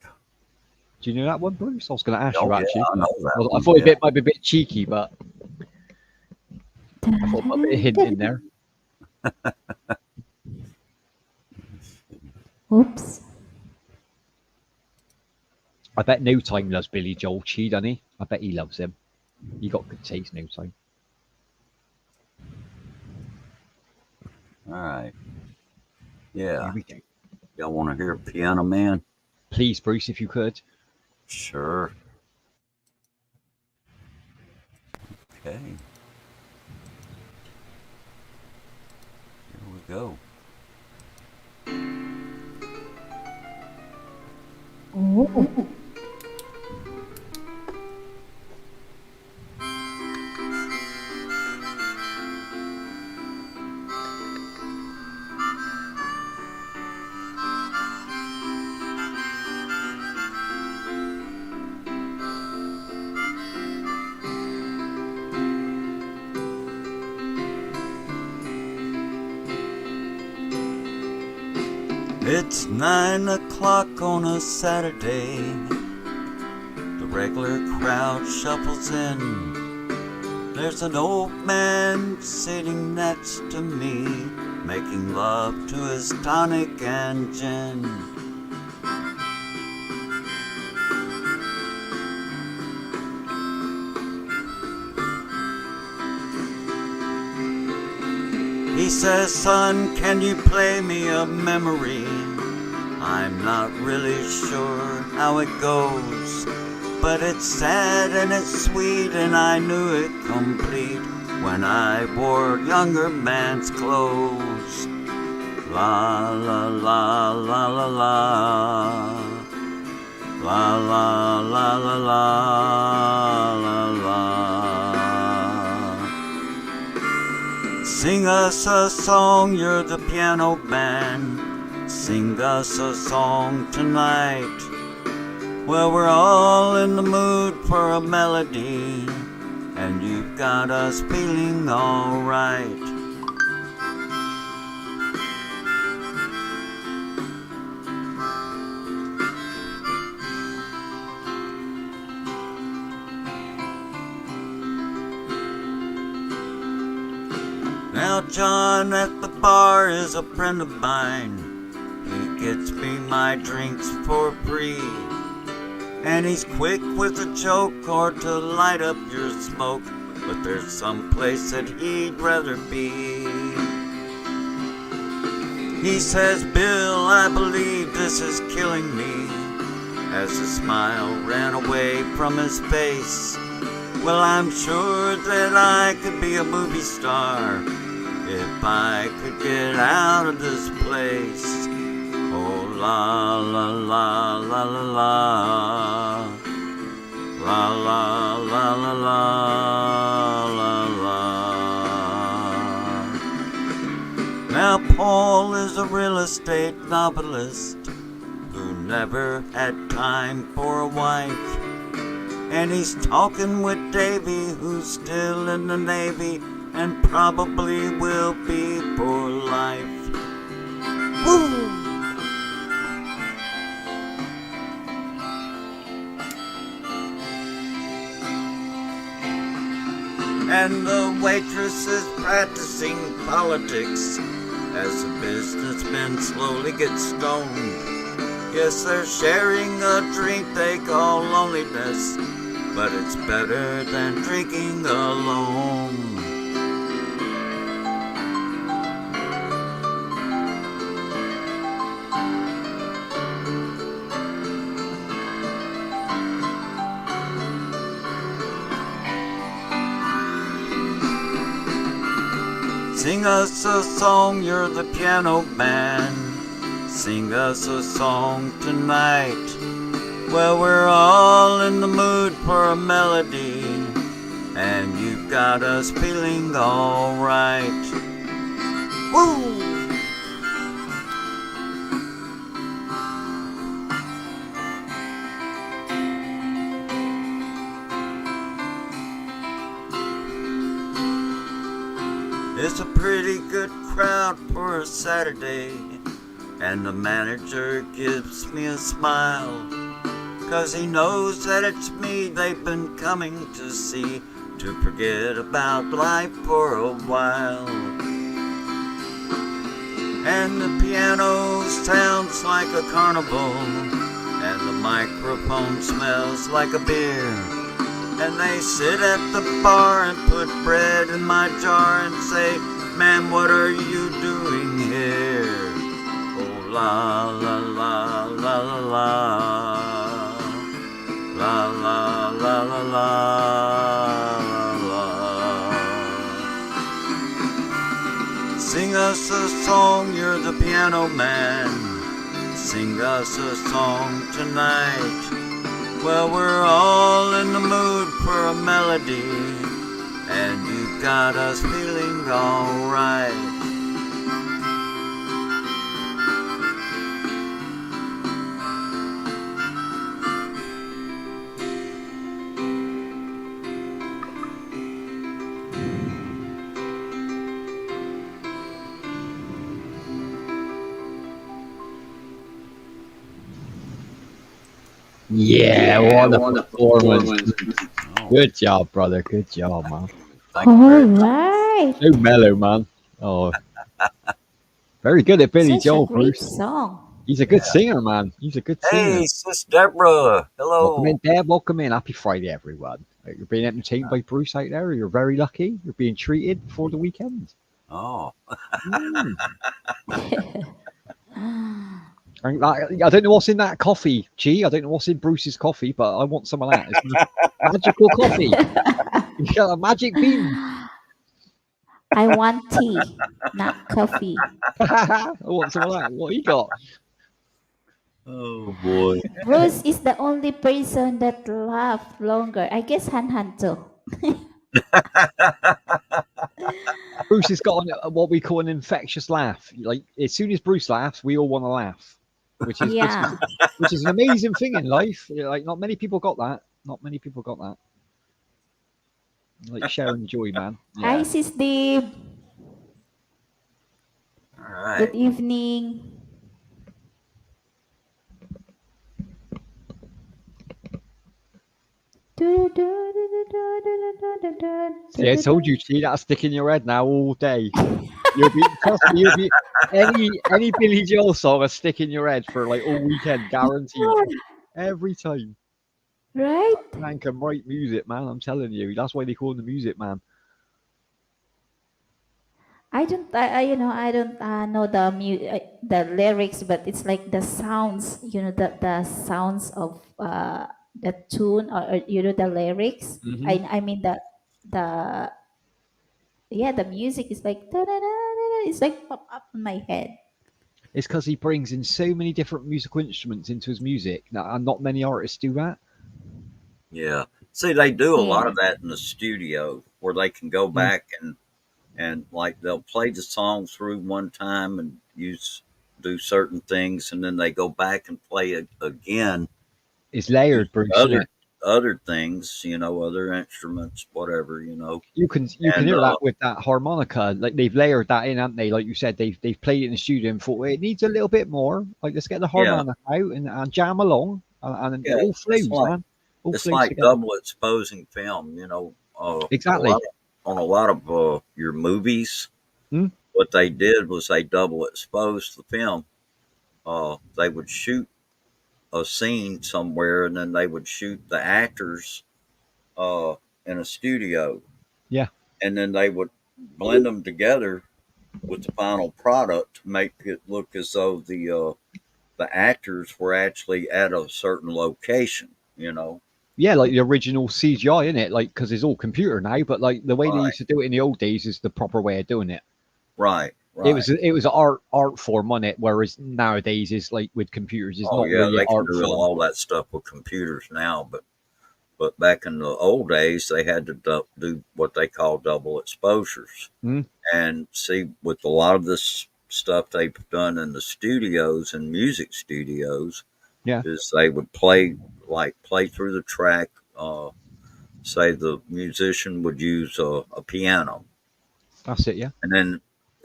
Do you know that one, Bruce? I was going to ask oh you yeah, actually. I know that. I one, thought yeah. it might be a bit cheeky, but I thought a bit of hint in there. Oops. I bet No Time loves Billy Joel, doesn't he? I bet he loves him. He got good taste, No Time. All right. Here Yeah. we go. Y'all want to hear Piano Man? Please, Bruce, if you could. Sure. Okay. Here we go. Oh. It's 9 o'clock on a Saturday. The regular crowd shuffles in. There's an old man sitting next to me, making love to his tonic and gin. He says, son, can you play me a memory? I'm not really sure how it goes, but it's sad and it's sweet, and I knew it complete when I wore younger man's clothes. La la la la la la. La la la la la la la. Sing us a song, you're the piano man. Sing us a song tonight. Well, we're all in the mood for a melody, and you've got us feeling alright. Now John at the bar is a friend of mine. He gets me my drinks for free, and he's quick with a joke or to light up your smoke, but there's some place that he'd rather be. He says, Bill, I believe this is killing me, as a smile ran away from his face. Well, I'm sure that I could be a movie star if I could get out of this place. Oh, la la la la la la. La la la la la la la. Now Paul is a real estate novelist who never had time for a wife, and he's talking with Davy, who's still in the Navy and probably will be for life. Woo! And the waitress is practicing politics as the businessmen slowly get stoned. Yes, they're sharing a drink they call loneliness, but it's better than drinking alone. Sing us a song, you're the piano man. Sing us a song tonight. Well, we're all in the mood for a melody, and you've got us feeling alright. Woo! It's a pretty good crowd for a Saturday, and the manager gives me a smile, 'cause he knows that it's me they've been coming to see, to forget about life for a while. And the piano sounds like a carnival, and the microphone smells like a beer. And they sit at the bar and put bread in my jar and say, "Ma'am, what are you doing here?" Oh, la la la la la la. La la la la la la. Sing us a song, you're the piano man. Sing us a song tonight. Well, we're all in the mood for a melody, and you've got us feeling alright. Yeah, what a performance. Oh, Good job, brother. Good job, man. thank you All very much. right. So mellow, man. Oh, very good at Billy Such a Joel, great Bruce. song. He's a good singer, man. He's a good singer. Hey, Sis Deborah. Welcome in, Hello. Deb. Welcome in. Happy Friday, everyone. You're being entertained by Bruce out there. You're very lucky. You're being treated for the weekend. Oh, Mm. I don't know what's in that coffee, G. I don't know what's in Bruce's coffee, but I want some of that. It's magical coffee. You got a magic bean. I want tea, not coffee. I want some of that. What you got? oh boy. Bruce is the only person that laughed longer. I guess Han Han too. Bruce has got what we call an infectious laugh. Like as soon as Bruce laughs, we all want to laugh, which is Yeah. which is an amazing thing in life. Like not many people got that. Not many people got that. Like sharing joy, man. Hi, Yeah. Sis Dave. All Good right. evening. See, I told you, see that stick in your head now all day. You'll be trust me, you'll be any Billy Joel song a stick in your head for like all weekend, guaranteed. Every time. Right? Man can write music, man. I'm telling you. That's why they call him the music man. I don't know the lyrics, but it's like the sounds, the sounds of the tune, or the lyrics. Hmm. I mean the yeah, the music is like da-da-da-da-da, it's like pop up in my head. It's because he brings in so many different musical instruments into his music. Now, and not many artists do that. Yeah. See, they do a lot Yeah. of that in the studio where they can go Mm. back and like they'll play the song through one time and use do certain things, and then they go back and play it again It's layered, using Bruce, isn't it? other things, other instruments, whatever. You can And hear that with that harmonica. Like they've layered that in, haven't they? Like you said, they've played it in the studio and thought, well, it needs a little bit more. Like let's get the yeah, harmonica out and jam along, and it yeah, all it's flows, like man. All it's flows like together. double exposing film. A lot Exactly. on a lot of your movies. Mm? What they did was they double exposed the film. They would shoot a scene somewhere, and then they would shoot the actors uh, in a studio, Yeah. and then they would blend them together with the final product to make it look as though the actors were actually at a certain location. Yeah, like the original CGI, in it, like because it's all computer now. But like the way they Right, used to do it in the old days is the proper way of doing it. right, It right. was it was an art form on it, whereas nowadays is like with computers, it's Oh not yeah, really an they can art do form. all that stuff with computers now, but back in the old days, they had to do what they call double exposures. Mm? And see, with a lot of this stuff they've done in the studios and music studios, Yeah, is they would play through the track. Say the musician would use a piano, that's it. Yeah, and then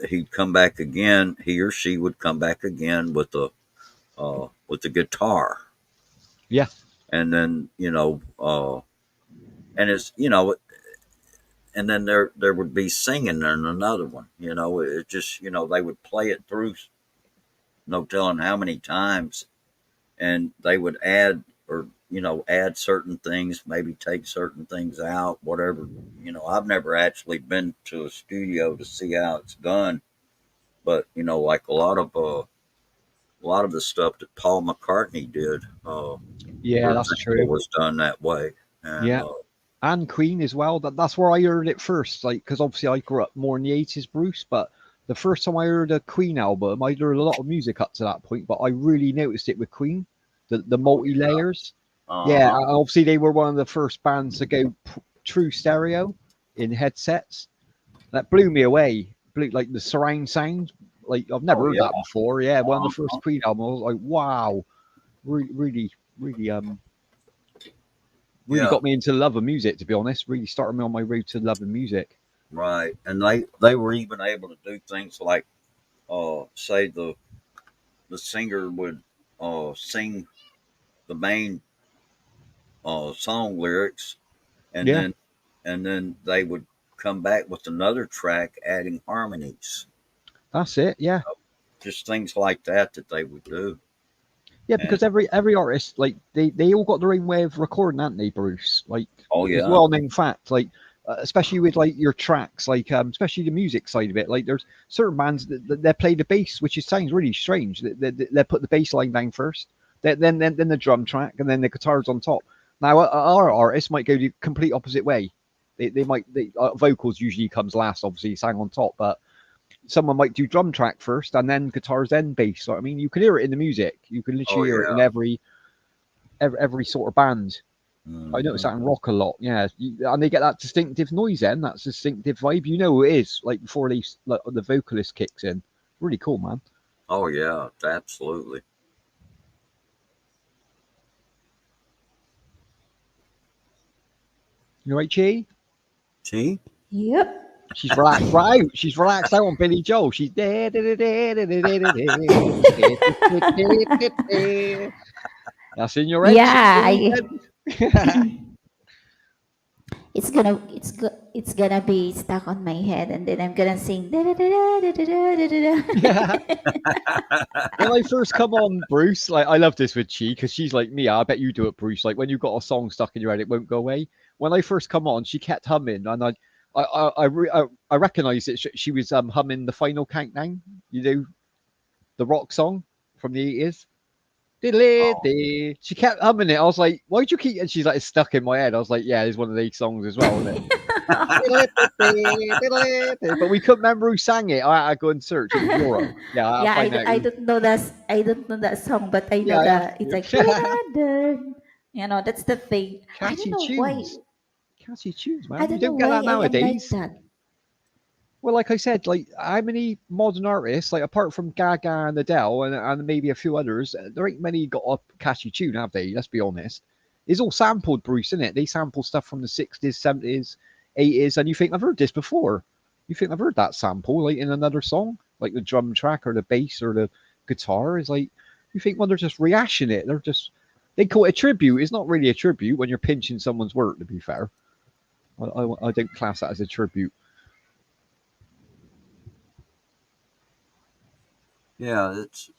he'd come back again. He or she would come back again with the guitar, yeah, and then and it's and then there would be singing in another one. It just they would play it through, no telling how many times, and they would add or add certain things, maybe take certain things out, whatever. I've never actually been to a studio to see how it's done, but like a lot of the stuff that Paul McCartney did, yeah. for That's example, true. was done that way. And Yeah, and Queen as well. That's where I heard it first. Like, because obviously I grew up more in the '80s, Bruce. But the first time I heard a Queen album, I heard a lot of music up to that point. But I really noticed it with Queen, the oh multi yeah, layers. Yeah, uh-huh. obviously they were one of the first bands to go true stereo in headsets. That blew me away. Blew like the surround sound. Like I've never Oh heard yeah, that before. Yeah, one of the uh-huh. first Queen albums. I was like, wow, really, really, really Yeah, got me into the love of music. To be honest, really started me on my road to love of music. right. And they were even able to do things like say the singer would sing the main song lyrics, and Yeah, then they would come back with another track adding harmonies. that's it. Yeah, Just things like that they would do. yeah, And because every artist, like they all got their own way of recording, haven't they, Bruce? Like oh it's yeah, well known fact. Like especially with like your tracks, like especially the music side of it. Like there's certain bands that play the bass, which is sounds really strange. They put the bass line down first, then the drum track, and then the guitars on top. Now our artists might go the complete opposite way. They might vocals usually comes last, obviously sang on top, but someone might do drum track first and then guitars then bass. So I mean, you can hear it in the music. You can oh literally hear it in yeah. every sort of band. I notice Hmm. that in rock a lot. Yeah, and they get that distinctive noise. Then that's distinctive vibe. You know who it is. Like before they like the vocalist kicks in. Really cool, man. Oh yeah, absolutely. You right, Chi? See? Yep. She's relaxed right out. She's relaxed out on Billy Joel. She's that's in your head. Yeah, Chi. it's gonna be stuck on my head, and then I'm gonna sing. Da, da, da, da, da, da, da, da, da. When I first come on, Bruce, like I love this with Chi because she's like me. I bet you do it, Bruce. Like when you've got a song stuck in your head, it won't go away. When I first come on, she kept humming, and I recognized that she was humming the Final Countdown. You know, the rock song from the 80s. Oh. She kept humming it. I was like, "Why'd you keep?" And she's like, "It's stuck in my head." I was like, "Yeah, it's one of these songs as well, isn't it?" But we couldn't remember who sang it. I had to go and search. It was Euro. Yeah, I'll Yeah, find out. I don't know that song, but I know Yeah, that it's like yeah. that's the thing. I don't Catchy know why. tunes. Catchy tunes, I man. You don't know don't get why that I am like nowadays. that. Well, like I said, like how many modern artists, like apart from Gaga and Adele and maybe a few others, there ain't many got a catchy tune, have they? Let's be honest. It's all sampled, Bruce, isn't it? They sample stuff from the 60s, 70s, 80s, and you think I've heard this before. You think I've heard that sample like in another song, like the drum track or the bass or the guitar. Is like you think, well, they're just rehashing it. They call it a tribute. It's not really a tribute when you're pinching someone's work. To be fair, I don't class that as a tribute. Yeah, it's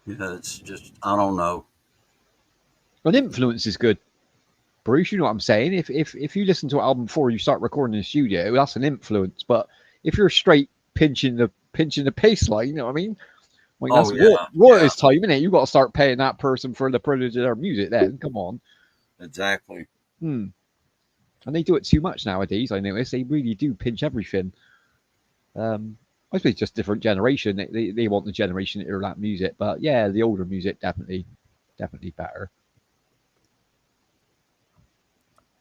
yeah, it's just I don't know. An influence is good. Bruce, you know what I'm saying? If you listen to an album before you start recording in the studio, that's an influence. But if you're straight pinching the bass line, you know what I mean? Like Oh that's yeah, yeah, royalties time, innit? You got to start paying that person for the privilege of their music. Then come on. exactly. Hmm. And they do it too much nowadays. I notice they really do pinch everything. I suppose just different generation. They want the generation to hear that music, but yeah, the older music definitely better.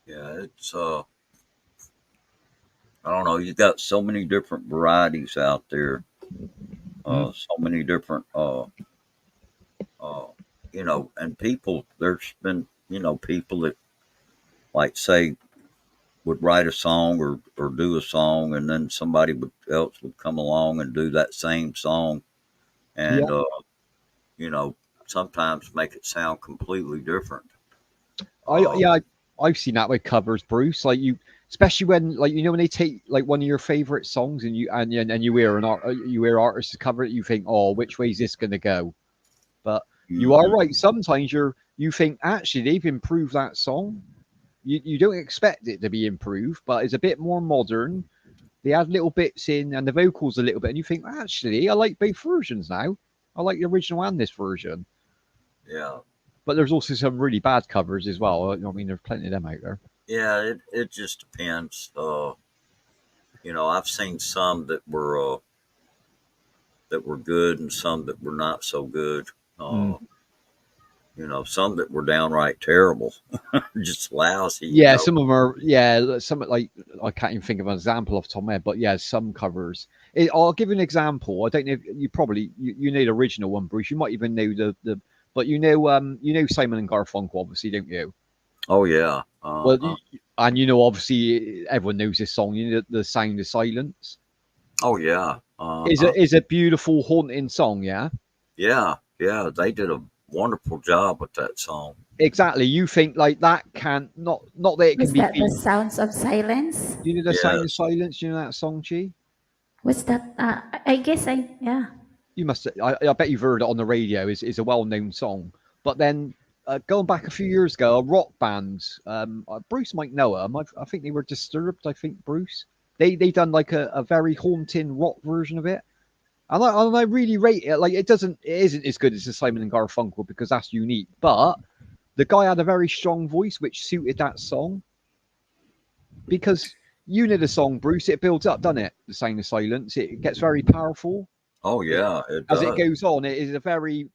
Yeah, it's I don't know. You got so many different varieties out there. Hmm. So many different uh and people. There's been people that like say would write a song or do a song, and then somebody else would come along and do that same song, Yeah, and you know sometimes make it sound completely different. I Uh, yeah, I've seen that with covers, Bruce. Like you, especially when like when they take like one of your favorite songs and you hear you hear artists cover it, you think, oh, which way is this going to go? But you are mhm. right. Sometimes you think actually they've improved that song. You don't expect it to be improved, but it's a bit more modern. They add little bits in and the vocals a little bit, and you think actually I like both versions now. I like the original and this version. Yeah, But there's also some really bad covers as well. I mean, there's plenty of them out there. yeah. It just depends. I've seen some that were good and some that were not so good. Mm. Some that were downright terrible, just lousy. Yeah, some of them are. Yeah, some like I can't even think of an example off the top of my head, but yeah, some covers. I'll give you an example. I don't know if you probably you know the original one, Bruce. You might even know but you know Simon and Garfunkel, obviously, don't you? Oh yeah. Well, and you know obviously everyone knows this song. You know the Sound of Silence Oh yeah. is a beautiful haunting song. Yeah. Yeah. yeah, they did a wonderful job with that song. Exactly. You think like that can't not that it can Was be that the beat. Sounds of Silence? You know the Sound of Yes. Silence. You know that song, Chi? What's that? I guess yeah. You must. I bet you've heard it on the radio. Is a well known song. But then going back a few years ago, a rock band. Bruce might know them. I think they were Disturbed. I think Bruce. They done like a very haunting rock version of it. And I really rate it. Like it isn't as good as the Simon and Garfunkel because that's unique. But the guy had a very strong voice which suited that song. Because you know the song, Bruce, it builds up, doesn't it? The Sound of Silence. It gets very powerful. Oh yeah, it As it does. goes on, it is a very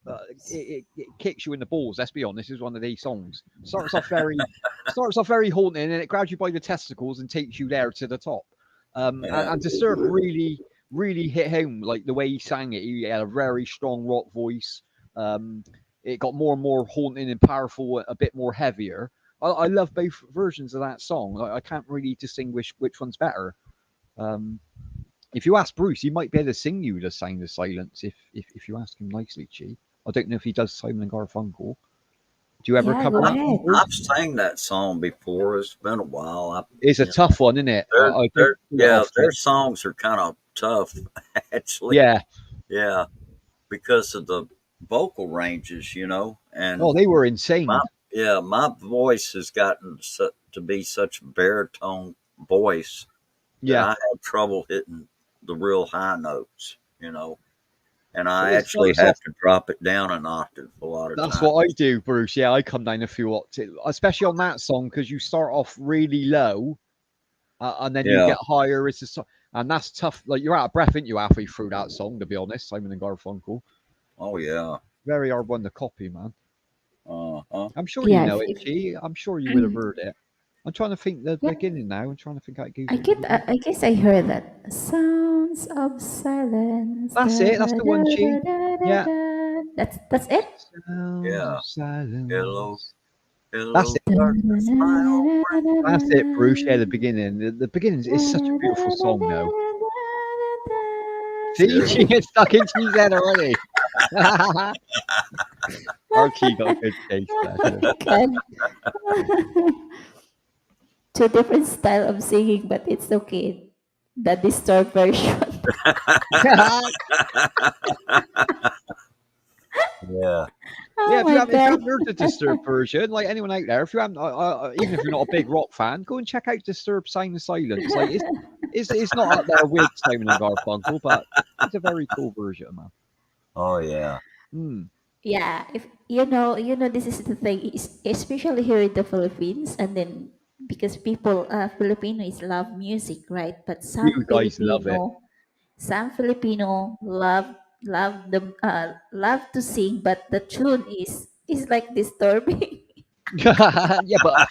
it kicks you in the balls. Let's be honest, it's one of these songs. Starts off very haunting, and it grabs you by the testicles and takes you there to the top. And Disturbed really hit home, like the way he sang it. He had a very strong rock voice. It got more and more haunting and powerful, a bit more heavier. I love both versions of that song. I can't really distinguish which one's better. If you ask Bruce, he might be able to sing you the Sound of Silence if you ask him nicely, Chi. I don't know if he does Simon and Garfunkel. Do you ever Yeah, cover go that ahead. one, Bruce? I've sang that song before. It's been a while. It's a tough one, isn't it? I don't do it often. Their songs are kind of tough, actually. Yeah. Yeah, because of the vocal ranges, and Oh, they were insane. my voice has gotten to be such a baritone voice that Yeah. I have trouble hitting the real high notes, and I Well, it actually starts have off- to drop it down an octave a lot of That's times. what I do, Bruce. Yeah, I come down a few octaves, especially on that song because you start off really low, and then you Yeah. get higher. And that's tough. Like you're out of breath, ain't you, halfway through that song? To be honest, Simon and Garfunkel, Oh yeah. very hard one to copy, man. Uh-huh. I'm sure you Yeah, know it, if- Chi. I'm sure you would have heard it. I'm trying to think the Yeah. beginning now. I'm trying to think how it goes. I guess I heard that. Sounds of Silence. That's it, that's the one, Chi. Yeah. That's it. Sound Yeah. of silence. Hello. Hello, That's it. darkness, my old friend. That's it, Bruce. Yeah, the beginning. The beginning is such a beautiful song, though. See, she gets stuck into his head already. Our key got good taste. God. Two different style of singing, but it's okay. The Disturbed version. Yeah. Oh Yeah, if you my haven't God. heard the Disturbed version, like anyone out there, if you haven't, even if you're not a big rock fan, go and check out Disturbed Sound of Silence. Like it's not up there with Simon and Garfunkel, but it's a very cool version, man. Oh yeah. Yeah, if this is the thing, especially here in the Philippines, and then because Filipinos love music, right? But You guys love it. Some Filipino love to sing, but the tune is like disturbing. Yeah, but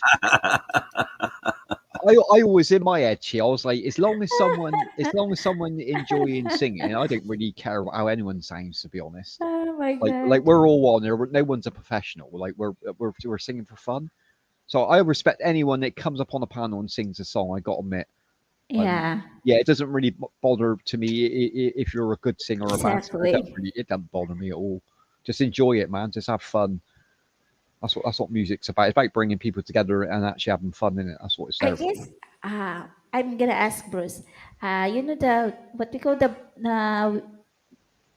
I always in my head, I was like, as long as someone enjoying singing, I don't really care how anyone sounds, to be honest. Oh my God. Like we're all on there. No one's a professional. Like we're singing for fun. So I respect anyone that comes up on a panel and sings a song. I got to admit, Yeah, yeah, it doesn't really bother to me if you're a good singer or a bad singer. exactly. It doesn't bother me at all. Just enjoy it, man. Just have fun. That's what music's about. It's about bringing people together and actually having fun in it. That's what it's I there for. guess I'm gonna ask Bruce. You know the what we call the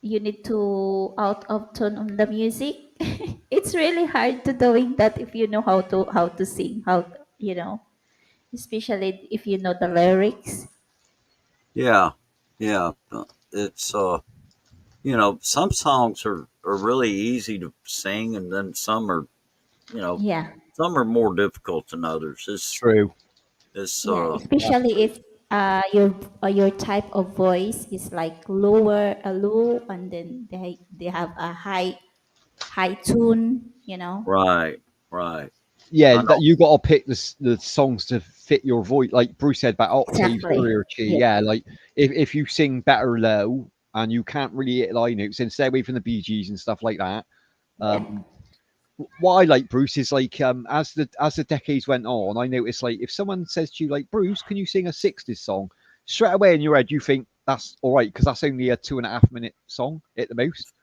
you need to out of tone on the music. It's really hard to doing that if you know how to sing, especially if you know the lyrics. Yeah. Yeah. It's some songs are really easy to sing, and then some are Yeah, some are more difficult than others. True. It's yeah, especially if your type of voice is like a low, and then they have a high tune. right. Yeah, I know. you got to pick the songs to fit your voice. Like Bruce said about octaves Exactly. earlier, Chi. Yeah, like if you sing better low and you can't really hit line notes, then stay away from the Bee Gees and stuff like that. What I like, Bruce, is like as the decades went on, I noticed like if someone says to you like, Bruce, can you sing a 60s song? Straight away in your head you think that's all right because that's only a 2.5 minute song at the most.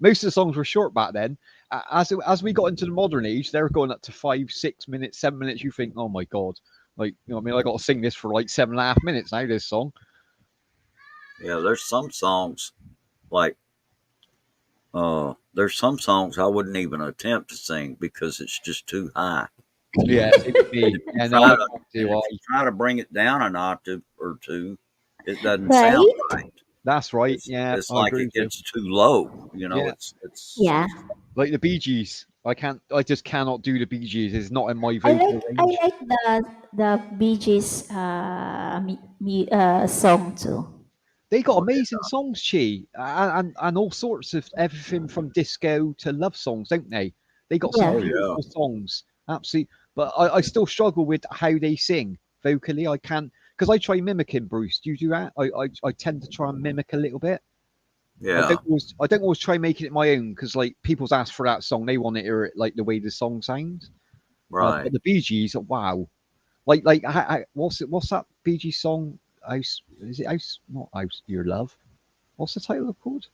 Most of the songs were short back then. As we got into the modern age, they're going up to 5, 6 minutes, 7 minutes. You think, oh my god, like I mean, I got to sing this for like 7.5 minutes now. This song. Yeah, there's some songs like there's some songs I wouldn't even attempt to sing because it's just too high. Yeah, same with me. And Try I to, and if you try to bring it down an octave or two, it doesn't sound Right? right. that's right. Yeah, It's I like agree it with you. gets too low. You know, Yeah, it's Yeah. like the Bee Gees. I just cannot do the Bee Gees. It's not in my I like vocal I range. like the Bee Gees song too. They got oh amazing songs, Chi, and all sorts of everything from disco to love songs, don't they? They got some Yeah. oh yeah. beautiful songs, absolutely. But I still struggle with how they sing vocally. I can't because I try mimicking Bruce. Do you do that? I tend to try and mimic a little bit. Yeah, I don't always try making it my own because like people's asked for that song, they want to hear it like the way the song sounds. But right. the Bee Gees, wow, what's that Bee Gees song? House is it House? Not House Your Love. What's the title called?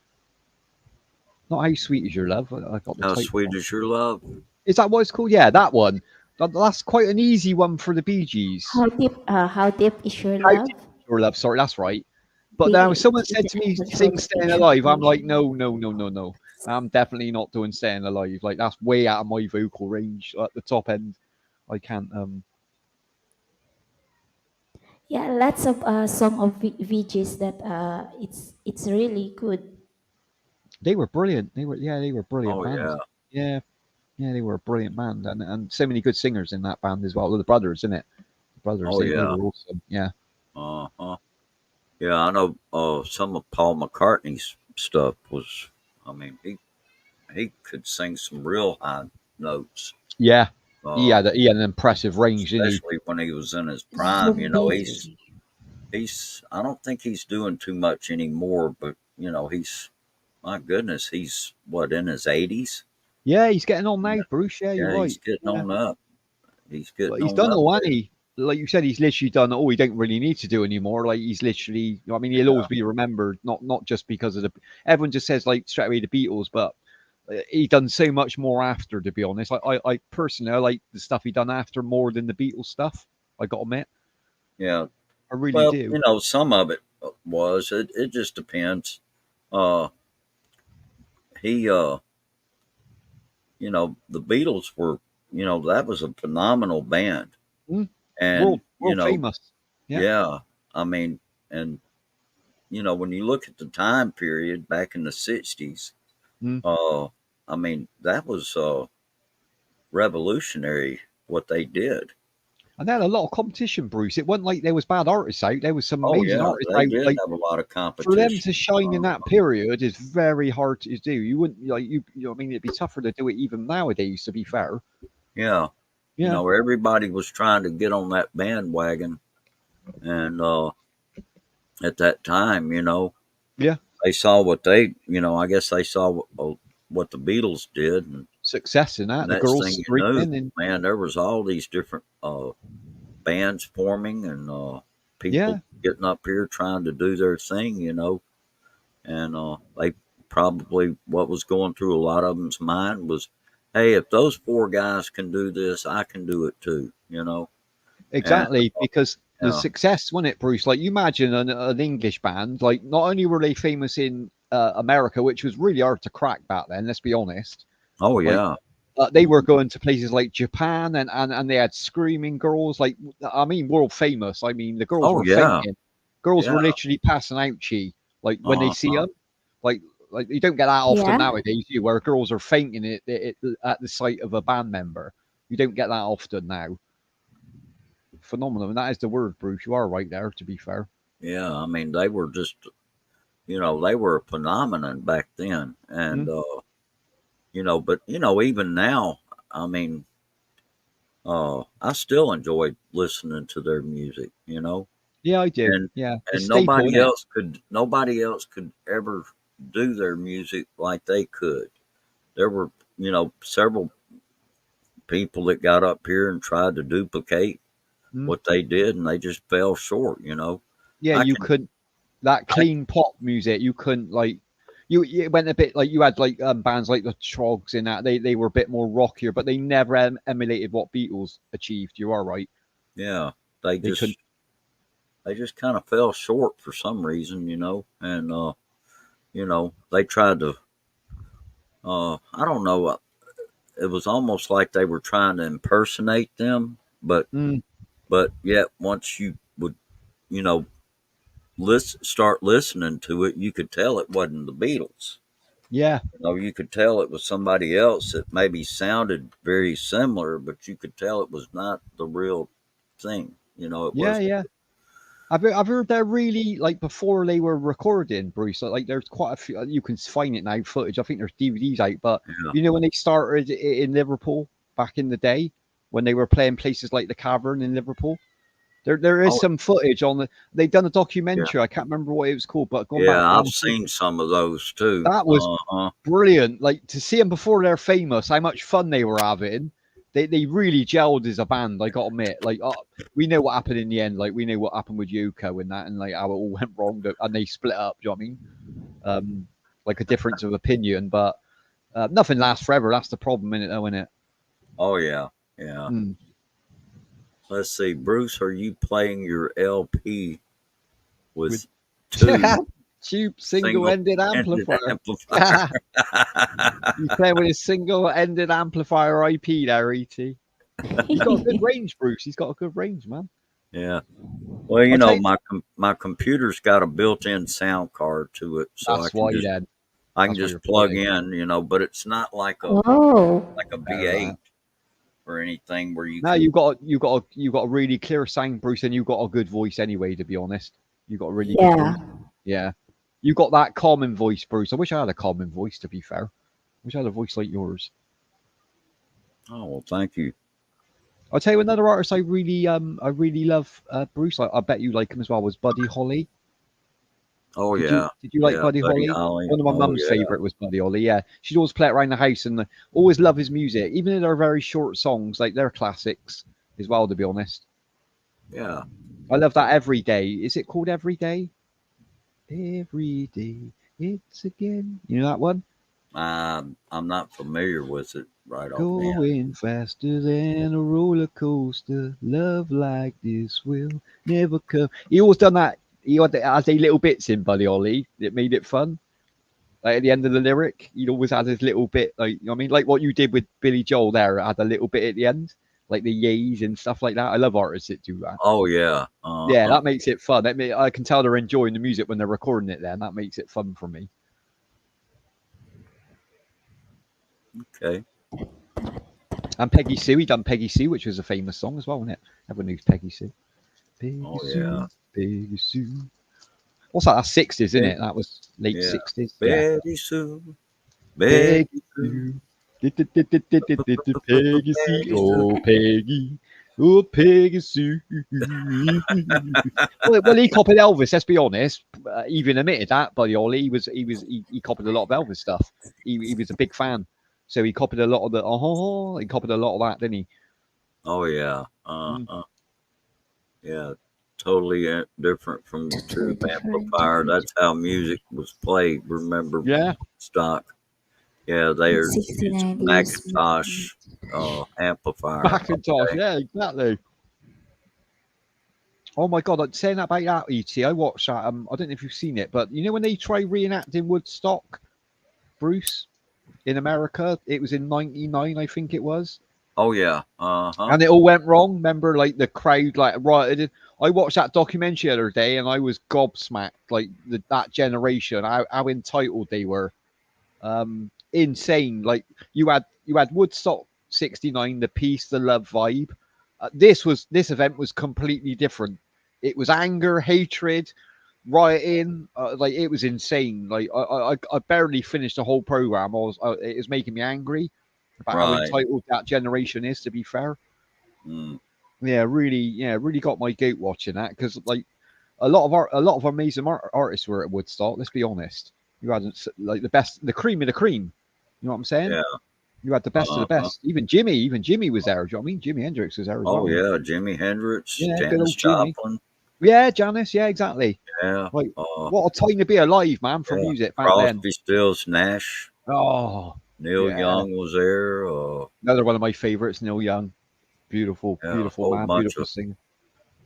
Not How Sweet Is Your Love. I got the How title sweet wrong. is your love? Is that what it's called? Yeah, that one. That's quite an easy one for the Bee Gees. How deep is your How Deep love? Is Your Love? Sorry, that's right. But now, if Be, someone said to me, "Sing Staying Alive," I'm like, no, no, no, no, no. I'm definitely not doing Staying Alive. Like that's way out of my vocal range. At the top end, I can't. Yeah, lots of song of VGs that it's really good. They were brilliant. They were brilliant Oh bands. yeah. Yeah, yeah, they were a brilliant band, and so many good singers in that band as well. The brothers, in it, the brothers, Oh they yeah. were awesome. Yeah, Uh-huh. Yeah, I know some of Paul McCartney's stuff was I mean, he could sing some real high notes. yeah, Uh he had an impressive range, didn't he? Especially when he was in his prime, you know, Zombies. he's I don't think he's doing too much anymore, but you know, he's my goodness, he's what in his 80s? Yeah, he's getting on now, Yeah, Bruce. Yeah, you're yeah, he's right. getting Yeah, on up. He's but getting he's on done up all, hasn't there. he? Like you said, he's literally done all he don't really need to do anymore. Like he's literally, I mean, he'll Yeah. always be remembered, not just because of the. Everyone just says like straight away the Beatles, but he done so much more after. To be honest, I personally I like the stuff he done after more than the Beatles stuff. I got to admit, Yeah. I really Well, do. you know, some of it was it just depends. Uh he you know, the Beatles were, you know, that was a phenomenal band. Mm, And, you world know, famous. Yeah. yeah, I mean, and, you know, when you look at the time period back in the 60s, Mm. uh, I mean, that was revolutionary what they did. And they had a lot of competition, Bruce. It wasn't like there was bad artists out. There was some Oh, amazing yeah, artists they out. did Like have a lot of for them competition. to shine in that period is very hard to do. You wouldn't like you know, I mean, it'd be tougher to do it even nowadays. To be fair, Yeah, you yeah, know, everybody was trying to get on that bandwagon. And at that time, you know, yeah, they saw what they, you know, I guess they saw what the Beatles did. And success in that. The next girls thing you knew, screaming and man, there was all these different bands forming and yeah, people getting up here trying to do their thing, you know. And they probably, what was going through a lot of them's mind was, hey, if those four guys can do this, I can do it too, you know. And exactly. Because the yeah, success, wasn't it, Bruce? Like you imagine an English band. Like not only were they famous in America, which was really hard to crack back then. Let's be honest. oh Like yeah, they were going to places like Japan and they had screaming girls. Like, I mean, world famous. I mean, the girls oh were yeah, fainting. Girls yeah, were literally passing out, like when they see uh-huh. them. Like, like you don't get that often Yeah. nowadays, you where girls are fainting at the sight of a band member. You don't get that often now. Phenomenal. And that is the word, Bruce. You are right there, to be fair. Yeah, I mean, they were just, you know, they were a phenomenon back then. And, Mm. you know, but, you know, even now, I mean, I still enjoy listening to their music, you know, Yeah, I do. and, Yeah. It's and staple, isn't it? nobody else could ever do their music like they could. There were, you know, several people that got up here and tried to duplicate Mm. what they did and they just fell short, you know. Yeah, I you can, couldn't, that I, clean pop music, you couldn't, like, you went a bit like you had like bands like the Trogs in that they were a bit more rockier, but they never emulated what Beatles achieved. You are right. Yeah, they They just couldn't. they just kind of fell short for some reason, and they tried to. I don't know. It was almost like they were trying to impersonate them, but Mm, yet once you would, you know, start listening to it, you could tell it wasn't the Beatles. yeah, You could tell it was somebody else that maybe sounded very similar, but you could tell it was not the real thing. It yeah, was. yeah. I've heard they're really like before they were recording, Bruce. Like there's quite a few. You can find it now, footage. I think there's DVDs out. But Yeah. when they started in Liverpool back in the day, when they were playing places like the Cavern in Liverpool, there is Oh, some footage on the. They done a yeah. documentary. I can't remember what it was called, but gone back Yeah, I've on. seen some of those too. That was Uh-huh. brilliant. Like to see them before they're famous, how much fun they were having. They really gelled as a band. I got to admit, like we know what happened in the end. Like we know what happened with Yuko and that, and like how it all went wrong, and they split up. Do you know what I mean? Like a difference of opinion, but nothing lasts forever. That's the problem in it, though, isn't it? Oh yeah, yeah. Mm. Let's see, Bruce, are you playing your LP with With two cheap single single-ended ended amplifier. amplifiers? He's playing with his single-ended amplifier IP there, ET. He's got a good range, Bruce. He's got a good range, man. Yeah. Well, I'll tell you, my computer's got a built-in sound card to it, so that's why then. I can That's why just you're plug playing. in, but it's not like a Whoa. V8 or anything where you No, can. you got a really clear sound, Bruce, and you got a good voice anyway. To be honest, you got a really good Yeah. voice. Yeah, you got that common voice, Bruce. I wish I had a common voice. To be fair, I wish I had a voice like yours. Oh well, thank you. I'll tell you another artist I really love, Bruce. I bet you like him as well. Was Buddy Holly. Oh Did yeah, you like yeah, Buddy Buddy Holly? Holly. One of my Oh mum's yeah, favorite was Buddy Holly. Yeah, she'd always play it around the house and always love his music, even though they're very short songs. Like they're classics as well. To be honest, yeah. I love that Every Day. Is it called Every Day? Every day, it's again. You know that one? I'm not familiar with it right offhand. Going faster than a roller coaster. Love like this will never come. He always done that. He had a little bits in Buddy Holly that made it fun. Like at the end of the lyric, he'd always had his little bit. Like I mean, like what you did with Billy Joel there, had a little bit at the end, like the yays and stuff like that. I love artists that do that. Oh yeah. Yeah, that makes it fun. I can tell they're enjoying the music when they're recording it there, and that makes it fun for me. Okay. And Peggy Sue, he done Peggy Sue, which was a famous song as well, wasn't it? Everyone knows Peggy Sue. Peggy Oh Sue, yeah. Peggy Sue. What's that? That's 60s, isn't it? That was late Yeah. 60s. Yeah. Betty Sue. Betty Peggy Sue. Sue. Peggy Sue. Oh, Peggy. Oh, Peggy Sue. well, he copied Elvis. Let's be honest. He even admitted that. Buddy Holly, he copied a lot of Elvis stuff. He was a big fan, so he copied a lot of the. He copied a lot of that, didn't he? Oh yeah. Yeah. Totally different from the Totally tube different. amplifier. That's how music was played. Remember? Yeah. Stock. Yeah, they are 69 years. Macintosh amplifier. Macintosh. Okay. Yeah, exactly. Oh my god! I'm saying that about that, ET. I watched that. I don't know if you've seen it, but you know when they try reenacting Woodstock, Bruce, in America, it was in '99, I think it was. Oh yeah. Uh-huh. And it all went wrong. Remember, like the crowd, like rioted. I watched that documentary the other day, and I was gobsmacked. Like that generation, how entitled they were, insane. Like you had Woodstock '69, the peace, the love vibe. This event was completely different. It was anger, hatred, rioting. Like it was insane. Like I barely finished the whole program. It was making me angry about how Right. entitled that generation is. To be fair. Mm. Yeah, really got my goat watching that because like a lot of amazing artists were at Woodstock. Let's be honest, you had like the cream of the cream. You know what I'm saying? Yeah. You had the best of the best. Even Jimmy was there. Do you know what I mean? Jimi Hendrix was there as well. Oh yeah, Jimi Hendrix, Yeah, good Janis old Jimmy. Joplin. Yeah, Janice. Yeah, exactly. Yeah. Like, what a time to be alive, man, for Yeah. music back then. Crosby, Stills, Nash, Oh, Neil yeah. Young was there. Another one of my favorites, Neil Young. Beautiful, Yeah, beautiful man, beautiful singer.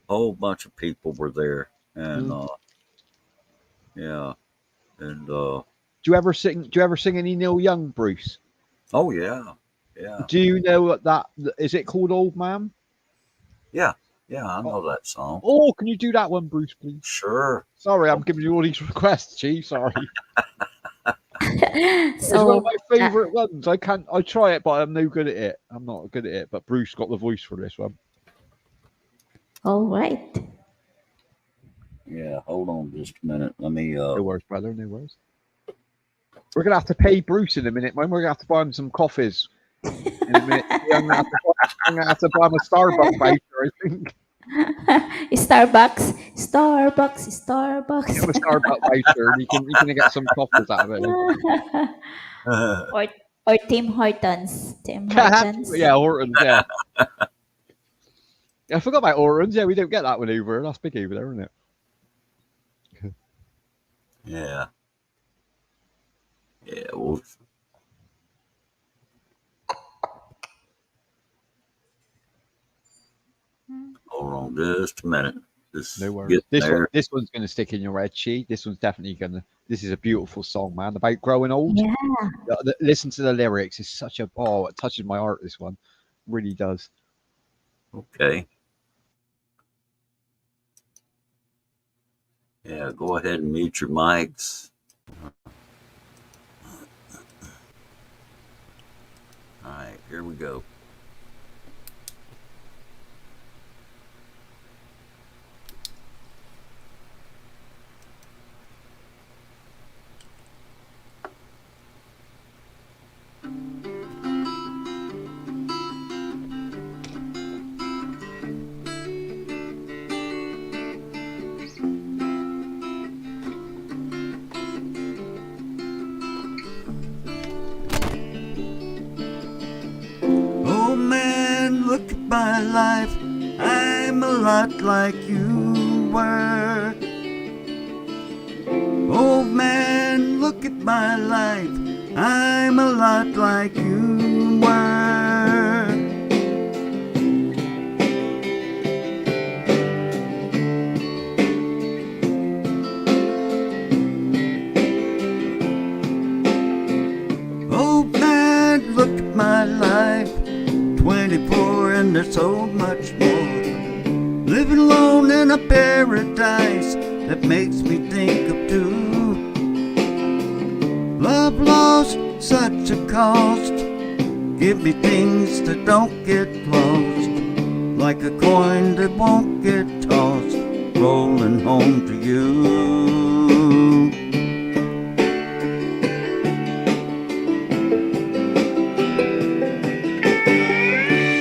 whole bunch of people were there, and Mm. yeah, and Do you ever sing? Do you ever sing any Neil Young, Bruce? oh yeah, yeah, Do you know what that is? It called Old Man? yeah, yeah. I Oh, know that song. oh, can you do that one, Bruce, please? Sure. Sorry, I'm giving you all these requests, Chief. Sorry. It's one of So, my favorite ones. I can't. I try it, but I'm no good at it. I'm not good at it. But Bruce got the voice for this one. all right. Yeah. Hold on just a minute. Let me. No worries, brother. No worries. We're gonna have to pay Bruce in a minute, man. We're gonna have to buy him some coffees in a minute. I'm gonna have to buy him a Starbucks voucher, I think. Starbucks, Starbucks, Get him a Starbucks. Starbucks voucher, and he can get some coffees out of it. or or Tim Hortons. Tim Hortons. Yeah, Hortons. Yeah. I forgot about Hortons. Yeah, we don't get that one over. That's big over there, isn't it? yeah. Yeah. Well, hold on just a minute. Just No worries. get there. This one's gonna stick in your head, Chi. This one's definitely gonna. This is a beautiful song, man. About growing old. Yeah. Listen to the lyrics. It's such a it touches my heart. This one really does. Okay. Yeah. Go ahead and mute your mics. All right. Here we go. Oh man, look at my life. I'm a lot like you were. Oh man, look at my life. I'm a lot like you were. Oh man, look at my life. 24 and there's so much more. Living alone in a paradise that makes me think of two. Love lost, such a cost. Give me things that don't get lost, like a coin that won't get tossed, rolling home to you.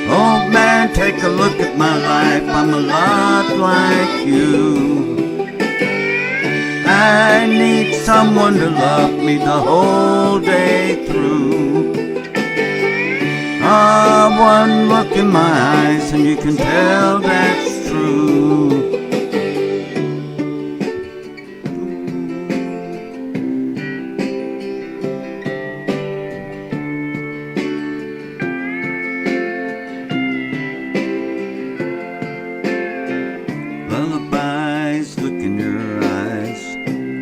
Oh man, take a look at my life. I'm a lot like you. I need someone to love me the whole day through. One look in my eyes and you can tell that's true. Lullabies look in your eyes,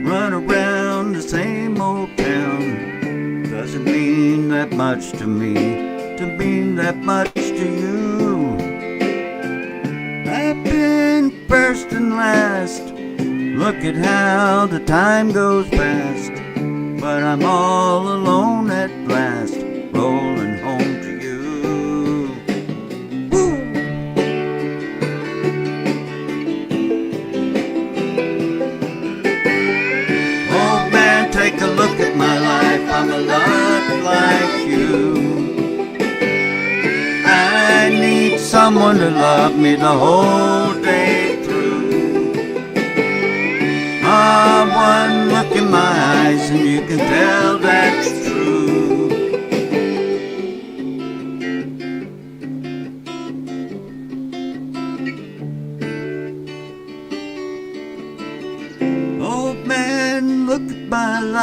run around the same old town. Doesn't mean that much to me, to mean that much to you. I've been first and last, look at how the time goes fast. But I'm all alone at last, rolling home to you. Woo! Oh man, take a look at my life, I'm a lot like you. I need someone to love me the whole day through. One look in my eyes and you can tell that's true.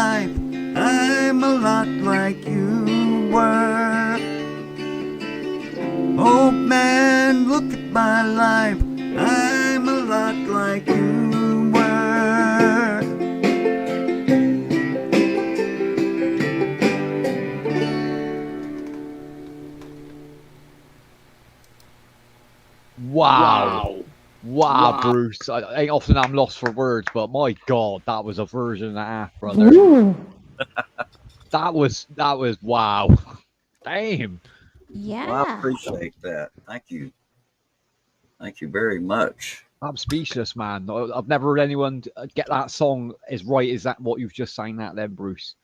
life, I'm a lot like you were. Oh man, look at my life, I'm a lot like you were. Wow, Bruce. I ain't often I'm lost for words, but my God, that was a version and a half, brother. Ooh. That was wow. Damn. Yeah. Well, I appreciate that. Thank you. Thank you very much. I'm speechless, man. I've never heard anyone get that song as right as that what you've just sang that then, Bruce.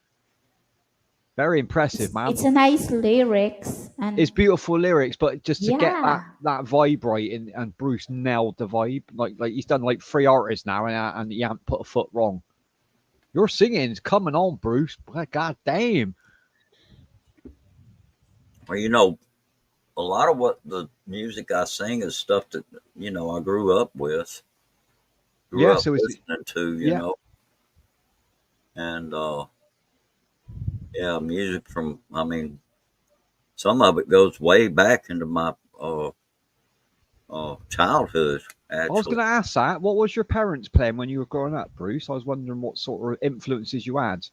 Very impressive, man. It's a nice lyrics and It's beautiful lyrics, but just to get Yeah. that vibe right, and Bruce nailed the vibe. Like he's done like 3 artists now, and he hasn't put a foot wrong. Your singing's coming on, Bruce. God damn. Well, you know, a lot of what the music I sing is stuff that, you know, I grew up with. Grew Yeah, up so it's listening to, you yeah. know. And yeah, music from, I mean, some of it goes way back into my childhood, I was actually. going to ask that. What was your parents playing when you were growing up, Bruce? I was wondering what sort of influences you had.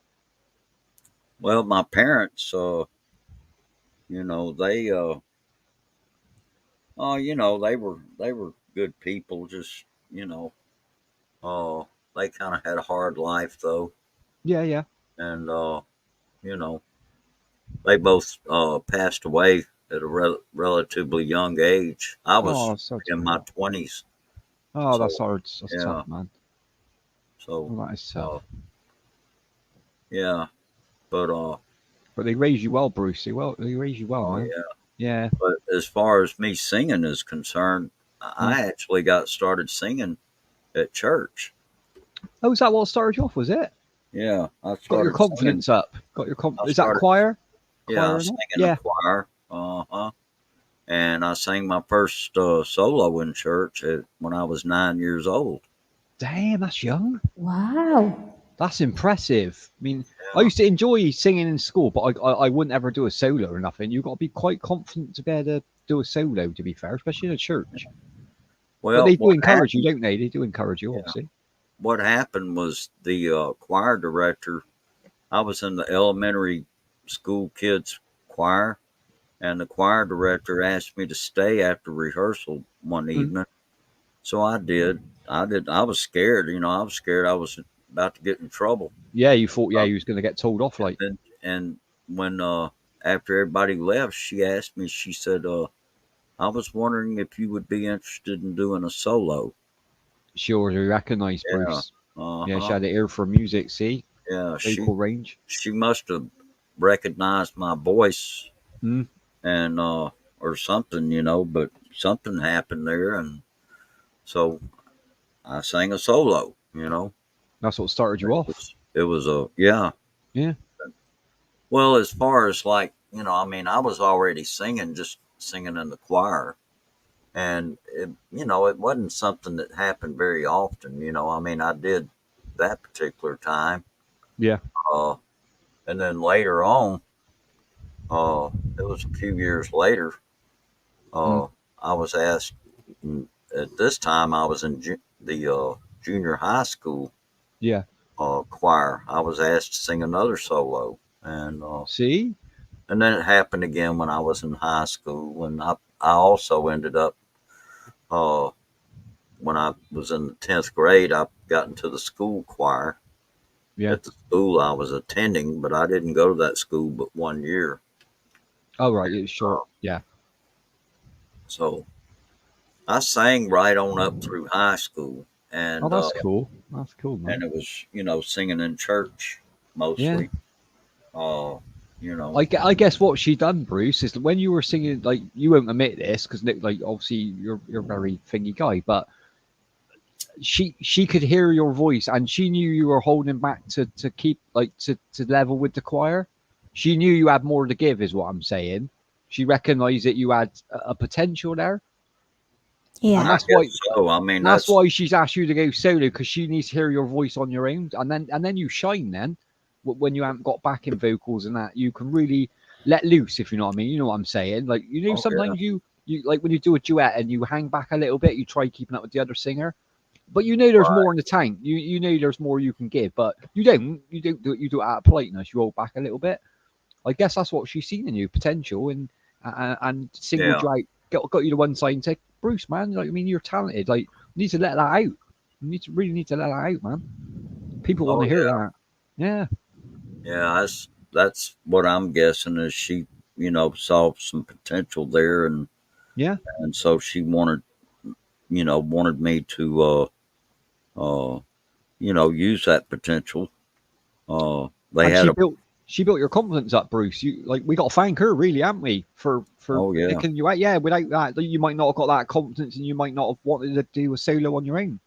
Well, my parents, you know, they, you know, they were good people. Just, you know, they kind of had a hard life though, Yeah, yeah. and you know, they both passed away at a relatively young age. I was Oh, so in my 20s, oh, that's so hard. That's yeah, tough, man. so Oh, that is uh, tough. yeah, but But they raised you well, Bruce. They raised you well, oh man. yeah. Yeah. But as far as me singing is concerned, Hmm. I actually got started singing at church. Oh, is that what started you off? Was it? Yeah, I Got your started singing. confidence up. Got your I Is that started, choir? yeah, I Choir, sang innit? in a Yeah. choir. And I sang my first solo in church when I was 9 years old. Damn, that's young. wow. That's impressive. I mean, I Yeah. used to enjoy singing in school, but I wouldn't ever do a solo or nothing. You've got to be quite confident to be able to do a solo, to be fair, especially in a church. But Well, they do encourage you, don't they? They do encourage you, Yeah. obviously. what happened was the choir director. I was in the elementary school kids choir, and the choir director asked me to stay after rehearsal one Mm. evening. So I did. I was scared. You know, I was scared I was about to get in trouble. Yeah, you thought, yeah, Uh, you was going to get told off, like. and when after everybody left, she asked me. She said, "I was wondering if you would be interested in doing a solo." Sure, you recognise Yeah. Bruce. Yeah, she Uh-huh. had an ear for music, see? Yeah. Vocal range. She must have recognized my voice Mm. and or something, you know. But something happened there, and so I sang a solo. You know, That's what started you off. it was a yeah. Yeah. Well, as far as like, you know, I mean, I was already singing, just singing in the choir, and you know, it wasn't something that happened very often. You know, I mean, I did that particular time, Yeah. uh, and then later on, it was a few years later, Mm. I was asked. At this time, I was in the junior high school Yeah. choir. I was asked to sing another solo, See? and then it happened again when I was in high school, and I also ended up uh, when I was in the 10th grade, I got into the school choir Yeah. at the school I was attending, but I didn't go to that school but 1 year. Oh, right. It's short. Yeah. So I sang right on up through high school, and Oh, that's cool. That's cool, man. it was, you know, singing in church Yeah. mostly. You know, I guess what she done, Bruce, is that when you were singing, like, you won't admit this because, like, obviously you're a very thingy guy, but she could hear your voice and she knew you were holding back to keep, like, to level with the choir. She knew you had more to give, is what I'm saying. She recognized that you had a potential there. And Yeah. that's I why guess so. I mean, that's why she's asked you to go solo, because she needs to hear your voice on your own, and then you shine then. when you haven't got backing vocals and that, you can really let loose, if you know what I mean. You know what I'm saying? Like, you know, Oh, sometimes you like when you do a duet and you hang back a little bit, you try keeping up with the other singer, but you know there's more in the tank. You know there's more you can give, but you don't do it. You do it out of politeness. You hold back a little bit. I guess that's what she's seen in you, potential, and singled Yeah. you out, got you to one side and said, Bruce, man, like, I mean, you're talented. Like, you need to let that out. You really need to let that out, man. People want Oh, to hear yeah. that. Yeah. Yeah, that's what I'm guessing is she, you know, saw some potential there, Yeah. and so she wanted, you know, wanted me to, uh, you know, use that potential. They And had a, she built your confidence up, Bruce. You like we got to thank her, really, haven't we, for oh yeah, picking you out? Yeah, without that, you might not have got that confidence, and you might not have wanted to do a solo on your own,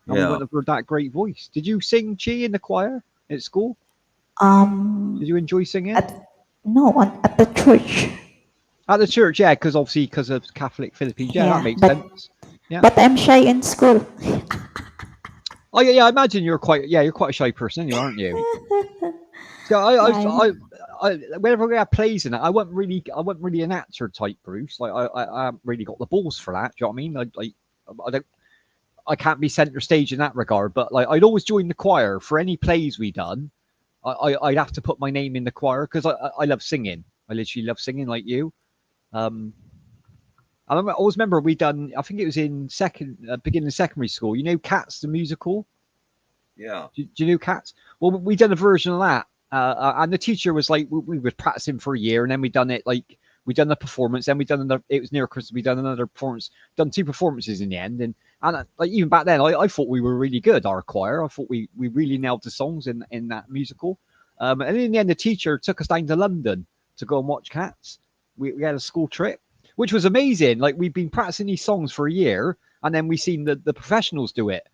and we yeah. wouldn't have heard that great voice. Did you sing Chi in the choir at school? Um, Did you enjoy singing at no, at the church. at the church? Yeah, because obviously because of Catholic Philippines. Yeah, that Yeah, makes sense. Yeah. but I'm shy in school. Oh yeah, I imagine you're quite a shy person, aren't you? So Yeah, whenever we have plays in it, I wasn't really an actor type, Bruce. Like I haven't really got the balls for that. Do you know what I mean? I don't, I can't be centre stage in that regard. But like, I'd always join the choir for any plays we done. I'd have to put my name in the choir because I love singing. I literally love singing like you. Um, I always remember we done. I think it was in beginning of secondary school. You know, Cats the musical. Yeah. Do you know Cats? Well, we done a version of that, and the teacher was like, we were practicing for a year, and then we done it like we done the performance, then we done another. It was near Christmas. We done another performance, done 2 performances in the end, and like even back then, I thought we were really good. Our choir, I thought we really nailed the songs in that musical. And in the end, the teacher took us down to London to go and watch Cats. We had a school trip, which was amazing. Like we've been practicing these songs for a year, and then we seen the professionals do it.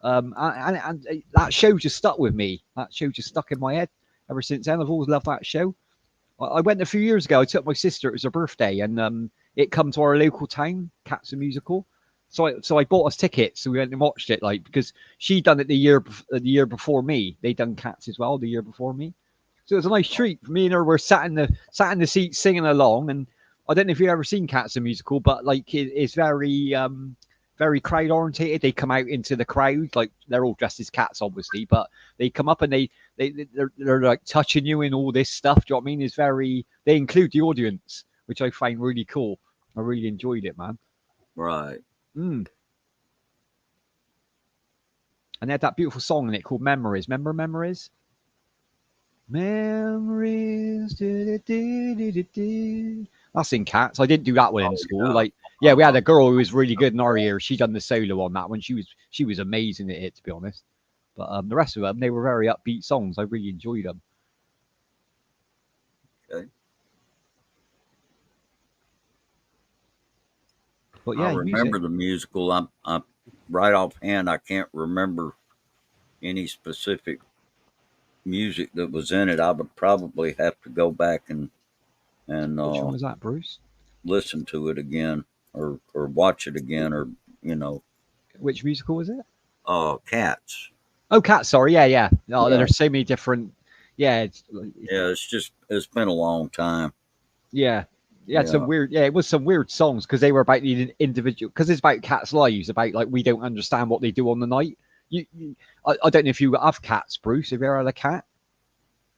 And that show just stuck with me. That show just stuck in my head ever since then. I've always loved that show. I went a few years ago. I took my sister. It was her birthday, and it come to our local town, Cats the Musical. So I bought us tickets. So we went and watched it, like because she done it the year before me. They done Cats as well the year before me. So it was a nice treat. Me and her were sat in the seat singing along. And I don't know if you've ever seen Cats the Musical, but like it's very crowd orientated. They come out into the crowd, like they're all dressed as cats, obviously, but they come up and they're like touching you and all this stuff. Do you know what I mean? It's they include the audience, which I find really cool. I really enjoyed it, man. Right. And they had that beautiful song in it called Memories. Remember Memories? Memories. That's in Cats. I didn't do that one in school. Yeah. Like, yeah, we had a girl who was really good in our year. She done the solo on that one. She was amazing at it, to be honest. But the rest of them, they were very upbeat songs. I really enjoyed them. Okay. But yeah, I remember the musical. I'm right offhand. I can't remember any specific music that was in it. I would probably have to go back and which one was that, Bruce? listen to it again or watch it again or Which musical was it? Cats. Oh, Cats. Sorry, yeah. Oh, Yeah. there's so many different. Yeah, Yeah, it's been a long time. yeah. Some weird. Yeah, it was some weird songs because they were about the individual. Because it's about cats' lives. About like we don't understand what they do on the night. I don't know if you have cats, Bruce. Have you ever had a cat?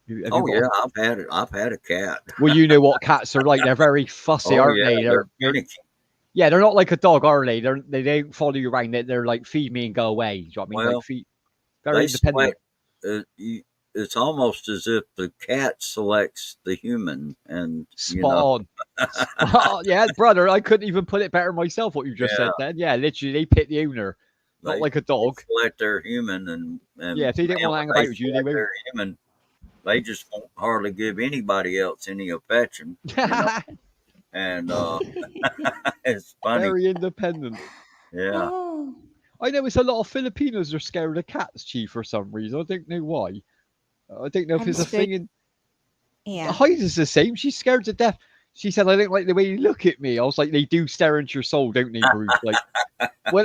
I've had a cat. Well, you know what cats are like. They're very fussy, aren't they? They're finicky. Yeah, they're not like a dog, are they? They don't follow you around. They're like feed me and go away. Do you know what I mean? Well, like very independent. It's almost as if the cat selects the human, and Spot on. Yeah, brother, I couldn't even put it better myself. What you just said then. Yeah, literally, they pick the owner, not like a dog. They select their human, and yeah, if they didn't want to hang about with you, they won't. Their human. They just won't hardly give anybody else any affection. And it's funny. Very independent. Yeah. Oh, I know it's a lot of Filipinos are scared of cats, Chief, for some reason. I don't know why. I don't know if I'm it's a scared- thing in. yeah. Heidi's the same. She's scared to death. She said, "I don't like the way you look at me." I was like, "They do stare into your soul, don't they, Bruce?" Like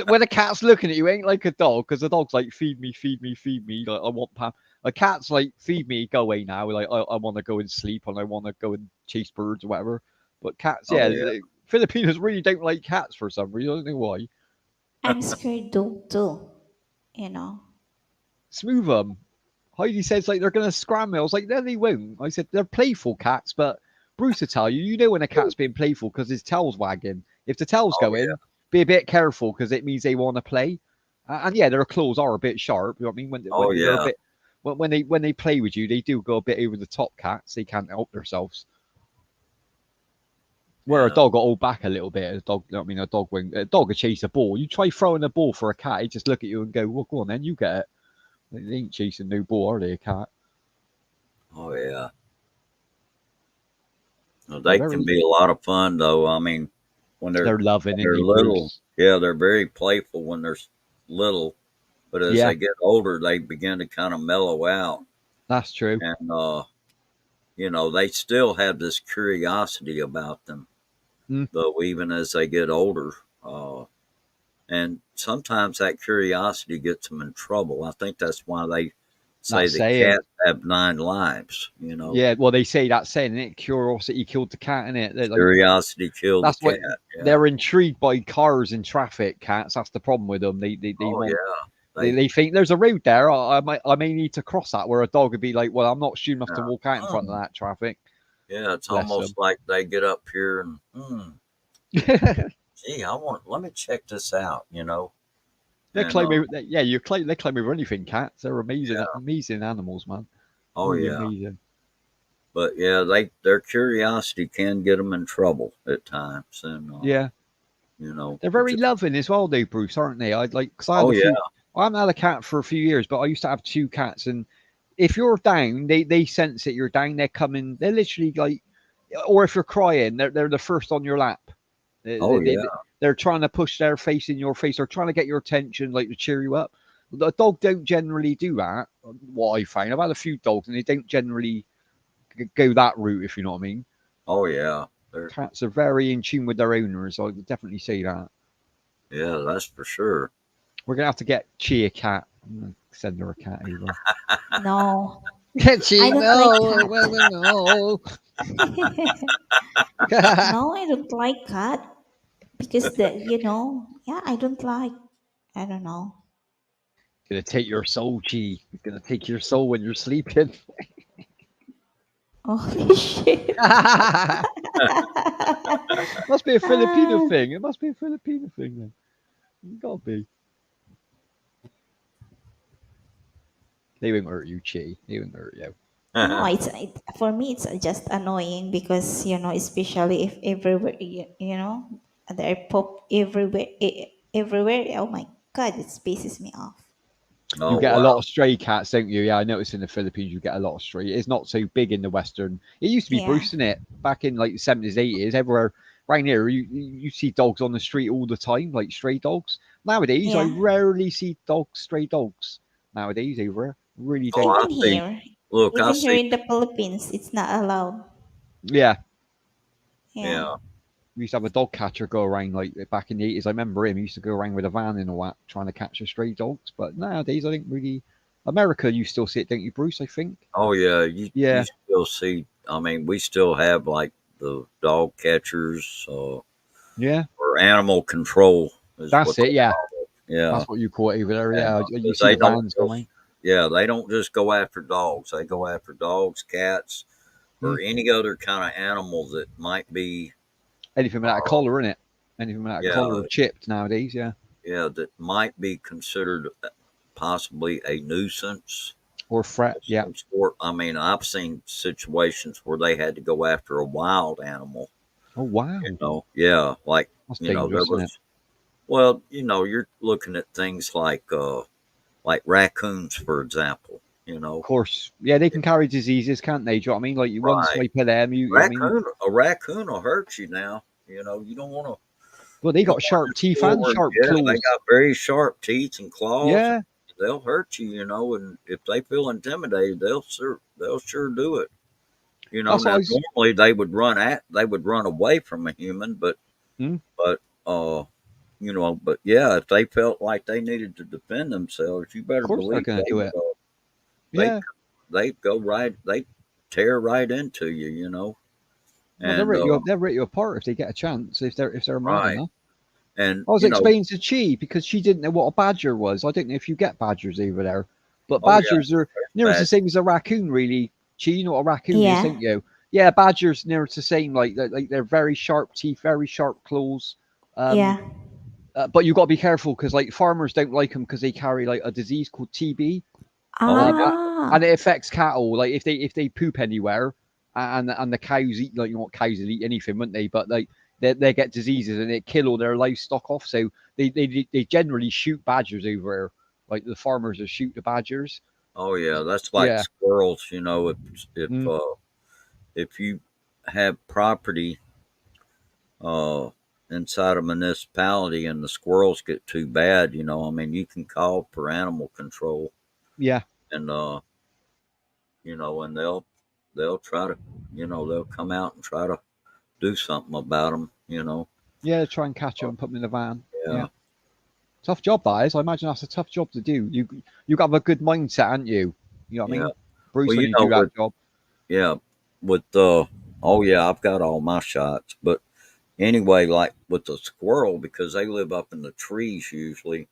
when a cat's looking at you, it ain't like a dog because the dog's like, "Feed me, feed me, feed me." Like I want Pam. A cat's like, feed me, go away now. Like, I want to go and sleep and I want to go and chase birds or whatever. But cats, Oh yeah, yeah. Filipinos really don't like cats for some reason. I don't know why. I'm scared dog too, you know. Smooth 'em. Heidi says like they're gonna scram me. I was like, no, they won't. I said they're playful cats, but Bruce will tell you, you know when a cat's being playful because his tail's wagging. If the tail's Oh yeah. going, be a bit careful because it means they want to play. And yeah, their claws are a bit sharp. You know what I mean? Oh When they're a yeah. bit when they play with you, they do go a bit over the top. Cats, they can't help themselves. Where a Yeah. dog will hold back a little bit. A dog, you know what I mean, a dog will chase a ball. You try throwing a ball for a cat, he just look at you and go, "Well, go on, then you get it." They ain't chasing no ball, are they? A cat. Oh yeah. Well, They're they can very, be a lot of fun though. I mean, when they're loving, when isn't they're they, little, Bruce? yeah, they're very playful when they're little. But as Yeah, they get older, they begin to kind of mellow out, that's true. and they still have this curiosity about them, Mm, though, even as they get older. Uh, and sometimes that curiosity gets them in trouble. I think that's why they say that that saying. cats have 9 lives. You know, Yeah, well, they say that saying, it curiosity killed the cat, in it. They're like, curiosity killed the that's what cat. Yeah. they're intrigued by cars and traffic. Cats. That's the problem with them. They Oh want. yeah. They They think there's a road there. I may need to cross that. Where a dog would be like, well, I'm not sure enough to yeah. walk out in front of Hmm. that traffic. Yeah, it's Bless almost them. like they get up here and, gee, let me check this out, They and climb over. Yeah, they climb over anything. Cats. They're amazing, yeah, amazing animals, man. oh Really yeah, amazing. but yeah, their curiosity can get them in trouble at times, and Yeah, they're it very just, loving as well, though, Bruce, aren't they? I'd like because I had oh a yeah, few. I haven't had a cat for a few years, but I used to have two cats, and if you're down, they sense that you're down. They're coming. They're literally like, or if you're crying, they're the first on your lap. oh They're trying to push their face in your face. They're trying to get your attention, like to cheer you up. The dog don't generally do that. What I find, I've had a few dogs, and they don't generally go that route. If you know what I mean. oh yeah, they're, Cats are very in tune with their owners. I would definitely say that. yeah, that's for sure. We're gonna have to get Chi a cat. I'm gonna send her a cat over. No, Chi, I don't like no, cat. no. No, I don't like cat because yeah, I don't like. I don't know. Gonna take your soul, Chi. It's gonna take your soul when you're sleeping. Holy shit. Must be a Filipino Ah, thing. It must be a Filipino thing then. It gotta be. They won't hurt you, Chi. They won't hurt you. no, for me it's just annoying because especially if everywhere they pop everywhere everywhere. Oh my god, it pisses me off. You Oh get a lot wow, of stray cats, don't you? Yeah, I noticed in the Philippines you get a lot of stray. It's not so big in the Western. It used to be Yeah, Bruce, didn't it? Back in like the 70s, 80s, everywhere right here, you see dogs on the street all the time, like stray dogs. Nowadays, I yeah. rarely see stray dogs. Nowadays, over really oh don't. I Even see. here, Look, I even here see. in the Philippines, it's not allowed. Yeah, Yeah. Yeah, we used to have a dog catcher go around like back in the 80s. I remember him. He used to go around with a van and all that, trying to catch the stray dogs. But nowadays, I think really America, you still see it, don't you, Bruce? I think. oh yeah, you Yeah, still see. I mean, we still have like the dog catchers, yeah, or animal control is what that's it. they Yeah, call it. Yeah, that's what you call it over there. and Yeah, you because see they the don't vans just, going. yeah, they don't just go after dogs. They go after dogs, cats, Hmm. or any other kind of animal that might be, Anything without a uh, collar in it. Anything without a collar yeah, or chipped nowadays. Yeah, yeah, that might be considered possibly a nuisance or fret. of Yeah. some sort. I mean, I've seen situations where they had to go after a wild animal. Oh wow, Yeah, like that's there dangerous, isn't it? was. Well, you're looking at things like raccoons, for example. Of course. Yeah, they can carry diseases, can't they? Do you know what I mean? Like you one Right. swipe of them, I mean, A raccoon will hurt you now. You don't want to. well, they You don't got want to sharp just teeth go and over and sharp yeah, they claws. got very sharp teeth and claws. Yeah, They'll hurt you, and if they feel intimidated, they'll sure do it. that's what I Now was. normally they would run away from a human, Hmm? but but yeah, if they felt like they needed to defend themselves, you Of better course they're believe gonna do it. they Yeah, they go right, they tear right into you, you know. Well, they'll And rip you up. They'll rip you apart if they get a chance. If they're mad right, enough. and I was you know, explaining to Chi because she didn't know what a badger was. I don't know if you get badgers over there, but oh yeah, badgers are near as the bad. same as a raccoon, really. Chi, you know what a raccoon is, Yeah. don't you? Yeah, badgers near as the same. Like they're very sharp teeth, very sharp claws. Um, Yeah. but you got to be careful because like farmers don't like them because they carry like a disease called TB, Oh um, yeah, and Ah. it affects cattle. Like if they poop anywhere, and the cows eat, like, you know what, cows will eat anything, wouldn't they? But like they get diseases and it kill all their livestock off. So they generally shoot badgers over there. Like the farmers will shoot the badgers. oh yeah. That's like Yeah. squirrels. You know, if Mm. uh, if you have property uh, inside a municipality and the squirrels get too bad, you know, I mean, you can call for animal control, Yeah. and you know, and they'll try to, you know, they'll come out and try to do something about them, you know. Yeah. Try and catch them and put them in the van. Yeah, Yeah. Tough job that is. I imagine that's a tough job to do. You got to have a good mindset, haven't you? You know what I yeah. mean? Bruce, Well, when you you know, do that job. yeah, with oh yeah, I've got all my shots, but anyway, like with the squirrel, because they live up in the trees usually,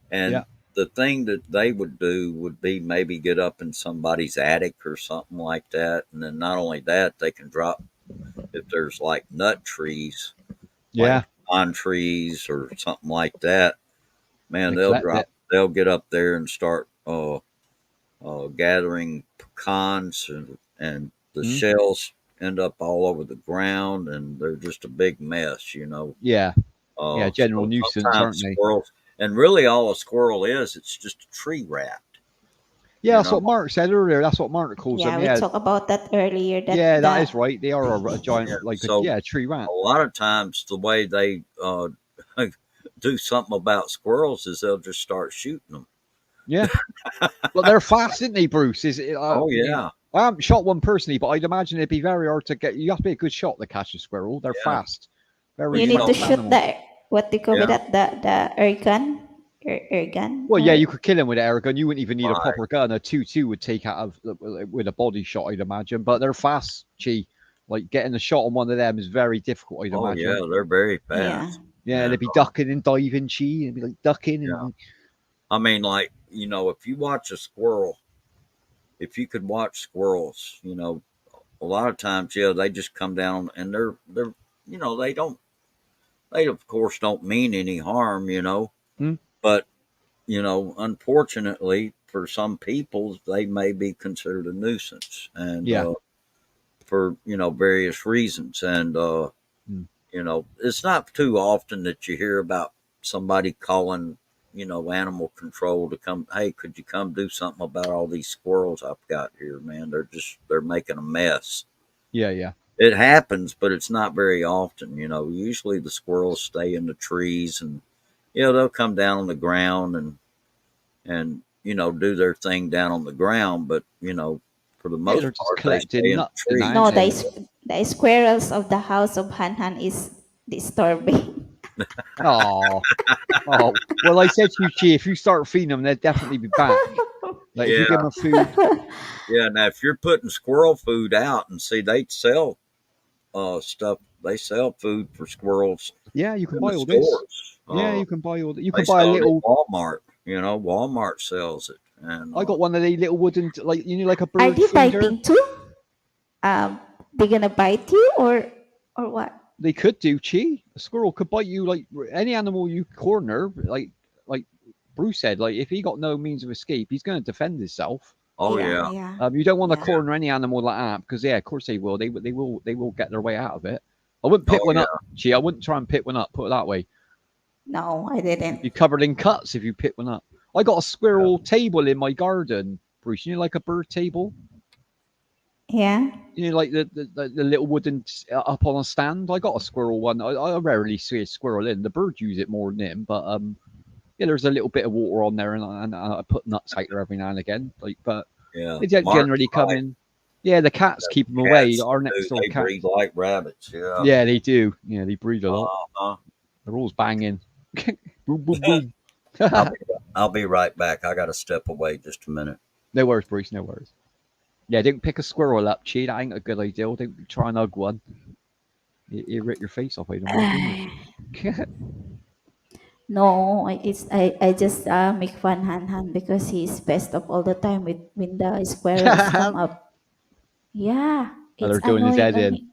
Yeah. and the thing that they would do would be maybe get up in somebody's attic or something like that, and then not only that, they can drop if there's like nut trees, like Yeah. pine trees or something like that. Man, They collect it. they'll get up there and start gathering pecans, and the Mm. shells end up all over the ground, and they're just a big mess, you know. Yeah. Yeah. General So nuisance, sometimes aren't they? squirrels, and really all a squirrel is, it's just a tree rat, Yeah, you that's know. what Mark said earlier. That's what Mark calls them. Yeah, we Yeah, talked about that earlier. yeah, That that is the right. They are a Yeah. giant, like a So yeah, tree rat. a lot of times the way they do something about squirrels is they'll just start shooting them. Yeah, but they're fast, isn't they, Bruce? Is it? Oh yeah, I haven't shot one personally, but I'd imagine it'd be very hard to get. You have to be a good shot to catch a squirrel. They're yeah. fast, Well, very you you need know, to fast shoot animal. the what do you call it, yeah, the air gun, air gun, Well, yeah, or you could kill him with an air gun. You wouldn't even need a right. proper gun. A 2-2 would take out of with a body shot, I'd imagine. But they're fast, Chi. Like getting a shot on one of them is very difficult, I'd Oh imagine. yeah, they're very yeah. fast. Yeah, And they'd be ducking and diving, Chi. They'd be like ducking yeah, and I mean, like, you know, if you watch a squirrel, if you could watch squirrels, you know, a lot of times, yeah, they just come down and they're you know, they of course don't mean any harm, you know, hmm? but you know, unfortunately for some people, they may be considered a nuisance, and Yeah. for, you know, various reasons, and Hmm. you know, it's not too often that you hear about somebody calling, you know, animal control to come. Hey, could you come do something about all these squirrels I've got here, man? They're making a mess. Yeah, yeah. It happens, but it's not very often. You know, usually the squirrels stay in the trees, and you know they'll come down on the ground and you know do their thing down on the ground. But you know, for the Yeah, most they're just part, they stay collecting in the nuts and that, trees. No, aren't they? the squirrels of the house of Han Han is disturbing. Oh, oh. Well, I said to you, Chi, if you start feeding them, they'll definitely be back. Like if you give Yeah, them food, yeah. Now, if you're putting squirrel food out, and see, they sell stuff. They sell food for squirrels yeah, you can in the buy all this. stores. Yeah, you can buy all that. You They can buy a sell it at little. Walmart. You know, Walmart sells it, and I got one of the little wooden, like you know, like a Are bird they feeder. biting too? They gonna bite you or what? They could do, Chi. A squirrel could bite you like any animal you corner. Like Bruce said, like if he got no means of escape, he's going to defend himself. oh Yeah, yeah, yeah, You don't want to yeah. corner any animal like that because yeah, of course they will. They will get their way out of it. I wouldn't pick oh one yeah. up, Chi. I wouldn't try and pick one up. Put it that way. No, I didn't. You're covered in cuts if you pick one up. I got a squirrel table in my garden, Bruce. You know, like a bird table. Yeah. You know, like the little wooden up on a stand. I got a squirrel one. I rarely see a squirrel in. The birds use it more than him, but yeah, there's a little bit of water on there, and I put nuts out there every now and again. Like, but Yeah, they don't Mark's generally come right. in. Yeah, the cats keep them away. Cats, Our next door they cat. breed like rabbits. Yeah. Yeah, they do. Yeah, they breed a lot. Uh-huh. They're always banging. Boom, boom, boom. I'll be right back. I got to step away just a minute. No worries, Bruce. No worries. Yeah, don't pick a squirrel up, Chi. That ain't a good idea. Don't try and hug one. You rip your face off. I don't want to do it. No, I just make fun Han because he's pissed off all the time with when the squirrels come up. Yeah, And it's they're doing his annoying head on in. me.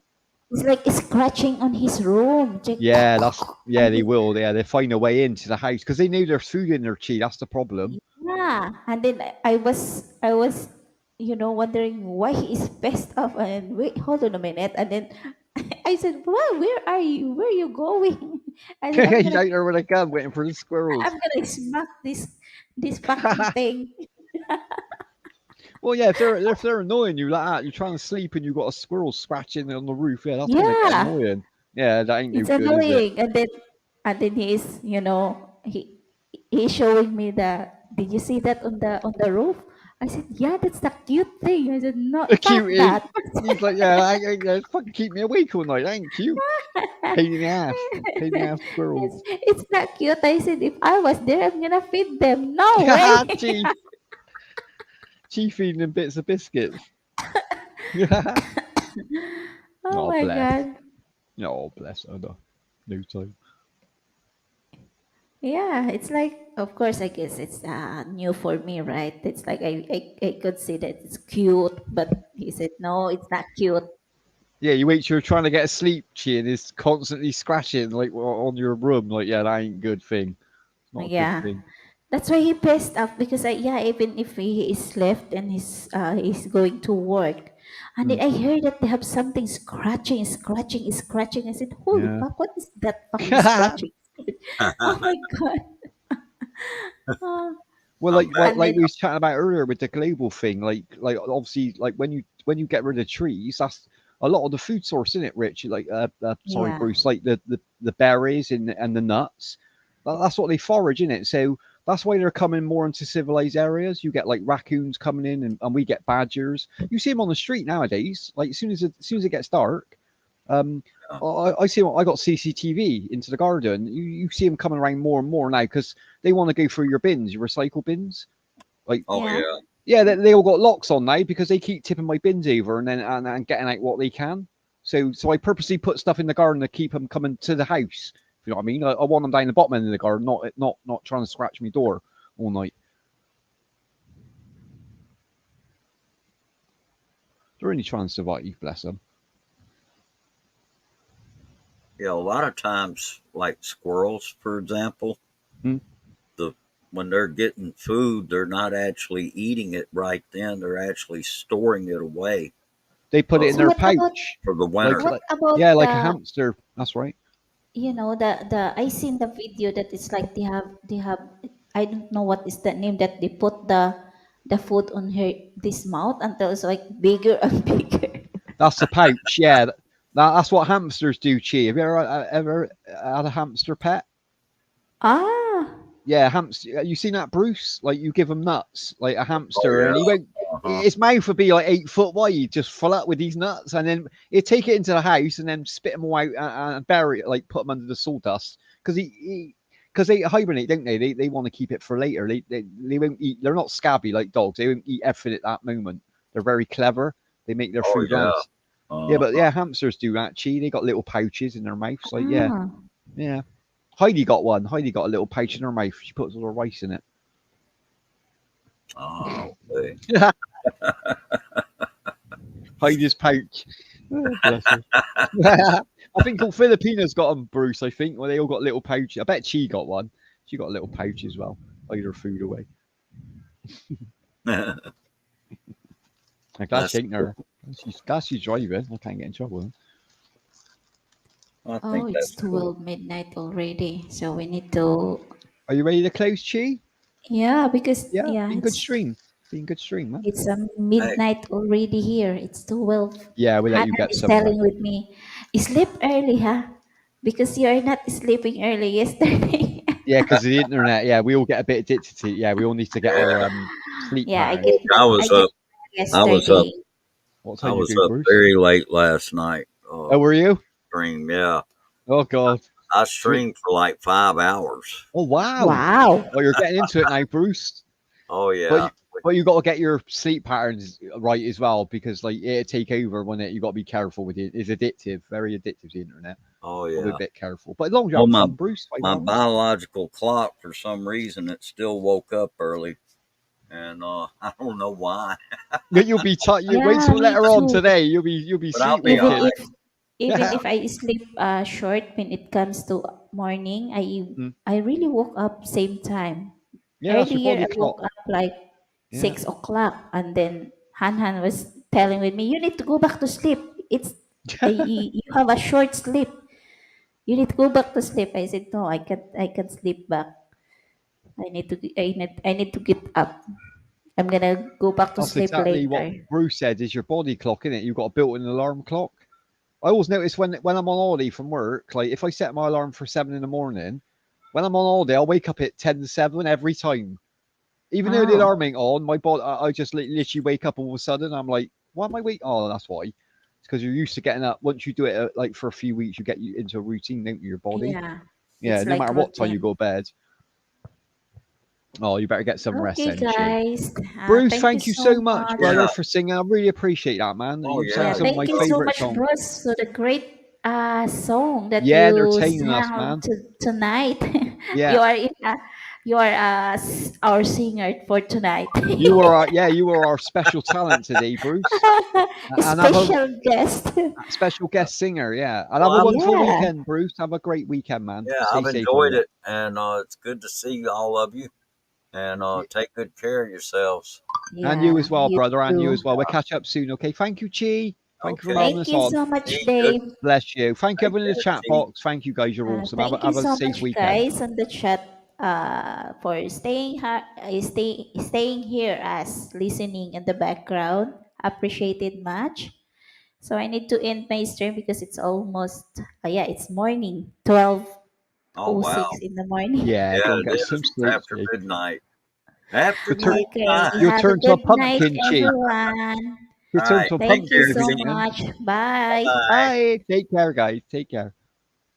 It's like scratching on his room. Yeah, And they will. Yeah, they find a way into the house because they know there's food in their Chi. That's the problem. yeah, and then I was wondering why he is pissed off. And wait, hold on a minute. And then I said, "Well, where are you? Where are you going?" I said, He's out there with a gun waiting for the squirrels. I'm gonna smack this fucking thing." Well, yeah, if they're annoying you like that, you're trying to sleep and you've got a squirrel scratching on the roof. Yeah, that's gonna get Yeah, annoying. Yeah, that ain't no it's good, is it? annoying. And then he's he's showing me the. Did you see that on the roof? I said, yeah, that's the cute thing. I said, no, The not cute is. that. He's like, yeah, it's fucking keep me awake all night. That ain't cute. Pain in the ass. Pain in the ass squirrels. It's not cute. I said, if I was there, I'm gonna feed them. No way. Chief. Chief feeding them bits of biscuits. Oh Oh, my bless. god. Oh, bless her. No time. Yeah, it's like, of course, I guess it's new for me, right? It's like I could say that it's cute, but he said, no, it's not cute. Yeah, you wait till you're trying to get asleep, Chi, and it's constantly scratching like on your room. Like, yeah, that ain't a good thing. It's not a good Yeah. thing. That's why he pissed off because even if he is left and he's going to work, and then Mm. I heard that they have something scratching. I said, "Holy Yeah. fuck! What is that fucking scratching?" Oh my god! Oh, Well, I'm back. and like then we was chatting about earlier with the global thing, like obviously like when you get rid of trees, that's a lot of the food source in it, Rich. Like sorry, yeah, Bruce, like the berries and the nuts. That's what they forage in it. So that's why they're coming more into civilized areas. You get like raccoons coming in, and we get badgers. You see them on the street nowadays. Like as soon as it gets dark, um, I see. I got CCTV into the garden. You see them coming around more and more now because they want to go through your bins, your recycle bins. Like, Oh yeah, yeah. yeah, they all got locks on now because they keep tipping my bins over and then and getting out what they can. So I purposely put stuff in the garden to keep them coming to the house. If you know what I mean? I want them down the bottom end of the garden, not trying to scratch my door all night. They're only trying to survive, bless them. Yeah, a lot of times, like squirrels, for example, Hmm. the when they're getting food, they're not actually eating it right then. They're actually storing it away They put it in uh, so their what about pouch, for the winter. like yeah, like a the hamster. That's right. the I seen the video that it's like they have I don't know what is the name that they put the food on her this mouth until it's like bigger and bigger. That's the pouch. Yeah, that's what hamsters do. Chi, have you ever had a hamster pet? Ah, Yeah, hamster. You seen that, Bruce? Like you give him nuts, like a Oh hamster, and he yeah. won't. Uh-huh. His mouth would be like 8 foot wide, just full up with these nuts, and then he'd take it into the house and then spit them all out and bury it, like put them under the sawdust, because because they hibernate, don't they? They want to keep it for later. They won't eat. They're not scabby like dogs. They won't eat everything at that moment. They're very clever. They make their Oh food yeah. last. Yeah, but Uh-huh. yeah, hamsters do that. Chi, they got little pouches in their mouths. Like yeah, ah. yeah. Heidi got one. Heidi got a little pouch in her mouth. She puts all her rice in it. Oh, okay. Heidi's pouch. Oh, bless her. I think all Filipinos got them, Bruce. I think well, they all got little pouches. I bet she got one. She got a little pouch as well. Hide her food away. I'm glad she That's ain't her. Glad she's driving. I can't get in trouble. I Oh, think it's that's cool. 12 midnight already. So we need to, Are you ready to close, Chi? yeah, because, Yeah, yeah, been good stream. Been good stream, man. it's a Hey, midnight already here. It's 12. Yeah, we let you Hannah get is some telling rest. with me, sleep early, huh? Because you are not sleeping early yesterday. Yeah, because of the internet. Yeah, we all get a bit addicted to it. Yeah, we all need to get yeah. our sleep Yeah, I pattern. get I I was get up. I was up. yesterday. What I time you was go, up Bruce? very late last night. Oh, were you? Stream. Yeah, Oh God. I So streamed for like 5 hours. oh wow. Wow. Well, you're getting into it now, Bruce. Oh But yeah. But you got to get your sleep patterns right as well, because like it'll take over when you got to be careful with it. It's addictive, very addictive, the internet. Oh Got to be a yeah. bit careful. But as long as you're Well, having my fun, Bruce, 5 my hours. biological clock, for some reason, it still woke up early, and I don't know why. You'll be tired. You wait Yeah, till me later on too. today. You'll be But I'll be Even all sleepwalking. right. if I sleep short when it comes to morning, Mm. I really woke up same time. Yeah, that's your Earlier body I woke clock. up like Yeah. 6 o'clock, and then Han was telling with me, "You need to go back to sleep. You have a short sleep. You need to go back to sleep." I said, "No, I can't sleep back. I need to get up. I'm gonna go back to That's sleep exactly what later." Bruce said. Is your body clock, isn't it? You've got a built-in alarm clock. I always notice when I'm on holiday from work, like if I set my alarm for 7 in the morning, when I'm on holiday, I'll wake up at 10 to 7 every time. Even though the Oh, alarm ain't on, my body, I just literally wake up all of a sudden. I'm like, why am I wake? Oh, that's why. It's because you're used to getting up. Once you do it like for a few weeks, you get you into a routine, don't you? Your body. yeah. Yeah, It's no like matter what time you routine. go to bed. Oh, you better get some rest Okay, then, Chi. guys. Bruce, Thank you thank you so so much, much. brother, Yeah. for singing. I really appreciate that, man. Oh You sang Yeah, yeah. some of You thank my you so welcome. favorite much, songs. Bruce, for the great song that Yeah, you entertaining us, sang man. tonight. Yeah, you are our singer for tonight. you were our special talent today, Bruce. And have a Special guest. special guest singer, yeah. And Well, have a I've wonderful Yeah. weekend, Bruce. Have a great weekend, man. yeah, Stay I've safe out enjoyed there. it, and it's good to see all of you. And take good care of yourselves. And you Yeah, as well, you brother, and you too. as well. We'll catch up soon, okay? Thank you, Chi. Thank you for Okay. having Thank us you on. so much, Hey, good. Dave. Bless you. Thank you Take everyone in the care, chat Chief. box. Thank you guys. You're awesome. Thank you Have a so safe much, weekend. guys, on the chat for staying here as listening in the background. Appreciated much. So I need to end my stream because it's almost it's morning, Oh 12:06 wow. in the morning. Yeah, Yeah, go and it get some is. It's sleep. after Chi. midnight. After You'll turn Okay, midnight. you'll have a turn to a good night, pumpkin, Chi. everyone. You'll All turn right. to a Take Thank you pumpkin care, if you so Chief. can. much. Bye. Bye. Bye. Take care, guys. Take care.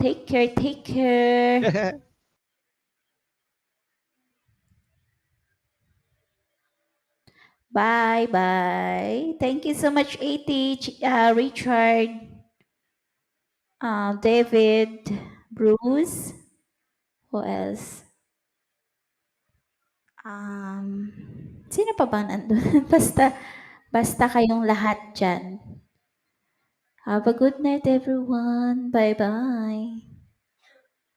Take care. Take care. Bye. Bye. Thank you so much, AT, Richard, David, Bruce. Who else? Sino pa bang nandun? Basta kayong lahat dyan. Have a good night, everyone. Bye-bye.